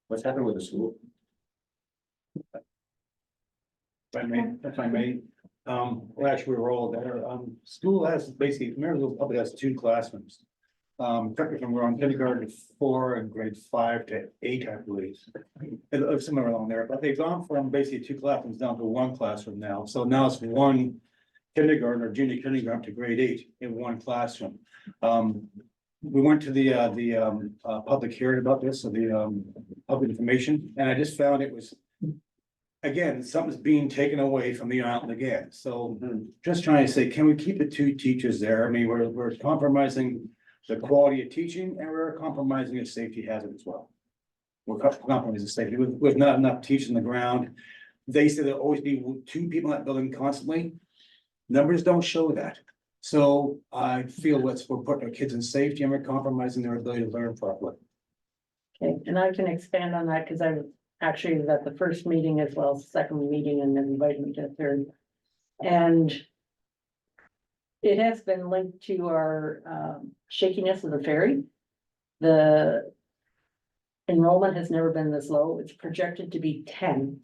what's happened with the school? If I may, well, actually, we were all there. School has basically, Maryville probably has 2 classrooms. Correct me if I'm wrong, kindergarten to 4 and grade 5 to 8, I believe. Somewhere along there, but they've gone from basically 2 classrooms down to 1 classroom now. So now it's 1 kindergarten or junior kindergarten to grade 8 in 1 classroom. we went to the public hearing about this, so the public information, and I just found it was. Again, something's being taken away from the island again, so just trying to say, can we keep the two teachers there? I mean, we're compromising the quality of teaching and we're compromising a safety hazard as well. We're compromising safety with not enough teachers on the ground. They say there'll always be two people in that building constantly. Numbers don't show that. So I feel we're putting our kids in safety and we're compromising their ability to learn properly. Okay, and I can expand on that because I was actually at the first meeting as well as the second meeting and then invited me to the third. And it has been linked to our shakiness of the ferry. The enrollment has never been this low. It's projected to be 10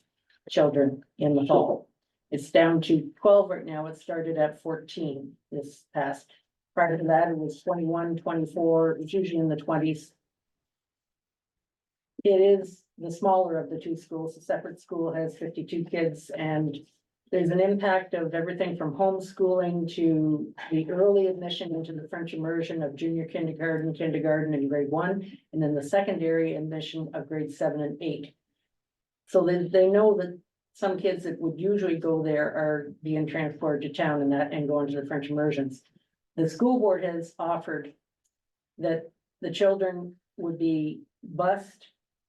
children in the fall. It's down to 12 right now. It started at 14 this past. Prior to that, it was 21, 24. It's usually in the 20s. It is the smaller of the two schools. The separate school has 52 kids, and there's an impact of everything from homeschooling to the early admission into the French immersion of junior kindergarten, and grade 1, and then the secondary admission of grade 7 and 8. So they know that some kids that would usually go there are being transported to town and going to the French immersions. The school board has offered that the children would be bused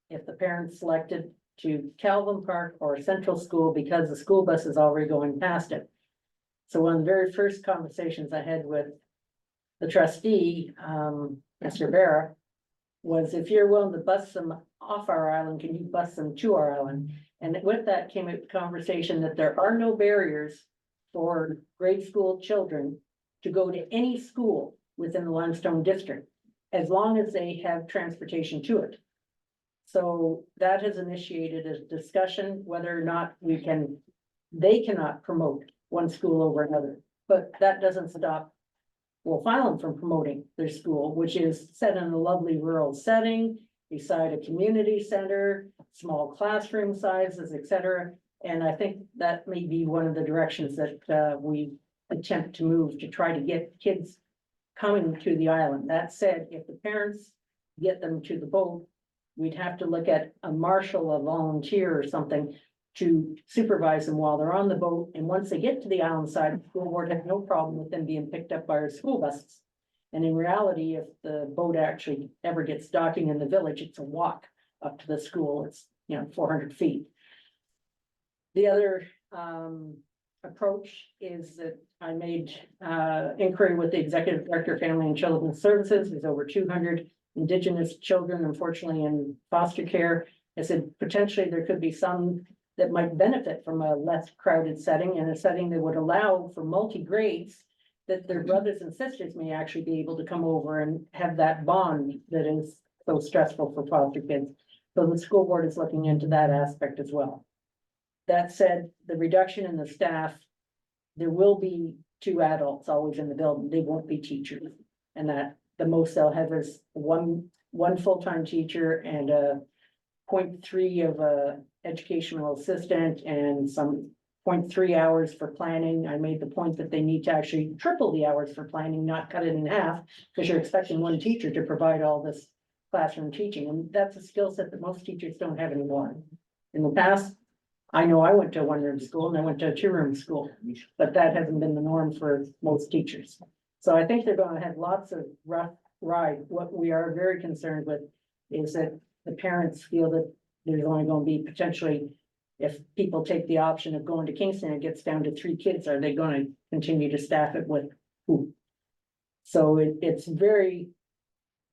if the parents selected to Calvin Park or Central School because the school bus is already going past it. So one of the very first conversations I had with the trustee, Mr. Barra, was if you're willing to bus them off our island, can you bus them to our island? And with that came a conversation that there are no barriers for grade school children to go to any school within the Limestone district, as long as they have transportation to it. So that has initiated a discussion whether or not they cannot promote one school over another, but that doesn't stop Wolf Island from promoting their school, which is set in a lovely rural setting beside a community center, small classroom sizes, etc. And I think that may be one of the directions that we attempt to move to try to get kids coming to the island. That said, if the parents get them to the boat, we'd have to look at a marshal, a volunteer or something to supervise them while they're on the boat. And once they get to the island side, the school board has no problem with them being picked up by our school buses. And in reality, if the boat actually ever gets docking in the village, it's a walk up to the school. It's, 400 feet. The other approach is that I made inquiry with the Executive Director of Family and Children's Services. There's over 200 Indigenous children, unfortunately, in foster care. I said, potentially there could be some that might benefit from a less crowded setting and a setting that would allow for multi-grades, that their brothers and sisters may actually be able to come over and have that bond that is so stressful for foster kids. So the school board is looking into that aspect as well. That said, the reduction in the staff, there will be 2 adults always in the building. They won't be teachers. And that the most they'll have is one full-time teacher and a 0.3 of a educational assistant and some 0.3 hours for planning. I made the point that they need to actually triple the hours for planning, not cut it in half, because you're expecting one teacher to provide all this classroom teaching. And that's a skill set that most teachers don't have anymore. In the past, I know I went to a 1-room school and I went to a 2-room school, but that hasn't been the norm for most teachers. So I think they're going to have lots of rough ride. What we are very concerned with is that the parents feel that there's only going to be potentially, if people take the option of going to Kingston, it gets down to 3 kids, are they going to continue to staff it with who? So it's very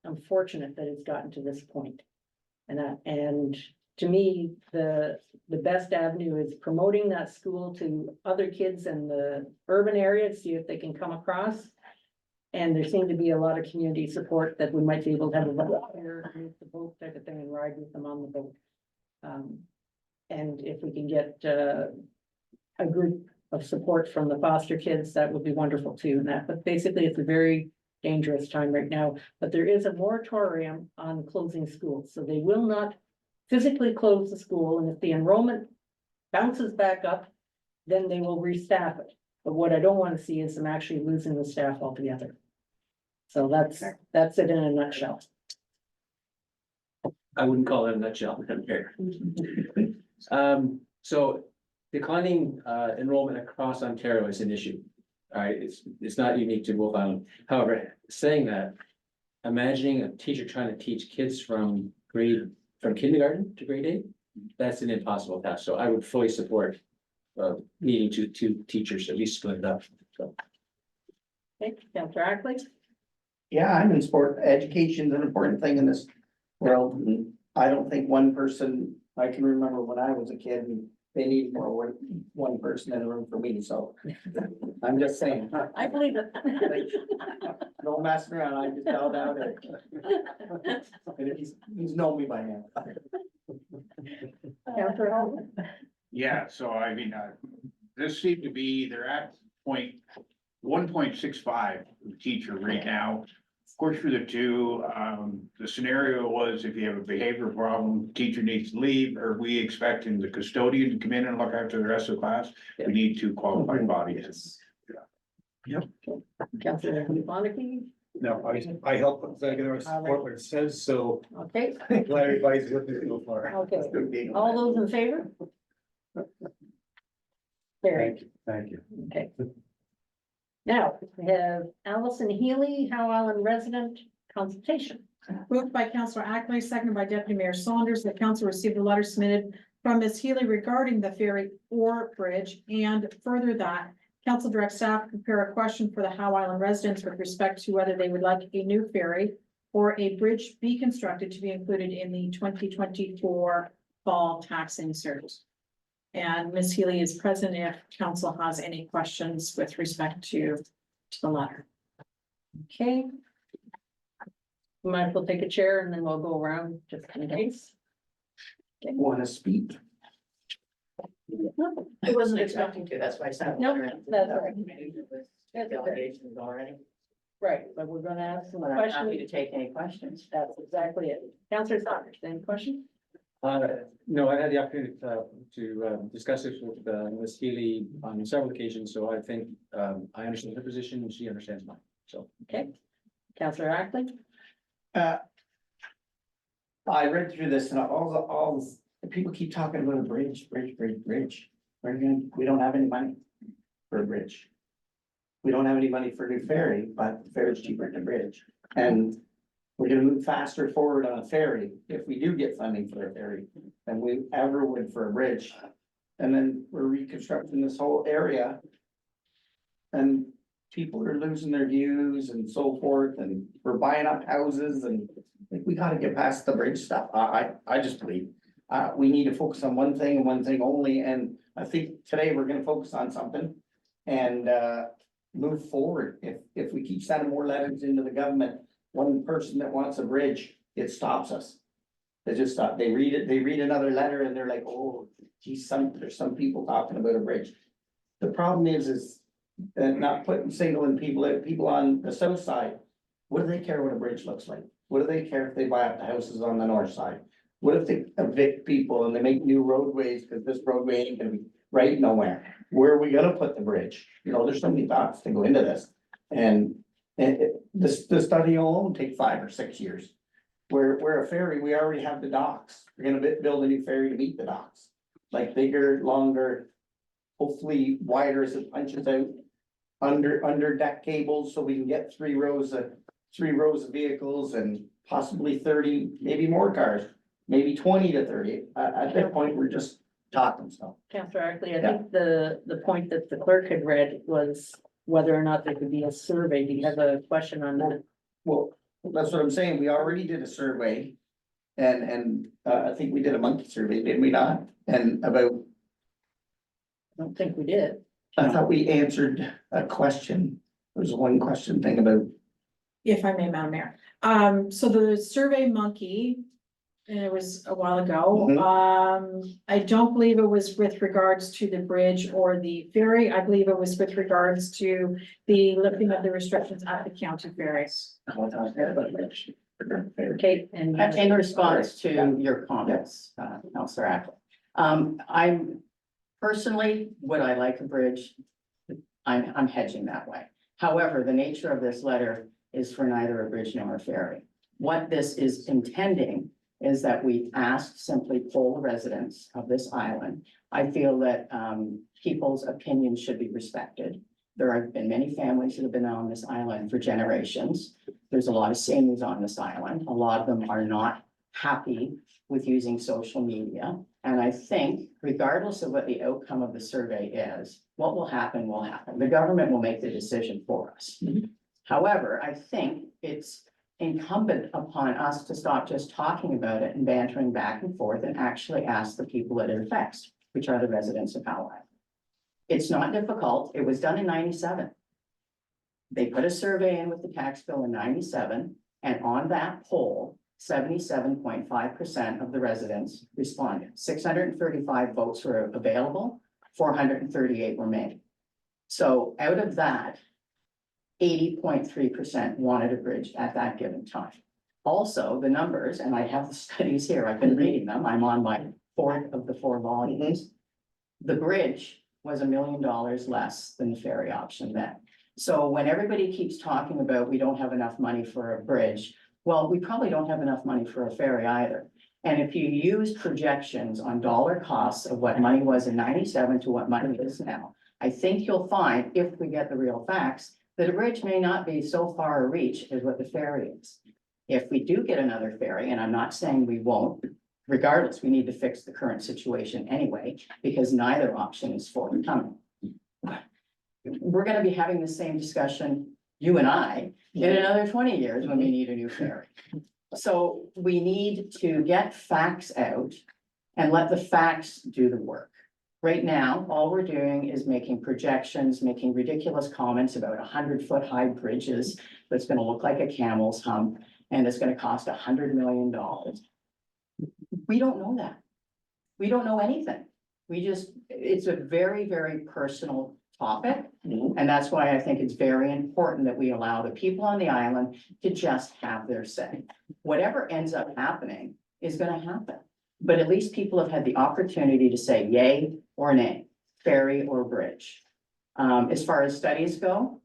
unfortunate that it's gotten to this point. And to me, the best avenue is promoting that school to other kids in the urban area, see if they can come across. And there seemed to be a lot of community support that we might be able to have a boat here, move the boat type of thing and ride with them on the boat. And if we can get a group of support from the foster kids, that would be wonderful too. And that, but basically it's a very dangerous time right now, but there is a moratorium on closing schools. So they will not physically close the school. And if the enrollment bounces back up, then they will restaff it. But what I don't want to see is them actually losing the staff altogether. So that's it in a nutshell. I wouldn't call it a nutshell, Madam Mayor. So declining enrollment across Ontario is an issue. All right, it's not unique to Wolf Island. However, saying that, imagining a teacher trying to teach kids from kindergarten to grade 8, that's an impossible task. So I would fully support needing two teachers, at least split it up. So Okay, Counselor Ackley? Yeah, I'm in sport. Education's an important thing in this world. And I don't think one person, I can remember when I was a kid and they need more one person in the room for me, so. I'm just saying. I believe it. No messing around, I just held out it. And he's known me by now. Counselor Holden? Yeah, so I mean, this seemed to be, they're at 1.65 teacher right now. Of course, for the two, the scenario was if you have a behavior problem, teacher needs to leave, or we expecting the custodian to come in and look after the rest of the class, we need two qualified bodies. Counselor Bonnicky? No, I help, I can support what it says, so Okay, glad everybody's with me so far. okay. All those in favor? Carried. Thank you. Okay. Now, we have Allison Healy, Howe Island resident consultation. Moved by Councillor Ackley, seconded by Deputy Mayor Saunders, that council received a letter submitted from Ms. Healy regarding the ferry or bridge, and further that council directs staff to prepare a question for the Howe Island residents with respect to whether they would like a new ferry or a bridge be constructed to be included in the 2024 fall taxing surge. And Ms. Healy is present if council has any questions with respect to the letter. Okay. We might as well take a chair and then we'll go around just in case. Want to speak? I wasn't expecting to, that's why I said. Nope, that's all right. That's delegations already, Right, but we're gonna ask some but I'm happy to questions. take any questions. That's exactly it. Counselor Saunders, any questions? no, I had the opportunity to discuss this with Ms. Healy on several occasions, so I think I understand her position and she understands mine, so. Okay. Counselor Ackley? I read through this and all the people keep talking about a bridge. We don't have any money for a bridge. We don't have any money for a new ferry, but the ferry's cheaper than a bridge. And we're gonna move faster forward on a ferry if we do get funding for a ferry than we ever would for a bridge. And then we're reconstructing this whole area. And people are losing their views and so forth, and we're buying up houses and we gotta get past the bridge stuff. I just believe. We need to focus on one thing and one thing only, and I think today we're gonna focus on something. And move forward. If we keep sending more letters into the government, one person that wants a bridge, it stops us. They just stop, they read another letter and they're like, oh, geez, there's some people talking about a bridge. The problem is not singling people on the south side. What do they care what a bridge looks like? What do they care if they buy up the houses on the north side? What if they evict people and they make new roadways, because this roadway ain't gonna be right nowhere? Where are we gonna put the bridge? You know, there's so many thoughts to go into this. And the study alone take 5 or 6 years. Where a ferry, we already have the docks. We're gonna build a new ferry to meet the docks. Like bigger, longer, hopefully wider as it punches out. Under deck cables, so we can get 3 rows of vehicles and possibly 30, maybe more cars. Maybe 20 to 30. At that point, we're just talking, so. Counselor Ackley, I think the point that the clerk had read was whether or not there could be a survey. Do you have a question on that? Well, that's what I'm saying. We already did a survey. And I think we did a monkey survey, did we not? And about, I don't think we did. I thought we answered a question. There was one question thing about, If I may, Madam Mayor. So the Survey Monkey, and it was a while ago. I don't believe it was with regards to the bridge or the ferry. I believe it was with regards to the lifting of the restrictions at the county ferries. Okay, and. In response to your comments, Councillor Ackley. I'm personally, would I like a bridge? I'm hedging that way. However, the nature of this letter is for neither a bridge nor a ferry. What this is intending is that we ask simply poll the residents of this island. I feel that people's opinions should be respected. There have been many families that have been on this island for generations. There's a lot of seniors on this island. A lot of them are not happy with using social media. And I think regardless of what the outcome of the survey is, what will happen will happen. The government will make the decision for us. However, I think it's incumbent upon us to stop just talking about it and bantering back and forth and actually ask the people that it affects, which are the residents of Poway. It's not difficult. It was done in 97. They put a survey in with the tax bill in 97, and on that poll, 77.5% of the residents responded. 635 votes were available, 438 were made. So out of that, 80.3% wanted a bridge at that given time. Also, the numbers, and I have the studies here, I've been reading them, I'm on my fourth of the 4 volumes. The bridge was $1 million less than the ferry option then. So when everybody keeps talking about we don't have enough money for a bridge, well, we probably don't have enough money for a ferry either. And if you use projections on dollar costs of what money was in 97 to what money is now, I think you'll find, if we get the real facts, that a bridge may not be so far a reach as what the ferry is. If we do get another ferry, and I'm not saying we won't, regardless, we need to fix the current situation anyway, because neither option is forthcoming. We're gonna be having the same discussion, you and I, in another 20 years when we need a new ferry. So we need to get facts out and let the facts do the work. Right now, all we're doing is making projections, making ridiculous comments about 100-foot high bridges that's gonna look like a camel's hump and it's gonna cost $100 million. We don't know that. We don't know anything. It's a very, very personal topic. And that's why I think it's very important that we allow the people on the island to just have their say. Whatever ends up happening is gonna happen. But at least people have had the opportunity to say yay or nay, ferry or bridge. As far as studies go,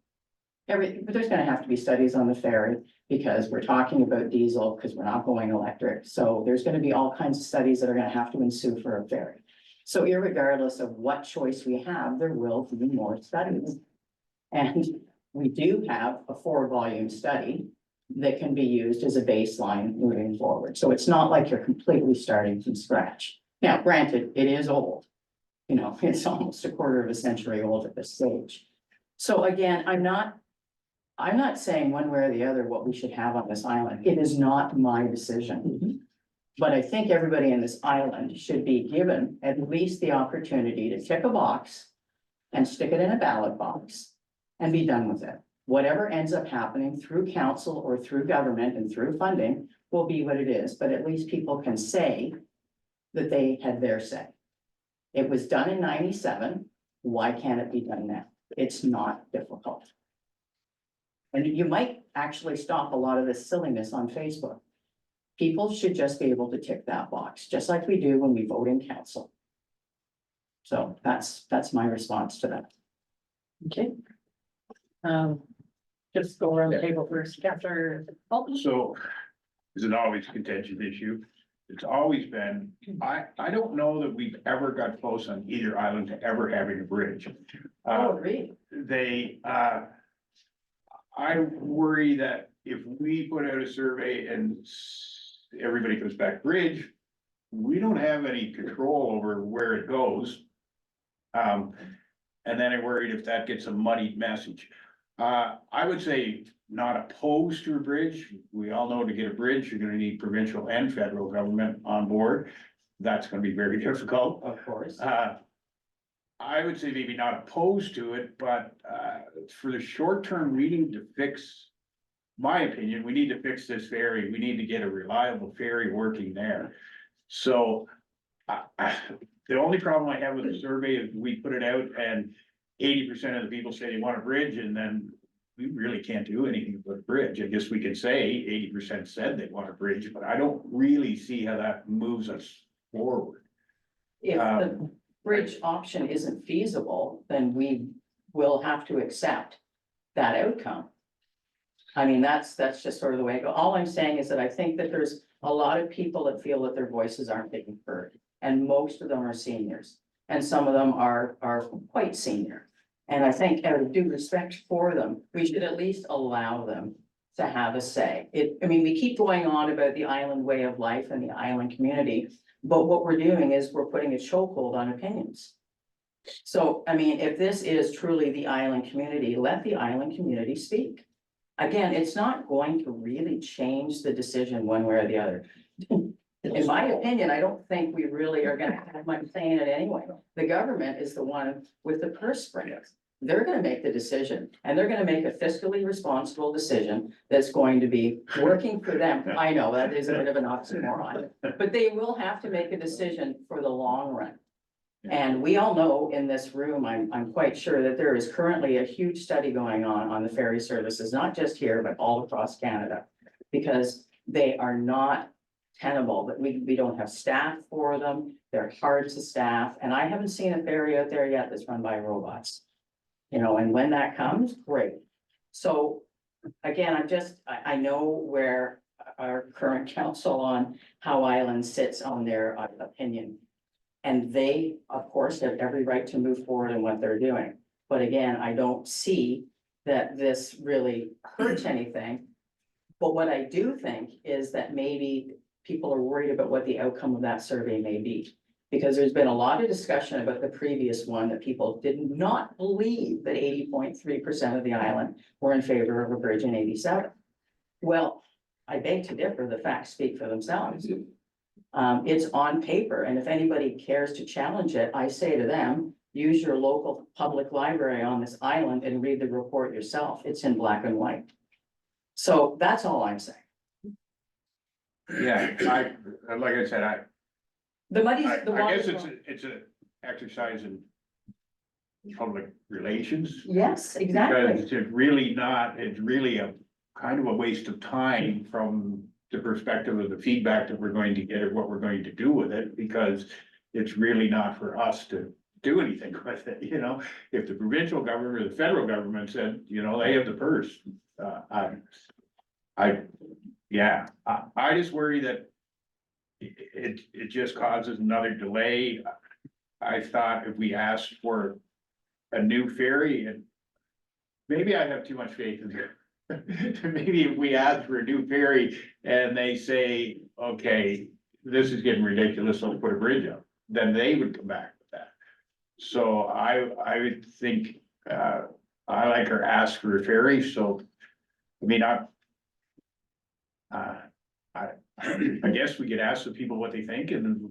but there's gonna have to be studies on the ferry because we're talking about diesel because we're not going electric. So there's gonna be all kinds of studies that are gonna have to ensue for a ferry. So irregardless of what choice we have, there will be more studies. And we do have a 4-volume study that can be used as a baseline moving forward. So it's not like you're completely starting from scratch. Now, granted, it is old. You know, it's almost a quarter of a century old at this stage. So again, I'm not saying one way or the other what we should have on this island. It is not my decision. But I think everybody in this island should be given at least the opportunity to tick a box and stick it in a ballot box and be done with it. Whatever ends up happening through council or through government and through funding will be what it is, but at least people can say that they had their say. It was done in 97. Why can't it be done now? It's not difficult. And you might actually stop a lot of this silliness on Facebook. People should just be able to tick that box, just like we do when we vote in council. So that's my response to that. Okay. Just go around the table first, Counselor Paul. So is it always a contentious issue? It's always been, I don't know that we've ever got close on either island to ever having a bridge. Agreed. I worry that if we put out a survey and everybody comes back bridge, we don't have any control over where it goes. And then I'm worried if that gets a muddied message. I would say not opposed to a bridge. We all know to get a bridge, you're gonna need provincial and federal government on board. That's gonna be very difficult. Of course. I would say maybe not opposed to it, but for the short term, we need to fix. My opinion, we need to fix this ferry. We need to get a reliable ferry working there. So the only problem I have with the survey is we put it out and 80% of the people say they want a bridge, and then we really can't do anything with a bridge. I guess we could say 80% said they want a bridge, but I don't really see how that moves us forward. If the bridge option isn't feasible, then we will have to accept that outcome. I mean, that's just sort of the way I go. All I'm saying is that I think that there's a lot of people that feel that their voices aren't being heard. And most of them are seniors, and some of them are quite senior. And I think out of due respect for them, we should at least allow them to have a say. I mean, we keep going on about the island way of life and the island community, but what we're doing is we're putting a chokehold on opinions. So, I mean, if this is truly the island community, let the island community speak. Again, it's not going to really change the decision one way or the other. In my opinion, I don't think we really are gonna have much say in it anyway. The government is the one with the purse strings. They're gonna make the decision, and they're gonna make a fiscally responsible decision that's going to be working for them. I know that is a bit of an oxymoron, but they will have to make a decision for the long run. And we all know in this room, I'm quite sure that there is currently a huge study going on the ferry services, not just here, but all across Canada. Because they are not tenable, but we don't have staff for them, they're hard to staff, and I haven't seen a ferry out there yet that's run by robots. You know, and when that comes, great. So, again, I know where our current council on Howe Island sits on their opinion. And they, of course, have every right to move forward in what they're doing. But again, I don't see that this really hurts anything. But what I do think is that maybe people are worried about what the outcome of that survey may be. Because there's been a lot of discussion about the previous one that people did not believe that 80.3% of the island were in favor of a bridge in 87. Well, I beg to differ, the facts speak for themselves. It's on paper, and if anybody cares to challenge it, I say to them, use your local public library on this island and read the report yourself. It's in black and white. So that's all I'm saying. Yeah, like I said, The muddy's, I the guess water's. it's a exercise in public relations. Yes, exactly. Because it's really a kind of a waste of time from the perspective of the feedback that we're going to get or what we're going to do with it, because it's really not for us to do anything with it, you know? If the provincial government or the federal government said, you know, they have the purse, I just worry that it just causes another delay. I thought if we asked for a new ferry, and maybe I have too much faith in it. Maybe if we ask for a new ferry and they say, okay, this is getting ridiculous, let's put a bridge up, then they would come back with that. So I would think, I like her ask for a ferry, so, I mean, I guess we could ask the people what they think, and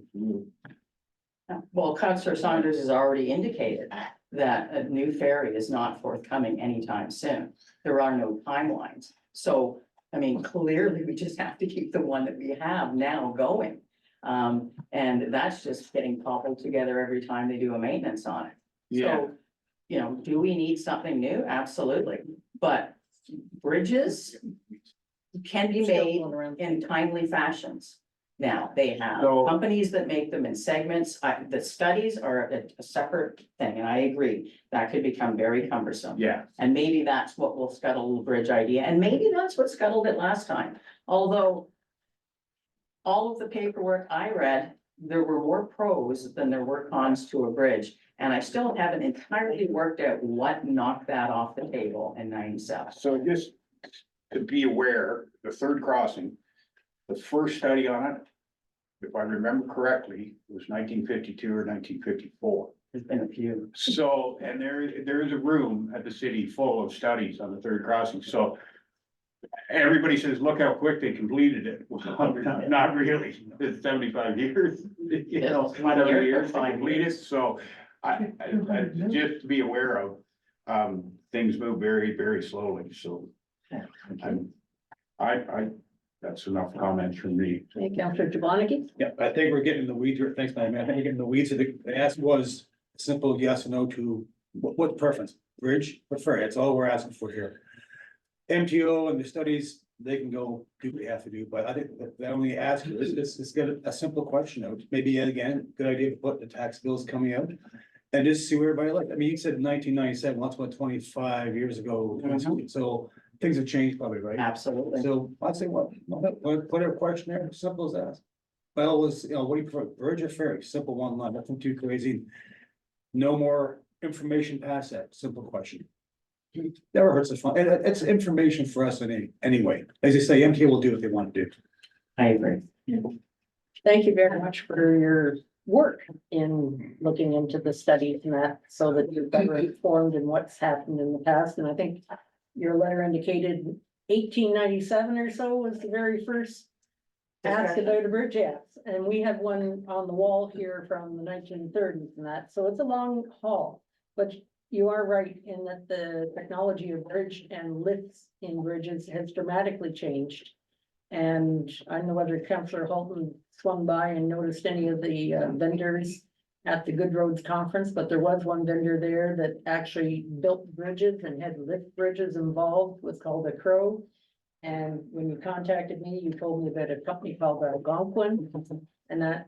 Well, Councillor Saunders has already indicated that a new ferry is not forthcoming anytime soon. There are no timelines. So, I mean, clearly, we just have to keep the one that we have now going. And that's just getting cobbled together every time they do a maintenance on it. yeah, So, you know, do we need something new? Absolutely. But bridges can be Still made going around. in timely fashions. Now, they have So- companies that make them in segments. The studies are a separate thing, and I agree. That could become very cumbersome. yeah. And maybe that's what will scuttle the bridge idea, and maybe that's what scuttled it last time. Although all of the paperwork I read, there were more pros than there were cons to a bridge. And I still haven't entirely worked out what knocked that off the table in 97. So just to be aware, the third crossing, the first study on it, if I remember correctly, was 1952 or 1954. There's been a few. So, and there is a room at the city full of studies on the third crossing, so. Everybody says, look how quick they completed it. Well, not really, it's 75 years, you know, It's 1 7 year for years to 5 complete it, years. so. I just to be aware of, things move very, very slowly, so. That's enough comments from me. Hey, Councillor Jablonski? Yeah, I think we're getting in the weeds here. Thanks, Madam Mayor. I think you're getting in the weeds. The ask was a simple yes or no to what preference, bridge or ferry. That's all we're asking for here. MTO and the studies, they can go do what they have to do, but I think that only ask you is get a simple question out. Maybe again, good idea to put the tax bills coming out. And just see where everybody likes. I mean, you said 1997, that's what 25 years ago. So things have changed probably, right? Absolutely. So I'd say put a question there, simple as that. Well, it was, what do you prefer, bridge or ferry? Simple one line, nothing too crazy. No more information past that, simple question. Never hurts to find, and it's information for us anyway. As you say, MTA will do what they want to do. I agree. Thank you very much for your work in looking into the studies and that, so that you're better informed in what's happened in the past. And I think your letter indicated 1897 or so was the very first ask about a bridge, yes. And we have one on the wall here from the 1930s and that, so it's a long haul. But you are right in that the technology of bridge and lifts in bridges has dramatically changed. And I don't know whether Councillor Holton swung by and noticed any of the vendors at the Good Roads Conference, but there was one vendor there that actually built bridges and had lift bridges involved, was called a Crow. And when you contacted me, you told me about a company called Algonquin and that,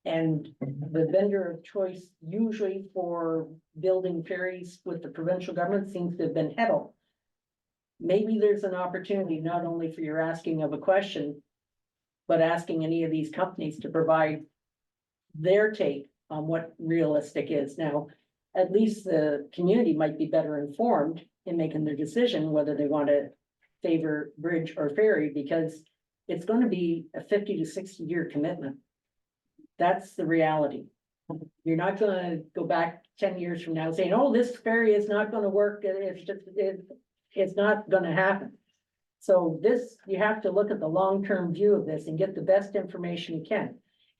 and the vendor of choice usually for building ferries with the provincial government seems to have been Heddle. Maybe there's an opportunity not only for your asking of a question, but asking any of these companies to provide their take on what realistic is. Now, at least the community might be better informed in making their decision whether they want to favor bridge or ferry, because it's going to be a 50 to 60 year commitment. That's the reality. You're not going to go back 10 years from now saying, oh, this ferry is not going to work. It's not going to happen. So this, you have to look at the long-term view of this and get the best information you can.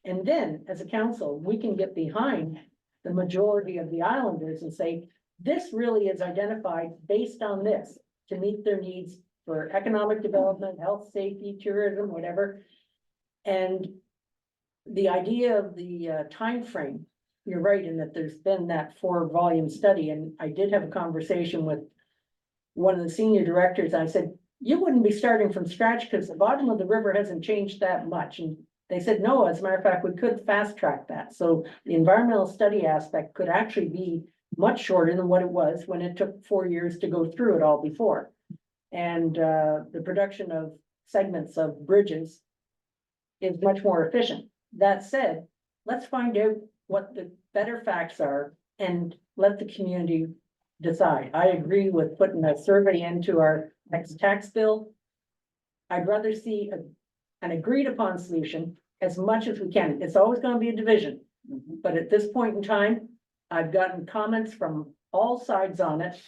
And then as a council, we can get behind the majority of the islanders and say, this really is identified based on this to meet their needs for economic development, health, safety, tourism, whatever. And the idea of the time frame, you're right in that there's been that 4-volume study, and I did have a conversation with one of the senior directors. I said, you wouldn't be starting from scratch because the bottom of the river hasn't changed that much. And they said, no, as a matter of fact, we could fast track that. So the environmental study aspect could actually be much shorter than what it was when it took 4 years to go through it all before. And the production of segments of bridges is much more efficient. That said, let's find out what the better facts are and let the community decide. I agree with putting a survey into our next tax bill. I'd rather see an agreed upon solution as much as we can. It's always going to be a division. But at this point in time, I've gotten comments from all sides on it.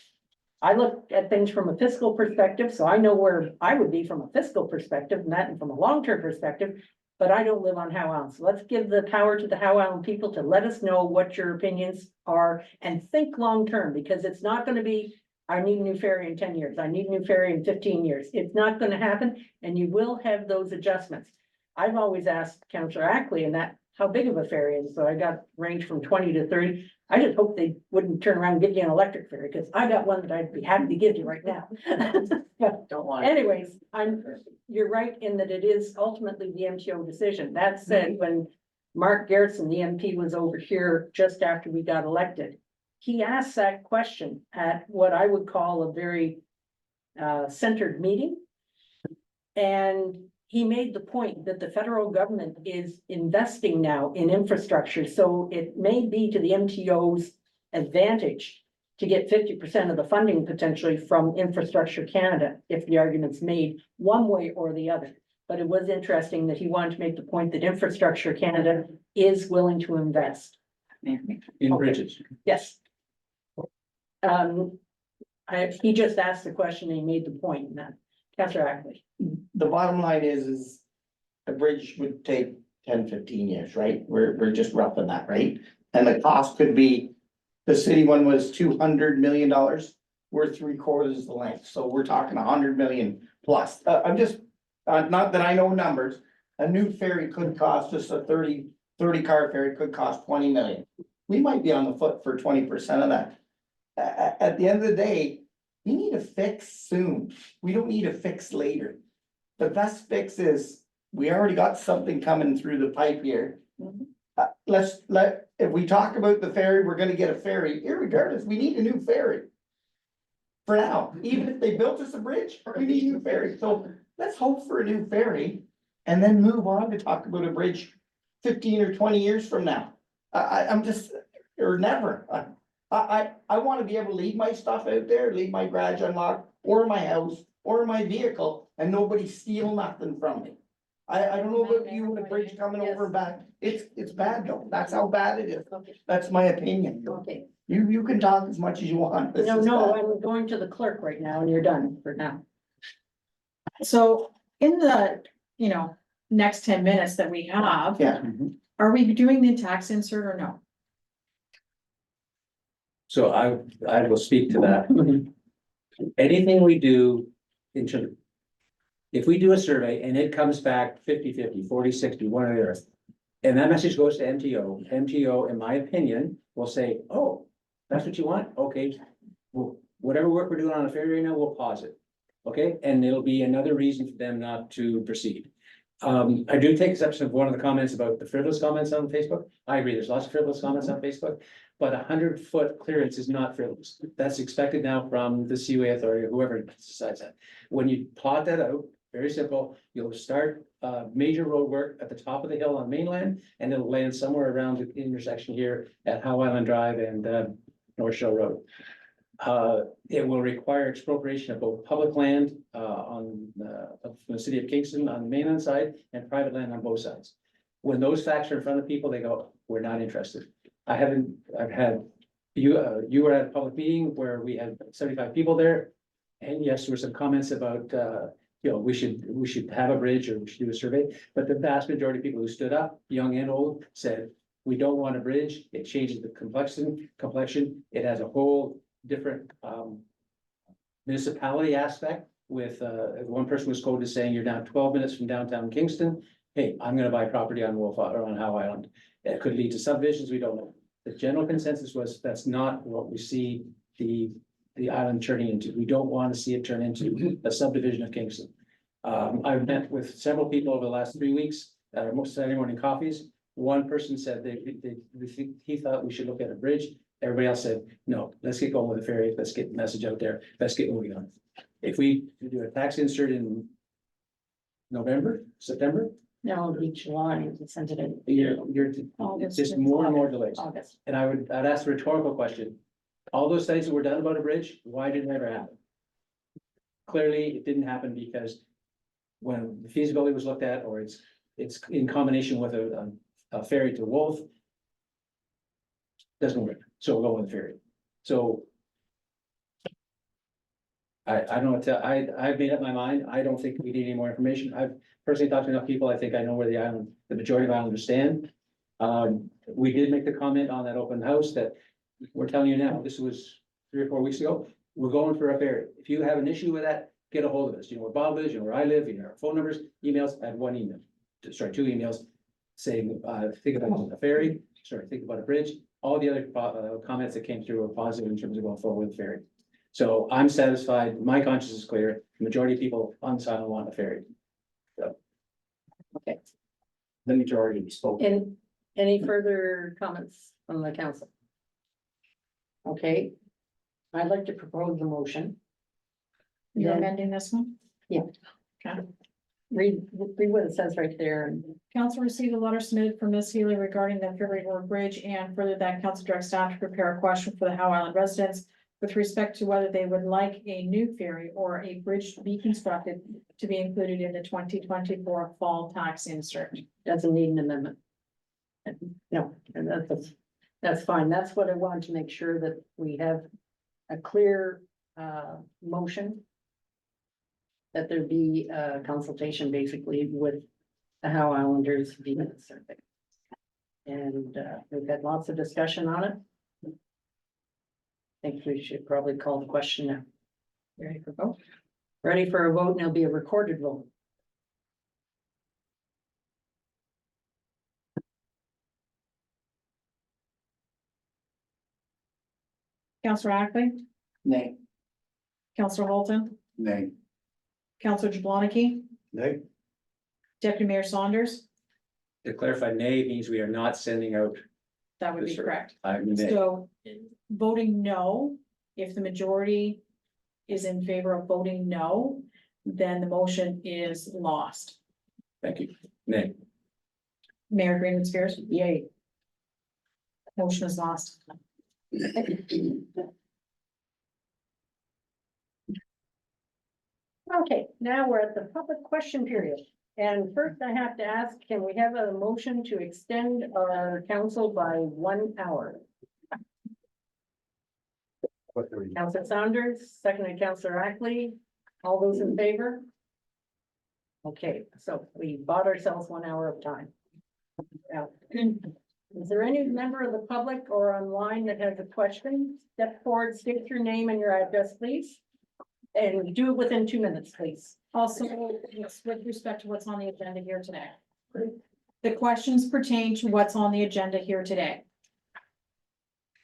I look at things from a fiscal perspective, so I know where I would be from a fiscal perspective and that, and from a long-term perspective, but I don't live on Howe Island. So let's give the power to the Howe Island people to let us know what your opinions are and think long-term, because it's not going to be, I need a new ferry in 10 years. I need a new ferry in 15 years. It's not going to happen, and you will have those adjustments. I've always asked Councillor Ackley and that, how big of a ferry is, so I got range from 20 to 30. I just hope they wouldn't turn around and give you an electric ferry, because I got one that I'd be happy to give you right now. Don't lie. Anyways, you're right in that it is ultimately the MTO decision. That said, when Mark Garrison, the MP, was over here just after we got elected, he asked that question at what I would call a very centered meeting. And he made the point that the federal government is investing now in infrastructure, so it may be to the MTO's advantage to get 50% of the funding potentially from Infrastructure Canada, if the argument's made one way or the other. But it was interesting that he wanted to make the point that Infrastructure Canada is willing to invest. In bridges. Yes. He just asked the question and he made the point in that. Councillor Ackley. The bottom line is a bridge would take 10, 15 years, right? We're just roughing that, right? And the cost could be, the city one was $200 million. We're 3/4 the length, so we're talking 100 million plus. I'm just, not that I know numbers. A new ferry could cost us a 30 car ferry could cost 20 million. We might be on the foot for 20% of that. At the end of the day, we need a fix soon. We don't need a fix later. The best fix is, we already got something coming through the pipe here. If we talk about the ferry, we're gonna get a ferry, irregardless, we need a new ferry. for now, even if they built us a bridge, we need a new ferry, so let's hope for a new ferry. And then move on to talk about a bridge 15 or 20 years from now. I'm just, or never, I wanna be able to leave my stuff out there, leave my garage unlocked, or my house, or my vehicle, and nobody steal nothing from me. I don't know about you and the bridge coming over and back, it's bad though, that's how bad it is, Okay, that's my opinion. okay. You can talk as much as you want. This No, is no, bad. I'm going to the clerk right now and you're done for now. So in the, next 10 minutes that we have, Yeah, are we doing the tax insert or no? So I will speak to that. Anything we do in terms. If we do a survey and it comes back 50-50, 40-60, one or the other. And that message goes to MTO, in my opinion, will say, oh, that's what you want? Okay. Well, whatever work we're doing on the ferry right now, we'll pause it. Okay, and it'll be another reason for them not to proceed. I do take exception of one of the comments about the frivolous comments on Facebook. I agree, there's lots of frivolous comments on Facebook. But 100-foot clearance is not frivolous. That's expected now from the Seaway Authority or whoever decides that. When you plot that out, very simple, you'll start major road work at the top of the hill on mainland. And it'll land somewhere around the intersection here at Howe Island Drive and North Shore Road. It will require expropriation of both public land from the city of Kingston on the mainland side and private land on both sides. When those facts are in front of people, they go, we're not interested. I've had, you were at a public meeting where we had 75 people there. And yes, there were some comments about, we should have a bridge or we should do a survey. But the vast majority of people who stood up, young and old, said, we don't want a bridge. It changes the complexion. It has a whole different municipality aspect with, one person was quoted as saying, you're down 12 minutes from downtown Kingston. Hey, I'm gonna buy property on Wolf or on Howe Island. It could lead to subdivisions, we don't know. The general consensus was that's not what we see the island turning into. We don't want to see it turn into a subdivision of Kingston. I've met with several people over the last 3 weeks, most Saturday morning coffees. One person said he thought we should look at a bridge. Everybody else said, no, let's get going with the ferry. Let's get the message out there. Let's get moving on. If we do a tax insert in November, September, No, it'll be July, send it in. you're August, just more and more delays. August. And I'd ask the rhetorical question. All those studies that were done about a bridge, why did it never happen? Clearly, it didn't happen because when the feasibility was looked at, or it's in combination with a ferry to Wolf. Doesn't work, so we'll go with the ferry. So. I don't know what to, I've made up my mind. I don't think we need any more information. I've personally talked to enough people. I think I know where the majority of islanders stand. We did make the comment on that open house that we're telling you now, this was 3 or 4 weeks ago, we're going for a ferry. If you have an issue with that, get a hold of us. You know where Bob lives, you know where I live, you know our phone numbers, emails. I had 1 email, sorry, 2 emails saying, think about a ferry, think about a bridge. All the other comments that came through were positive in terms of going forward with the ferry. So I'm satisfied. My conscience is clear. The majority of people on this island want a ferry. So. Okay. The majority spoke. And any further comments from the council? Okay. I'd like to propose the motion. You're Then amending this one? Yeah. Okay. read what it says right there. And Council received a letter submitted from Ms. Healy regarding the Ferry Road Bridge and further that council directs staff to prepare a question for the Howe Island residents with respect to whether they would like a new ferry or a bridge to be constructed to be included in the 2024 fall tax insert. doesn't need an amendment. No, and that's fine. That's what I wanted to make sure that we have a clear motion. That there be a consultation basically with the Howe Islanders via the survey. And we've had lots of discussion on it. I think we should probably call the question now. Ready for vote? Ready for a vote, and it'll be a recorded vote. Councillor Ackley, Nay. Councillor Holton, Nay. Councillor Jablonski, Nay, Deputy Mayor Saunders, To clarify, nay means we are not sending out. that would be Yes, sir. correct. I'm nay. So voting no, if the majority is in favor of voting no, then the motion is lost. Thank you. Nay. Mayor Greenwood Spears, Yay. motion is lost. Okay, now we're at the public question period. And first I have to ask, can we have a motion to extend our council by 1 hour? Councilor Saunders, seconded Councilor Ackley. All those in favor? Okay, so we bought ourselves 1 hour of time. Now, is there any member of the public or online that has a question? Step forward, state your name and your address, please. And do it within 2 minutes, please. Also, yes, with respect to what's on the agenda here today. The questions pertain to what's on the agenda here today.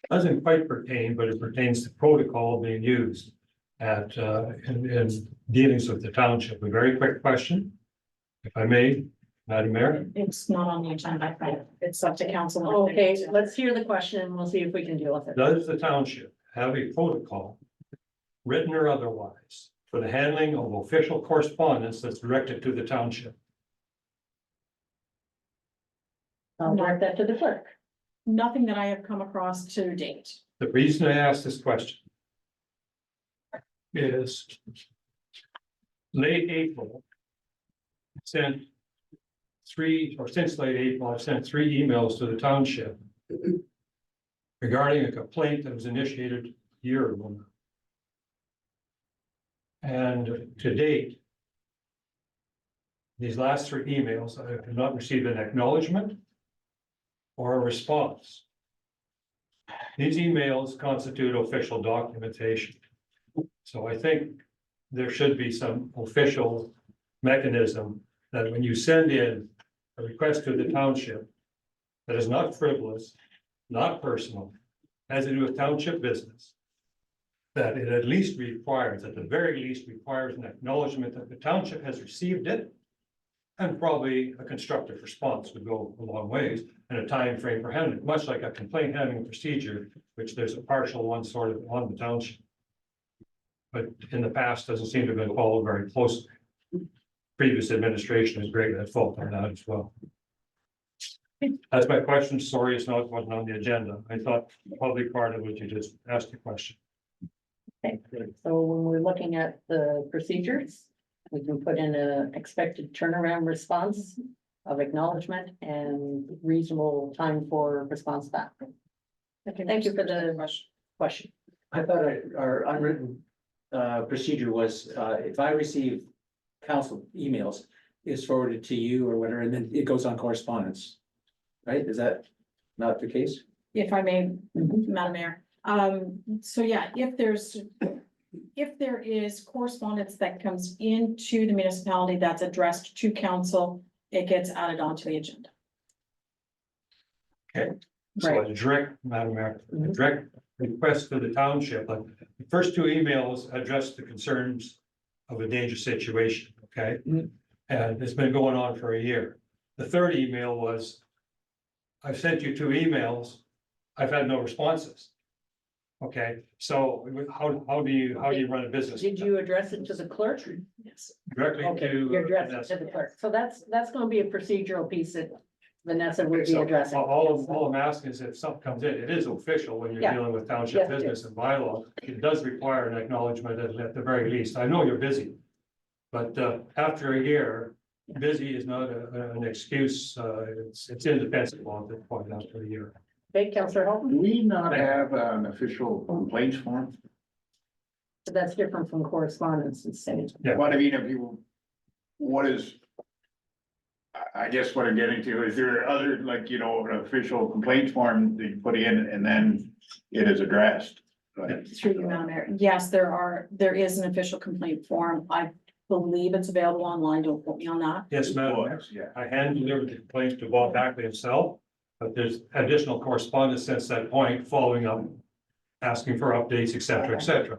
Doesn't quite pertain, but it pertains to protocol being used at, in dealings with the township. A very quick question, if I may, Madam Mayor. It's not on the agenda, but it's up to council. Okay, let's hear the question and we'll see if we can deal with it. Does the township have a protocol, written or otherwise, for the handling of official correspondence that's directed to the township? I'll direct that to the clerk. Nothing that I have come across to date. The reason I ask this question is late April, sent since late April, I've sent 3 emails to the township regarding a complaint that was initiated a year ago. And to date, these last 3 emails, I have not received an acknowledgement or a response. These emails constitute official documentation. So I think there should be some official mechanism that when you send in a request to the township that is not frivolous, not personal, has to do with township business, that it at least requires, at the very least requires an acknowledgement that the township has received it. And probably a constructive response would go a long ways, and a time frame for handling, much like a complaint handling procedure, which there's a partial one sort of on the township. But in the past, doesn't seem to have been followed very closely. Previous administration is greatly at fault on that as well. That's my question. Sorry, it's not, wasn't on the agenda. I thought the public part of it, you just asked the question. Okay, so when we're looking at the procedures, we can put in a expected turnaround response of acknowledgement and reasonable time for response back. Thank you for the question. I thought our unwritten procedure was, if I receive council emails, is forwarded to you or whatever, and then it goes on correspondence. Right? Is that not the case? If I may, Madam Mayor. So yeah, if there is correspondence that comes into the municipality that's addressed to council, it gets added onto the agenda. Okay, so a direct, Madam Mayor, a direct request to the township, like the first 2 emails address the concerns of a dangerous situation, okay? And it's been going on for a year. The 3rd email was, I've sent you 2 emails, I've had no responses. Okay, so how do you run a business? Did you address it to the clerk? Yes. Directly Okay, to. you addressed it to the clerk. So that's gonna be a procedural piece that Vanessa would be So addressing. all I'm asking is if something comes in, it is official when you're Yeah. dealing with Yes, township it is. business and bylaw. It does require an acknowledgement at the very least. I know you're busy. But after a year, busy is not an excuse. It's indefensible at this point after a year. Okay, Councillor Holton, Do we not have an official complaints form? that's different from correspondence and saying. Yeah. What I mean, if you, what is? I guess what I'm getting to, is there other, like, you know, an official complaints form that you put in and then it is addressed? Through you, Madam Mayor. Yes, there is an official complaint form. I believe it's available online. Don't quote me on that. Yes, Madam Mayor. Yeah. I hand delivered the complaint to Bob Ackley himself, but there's additional correspondence since that point, following up, asking for updates, et cetera, et cetera.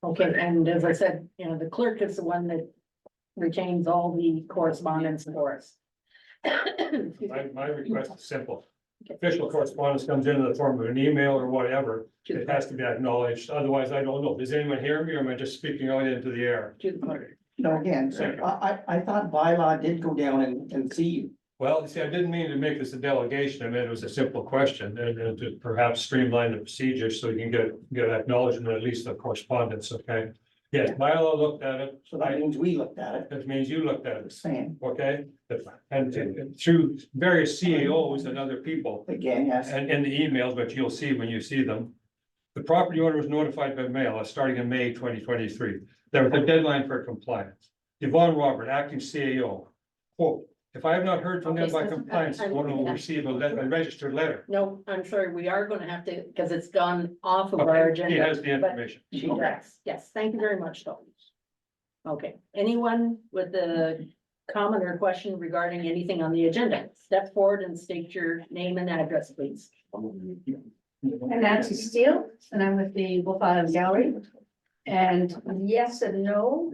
Okay, and as I said, you know, the clerk is the one that retains all the correspondence for us. Excuse me. My request is simple. official correspondence comes in the form of an email or whatever, To the it has to be acknowledged, otherwise I don't know. Does anyone hear me or am I just speaking out into the air? To the clerk. No, again, Second. I thought bylaw did go down and see you. Well, see, I didn't mean to make this a delegation. I meant it was a simple question and to perhaps streamline the procedure so you can get acknowledgement, at least the correspondence, okay? Yes, Milo looked at it. So that means we looked at it, That means you looked at it, same, okay? And through various CAOs and other people again, yes. and in the emails, but you'll see when you see them. The property owner was notified by mail, starting in May 2023. There was a deadline for compliance. Yvonne Robert, acting CAO, quote, if I have not heard from them Okay, by so compliance, one will receive a registered letter. No, I'm sorry, we are gonna have to, because it's gone off of our Okay, agenda. she has the but information. She does, yes, thank you very much, though. Okay, anyone with a comment or question regarding anything on the agenda, step forward and state your name and address, please. I'm Nancy Steele, and I'm with the Wolf Island Gallery. And yes and no,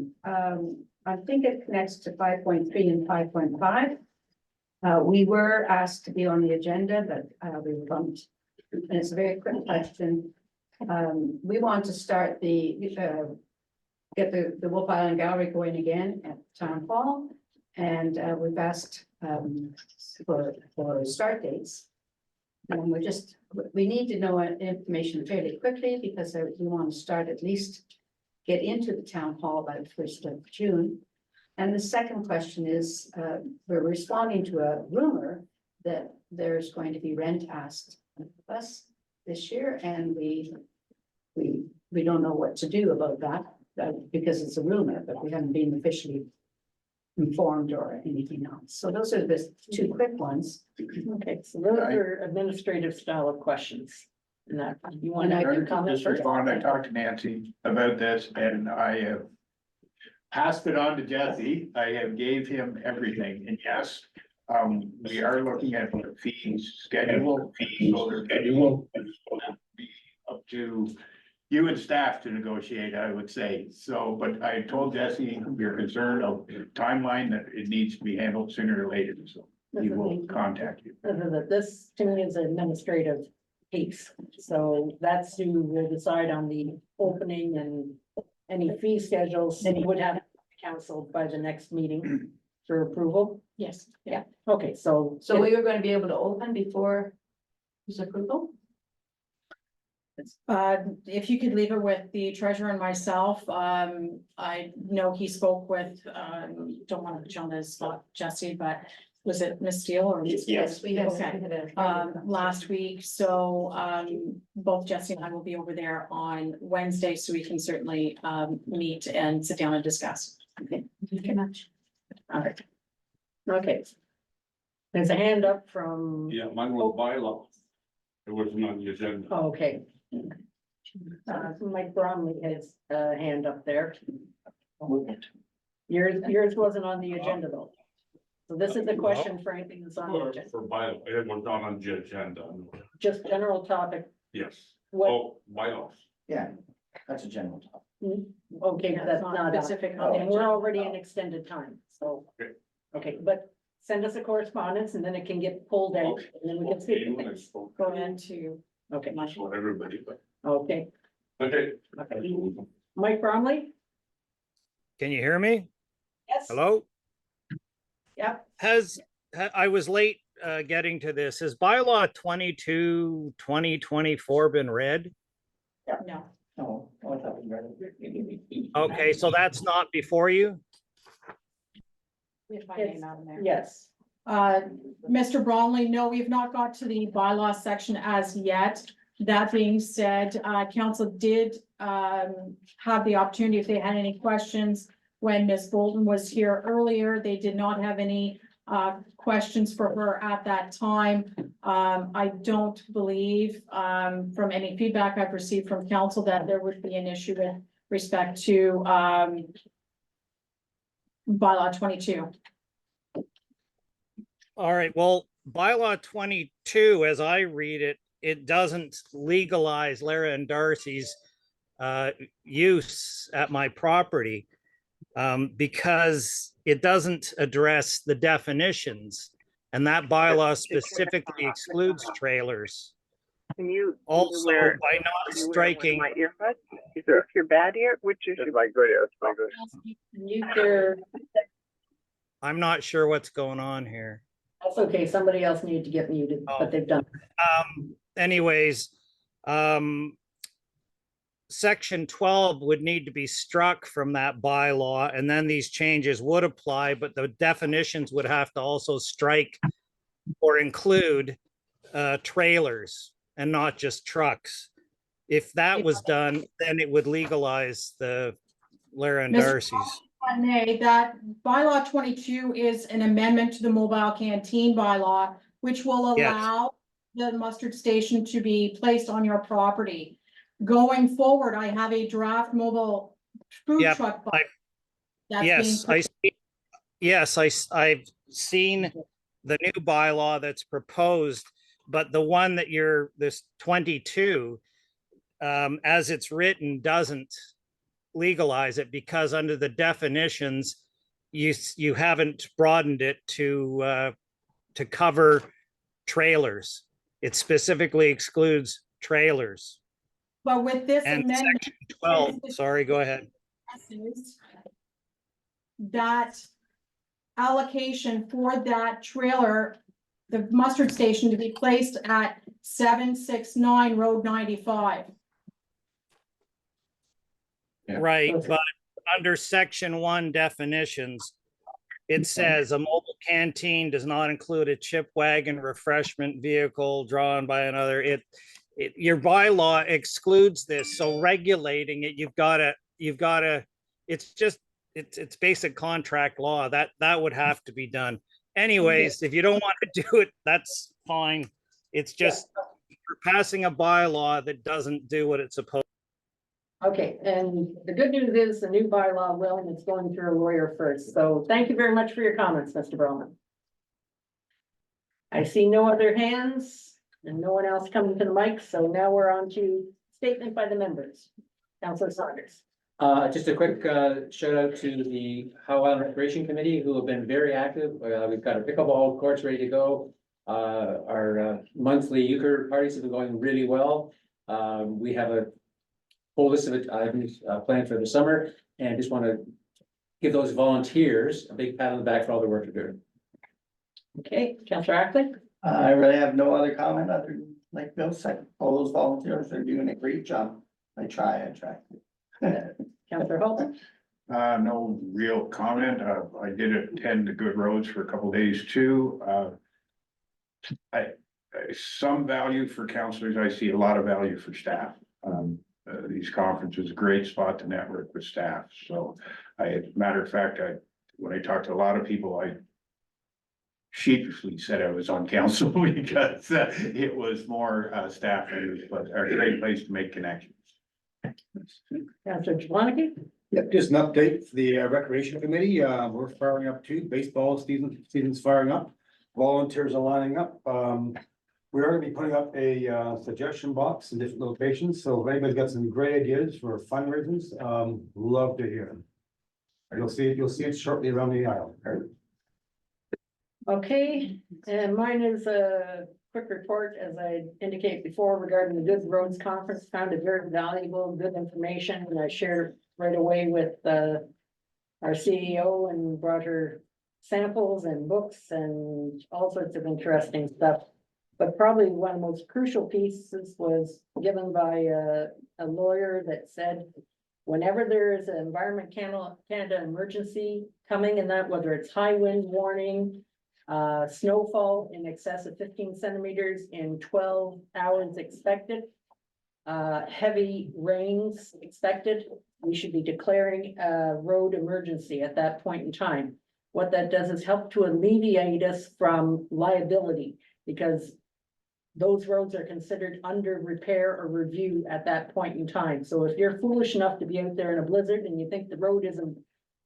I think it connects to 5.3 and 5.5. We were asked to be on the agenda, but we were bumped. And it's a very quick question. We want to start get the Wolf Island Gallery going again at Town Hall. And we've asked for start dates. And we need to know information fairly quickly because we want to start at least get into the town hall by the 1st of June. And the second question is, we're responding to a rumor that there's going to be rent asked of us this year, and we don't know what to do about that, because it's a rumor, but we haven't been officially informed or anything else. So those are the two quick ones. Okay, so those are administrative style of questions. And that, you want to comment Just first? respond, I talked to Nancy about this and I have passed it on to Jesse. I have gave him everything and yes. We are looking at the fees, schedule fees, or schedule. Be up to you and staff to negotiate, I would say. So, but I told Jesse your concern of timeline that it needs to be handled sooner or later, so he will contact you. This to me is an administrative piece, so that's who will decide on the opening and any fee schedules, and you would have canceled by the next meeting for approval. Yes. Yeah, okay, so. So we were going to be able to open before his approval? If you could leave it with the treasurer and myself, I know he spoke with, don't want to put you on the spot, Jesse, but was it Miss Steele or? Yes, we have. Okay. Last week, so, both Jesse and I will be over there on Wednesday, so we can certainly, meet and sit down and discuss. Okay. Thank you very much. All right. Okay. There's a hand up from, Yeah, mine was bylaw. It wasn't on the agenda. okay. Mike Bromley has a hand up there. Yours wasn't on the agenda though. So this is the question for anything that's on the agenda, For bylaw, it was not on the agenda. just general topic. Yes. What, Oh, bylaws. Yeah, that's a general topic. okay, Yeah, that's not on. specific on the And we're agenda. already in extended time, so. Okay. Okay, but send us a correspondence and then it can get pulled out and then we can speak. to When I things. spoke, Go into, Okay, not everybody, but, okay, okay. okay. Mike Bromley? Can you hear me? Yes. Hello? Yep. I was late getting to this. Has bylaw 22, 2024 been read? no. Oh, I thought we read it. Okay, so that's not before you? We have my name out in there. Yes. Mr. Bromley, no, we've not got to the bylaw section as yet. That being said, council did have the opportunity, if they had any questions, when Ms. Bolton was here earlier, they did not have any questions for her at that time. I don't believe from any feedback I've received from council that there would be an issue with respect to bylaw 22. All right, well, bylaw 22, as I read it, it doesn't legalize Lara and Darcy's use at my property because it doesn't address the definitions. And that bylaw specifically excludes trailers. Can you Also, wear, by not striking, my earbuds? Is this your bad ear? Which is your? My good ear, it's my good. Mute their, I'm not sure what's going on here. that's okay, somebody else needed to get muted, but they've done. Anyways, section 12 would need to be struck from that bylaw, and then these changes would apply, but the definitions would have to also strike or include trailers and not just trucks. If that was done, then it would legalize the Lara and Mr. Darcy's. If I may, that bylaw 22 is an amendment to the mobile canteen bylaw, which will Yes. allow the mustard station to be placed on your property. Going forward, I have a draft mobile food Yep, truck. bylaw that's Yes, being I've seen the new bylaw that's proposed, but the one that this 22, as it's written, doesn't legalize it because under the definitions, you haven't broadened it to cover trailers. It specifically excludes trailers. But with this And amendment. section 12, sorry, go ahead. That allocation for that trailer, the mustard station to be placed at 769 Road 95. Yeah. Right, Okay. but under section 1 definitions, it says a mobile canteen does not include a chip wagon refreshment vehicle drawn by another. Your bylaw excludes this, so regulating it, you've gotta, it's basic contract law, that would have to be done. Anyways, if you don't want to do it, that's fine. It's just you're passing a bylaw that doesn't do what it's supposed. Okay, and the good news is the new bylaw will, and it's going through a lawyer first. So thank you very much for your comments, Mr. Broman. I see no other hands and no one else coming to the mic, so now we're on to statement by the members. Councilor Saunders. Just a quick shout out to the Howe Island Recreation Committee, who have been very active. We've got our pickleball courts ready to go. Our monthly euchre parties have been going really well. We have a whole list of items planned for the summer, and just want to give those volunteers a big pat on the back for all the work they're doing. Okay, Councilor Ackley. I really have no other comment other than, like Bill said, all those volunteers are doing a great job. I try. Councilor Holton. No real comment. I did attend the Good Roads for a couple days too. Some value for counselors. I see a lot of value for staff. These conferences, a great spot to network with staff. So matter of fact, when I talked to a lot of people, I sheepishly said I was on council because it was more staff members, but a great place to make connections. Councilor Jablonski. Yep, just an update for the recreation committee. We're firing up too. Baseball season's firing up. Volunteers are lining up. We're gonna be putting up a suggestion box in different locations. So if anybody's got some great ideas for fundraisers, love to hear them. You'll see it shortly around the aisle. Okay, and mine is a quick report, as I indicated before, regarding the Good Roads Conference. Found it very valuable, good information, and I shared right away with our CEO and brought her samples and books and all sorts of interesting stuff. But probably one of the most crucial pieces was given by a lawyer that said, whenever there is an Environment Canada emergency coming, and that whether it's high wind warning, snowfall in excess of 15 centimeters in 12 hours expected, heavy rains expected, we should be declaring a road emergency at that point in time. What that does is help to alleviate us from liability, because those roads are considered under repair or review at that point in time. So if you're foolish enough to be out there in a blizzard and you think the road isn't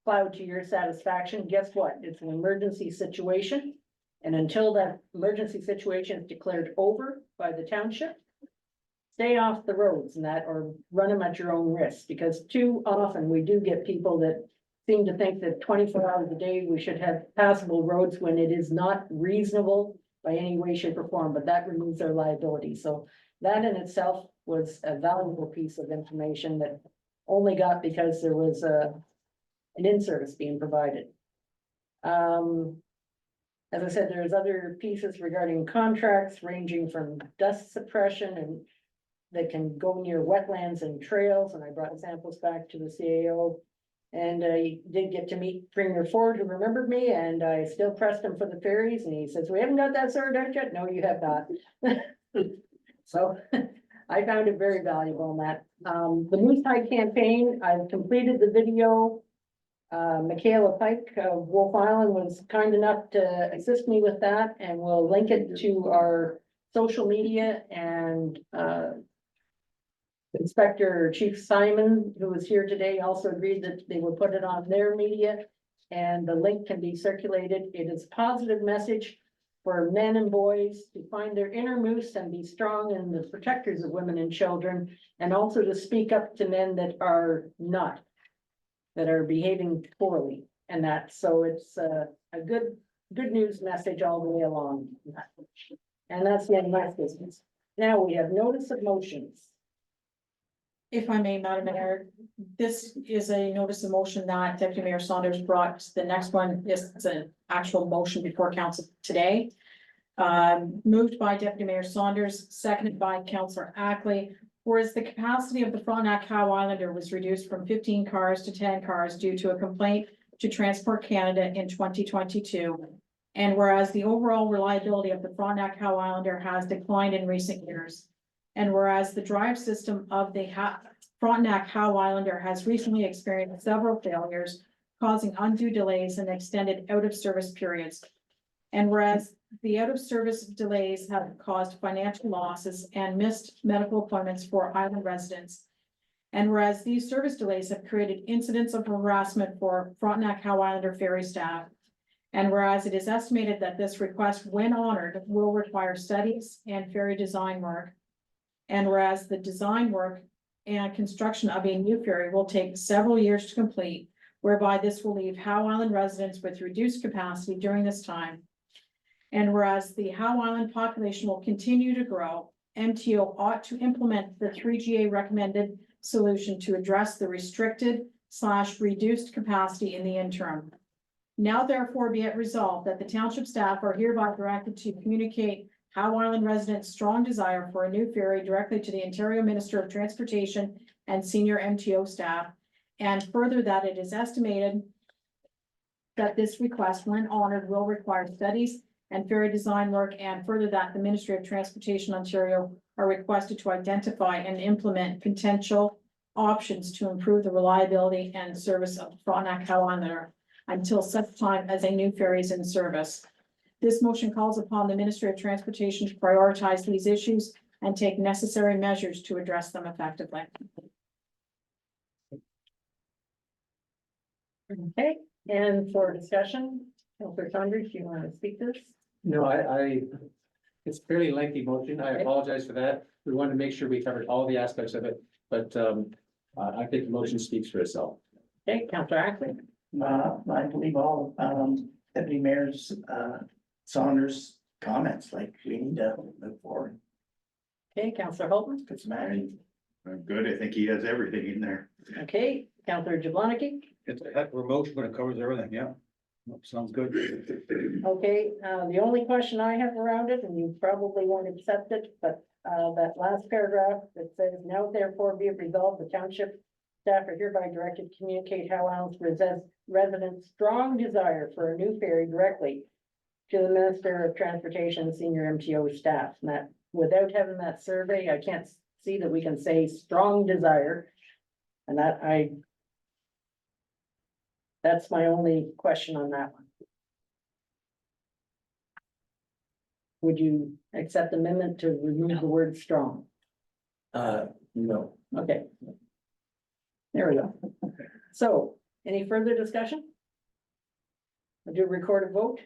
plowed to your satisfaction, guess what? It's an emergency situation. And until that emergency situation is declared over by the township, stay off the roads and that, or run them at your own risk, because too often we do get people that seem to think that 24 hours a day, we should have passable roads when it is not reasonable by any way, shape or form, but that removes their liability. So that in itself was a valuable piece of information that only got because there was an in-service being provided. As I said, there's other pieces regarding contracts ranging from dust suppression and that can go near wetlands and trails, and I brought samples back to the CAO. And I did get to meet Premier Ford, who remembered me, and I still pressed him for the ferries, and he says, we haven't got that sorted out yet. No, you have not. So I found it very valuable in that. The Moose Tide campaign, I've completed the video. Michaela Pike of Wolf Island was kind enough to assist me with that, and we'll link it to our social media. And Inspector Chief Simon, who was here today, also agreed that they would put it on their media, and the link can be circulated. It is a positive message for men and boys to find their inner moose and be strong and the protectors of women and children, and also to speak up to men that are not, that are behaving poorly, and that, so it's a good news message all the way along. And that's the end of my business. Now we have notice of motions. If I may, Madam Mayor, this is a notice of motion that Deputy Mayor Saunders brought. The next one is an actual motion before council today. Moved by Deputy Mayor Saunders, seconded by Councillor Ackley. Whereas the capacity of the Frontenac Howe Islander was reduced from 15 cars to 10 cars due to a complaint to Transport Canada in 2022. And whereas the overall reliability of the Frontenac Howe Islander has declined in recent years. And whereas the drive system of the Frontenac Howe Islander has recently experienced several failures, causing undue delays and extended out of service periods. And whereas the out of service delays have caused financial losses and missed medical appointments for island residents. And whereas these service delays have created incidents of harassment for Frontenac Howe Islander ferry staff. And whereas it is estimated that this request, when honored, will require studies and ferry design work. And whereas the design work and construction of a new ferry will take several years to complete, whereby this will leave Howe Island residents with reduced capacity during this time. And whereas the Howe Island population will continue to grow, MTO ought to implement the 3GA recommended solution to address the restricted/reduced capacity in the interim. Now therefore be it resolved that the township staff are hereby directed to communicate Howe Island residents' strong desire for a new ferry directly to the Ontario Minister of Transportation and senior MTO staff. And further that it is estimated that this request, when honored, will require studies and ferry design work, and further that the Ministry of Transportation Ontario are requested to identify and implement potential options to improve the reliability and service of Frontenac Howe Islander until such time as a new ferry is in service. This motion calls upon the Ministry of Transportation to prioritize these issues and take necessary measures to address them effectively. Okay, and for discussion, Councillor Saunders, do you want to speak to this? No, it's a fairly lengthy motion. I apologize for that. We wanted to make sure we covered all the aspects of it, but I think the motion speaks for itself. Okay, Councillor Ackley. I believe all, Deputy Mayor's, Saunders comments, like we need to move forward. Okay, Councillor Holton. It's matter. Good, I think he has everything in there. Okay, Councillor Jablonski. It's a heck of a motion, but it covers everything, yeah. Sounds good. Okay, the only question I have around it, and you probably won't accept it, but that last paragraph that says, now therefore be it resolved, the township staff are hereby directed to communicate Howe Island's residents' strong desire for a new ferry directly to the Minister of Transportation and senior MTO staff. And that, without having that survey, I can't see that we can say strong desire. And that's my only question on that one. Would you accept the amendment to remove the word strong? No. Okay. There we go. So, any further discussion? We'll do a recorded vote.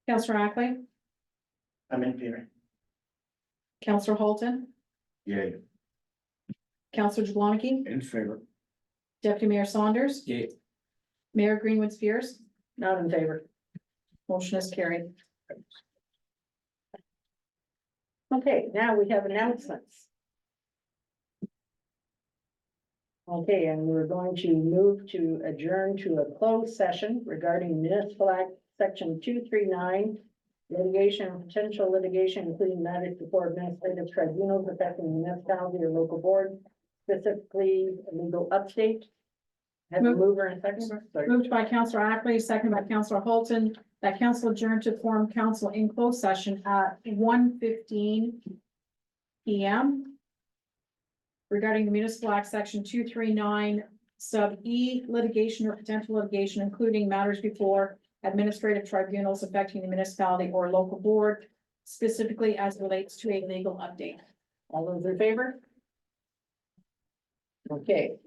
Councillor Ackley, I'm in favor. Counselor Holton, Yay. Counselor Jablonski, In favor. Deputy Mayor Saunders, Yeah. Mayor Greenwood Spears, Not in favor. motion is carried. Okay, now we have announcements. Okay, and we're going to move to adjourn to a closed session regarding municipal act section 239. Litigation and potential litigation, including matters before administrative tribunals affecting the municipality or local board, specifically a legal update. Have a mover and second. Sorry. Moved by Counselor Ackley, second by Counselor Holton, that council adjourn to form council in closed session at 1:15 PM. Regarding the municipal act section 239 sub E litigation or potential litigation, including matters before administrative tribunals affecting the municipality or local board, specifically as relates to a legal update. All those in favor? Okay.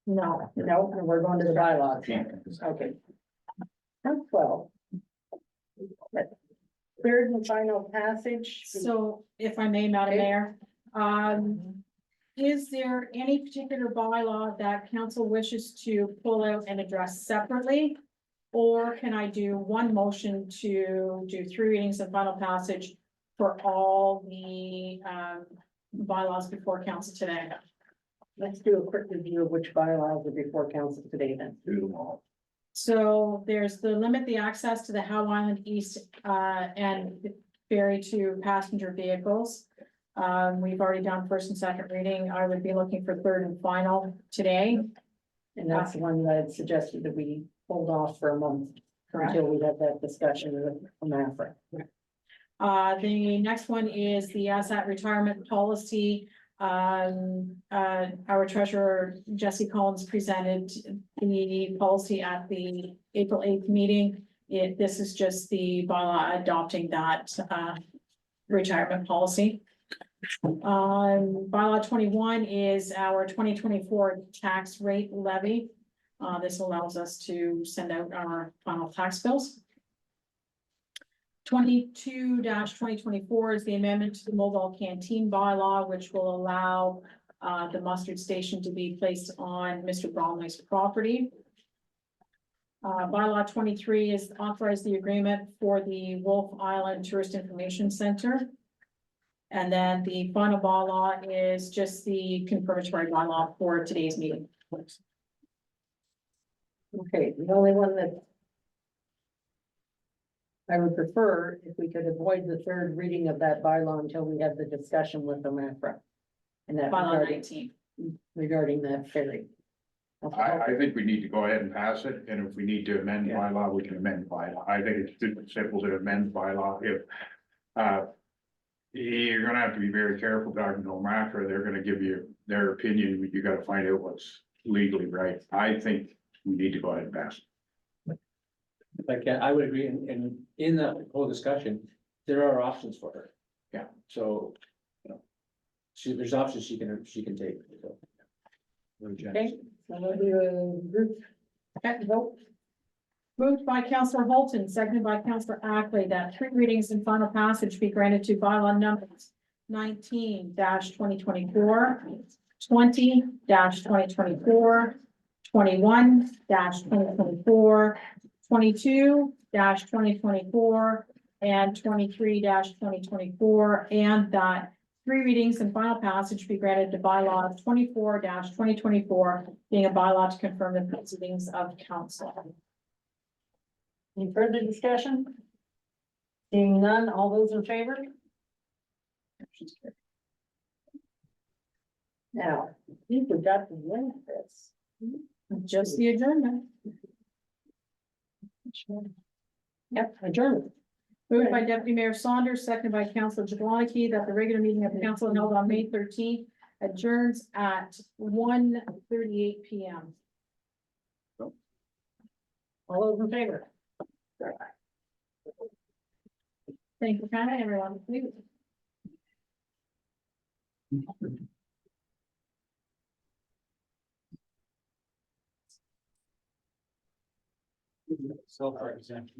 No, we're going to the bylaws. Okay. Number 12. Third and final passage. So if I may, Madam Okay. Mayor, is there any particular bylaw that council wishes to pull out and address separately? Or can I do one motion to do 3 readings and final passage for all the bylaws before council today? Let's do a quick review of which bylaws are before council today then. Do them all. So there's the limit the access to the Howe Island East and ferry to passenger vehicles. We've already done first and second reading. I would be looking for third and final today. And that's the one that I suggested that we hold off for a month until we have that discussion with Mafra. The next one is the asset retirement policy. Our treasurer, Jesse Collins, presented the policy at the April 8th meeting. This is just the bylaw adopting that, retirement policy. Bylaw 21 is our 2024 tax rate levy. This allows us to send out our final tax bills. 22-2024 is the amendment to the mobile canteen bylaw, which will allow the mustard station to be placed on Mr. Bromley's property. Bylaw 23 is authorize the agreement for the Wolf Island Tourist Information Center. And then the final bylaw is just the confirmatory bylaw for today's meeting. Okay, the only one that I would prefer if we could avoid the third reading of that bylaw until we have the discussion with the Mafra. And that Bylaw regarding, 19. regarding that ferry. I think we need to go ahead and pass it, and if we need to amend bylaw, we can amend bylaw. I think it's just simple to amend bylaw if, you're gonna have to be very careful talking to Mafra, they're gonna give you their opinion, you gotta find out what's legally right. I think we need to go ahead and pass it. Like, I would agree, and in the whole discussion, there are options for her. Yeah. So, you know, there's options she can take, so. Okay, so we'll do a group vote. Moved by Councillor Holton, seconded by Councillor Ackley, that 3 readings and final passage be granted to bylaw numbers 19-2024, 20-2024, 21-2024, 22-2024, and 23-2024, and that 3 readings and final passage be granted to bylaw 24-2024, being a bylaw to confirm the proceedings of council. Any further discussion? Seeing none, all those in favor? Now, I think we got the end of this. Just the adjournment. Yep, adjournment. Moved by Deputy Mayor Saunders, seconded by Councillor Jablonski, that the regular meeting of the council held on May 13th adjourns at 1:38 p.m. All those in favor? Thank you, kind of everyone. Self-represented.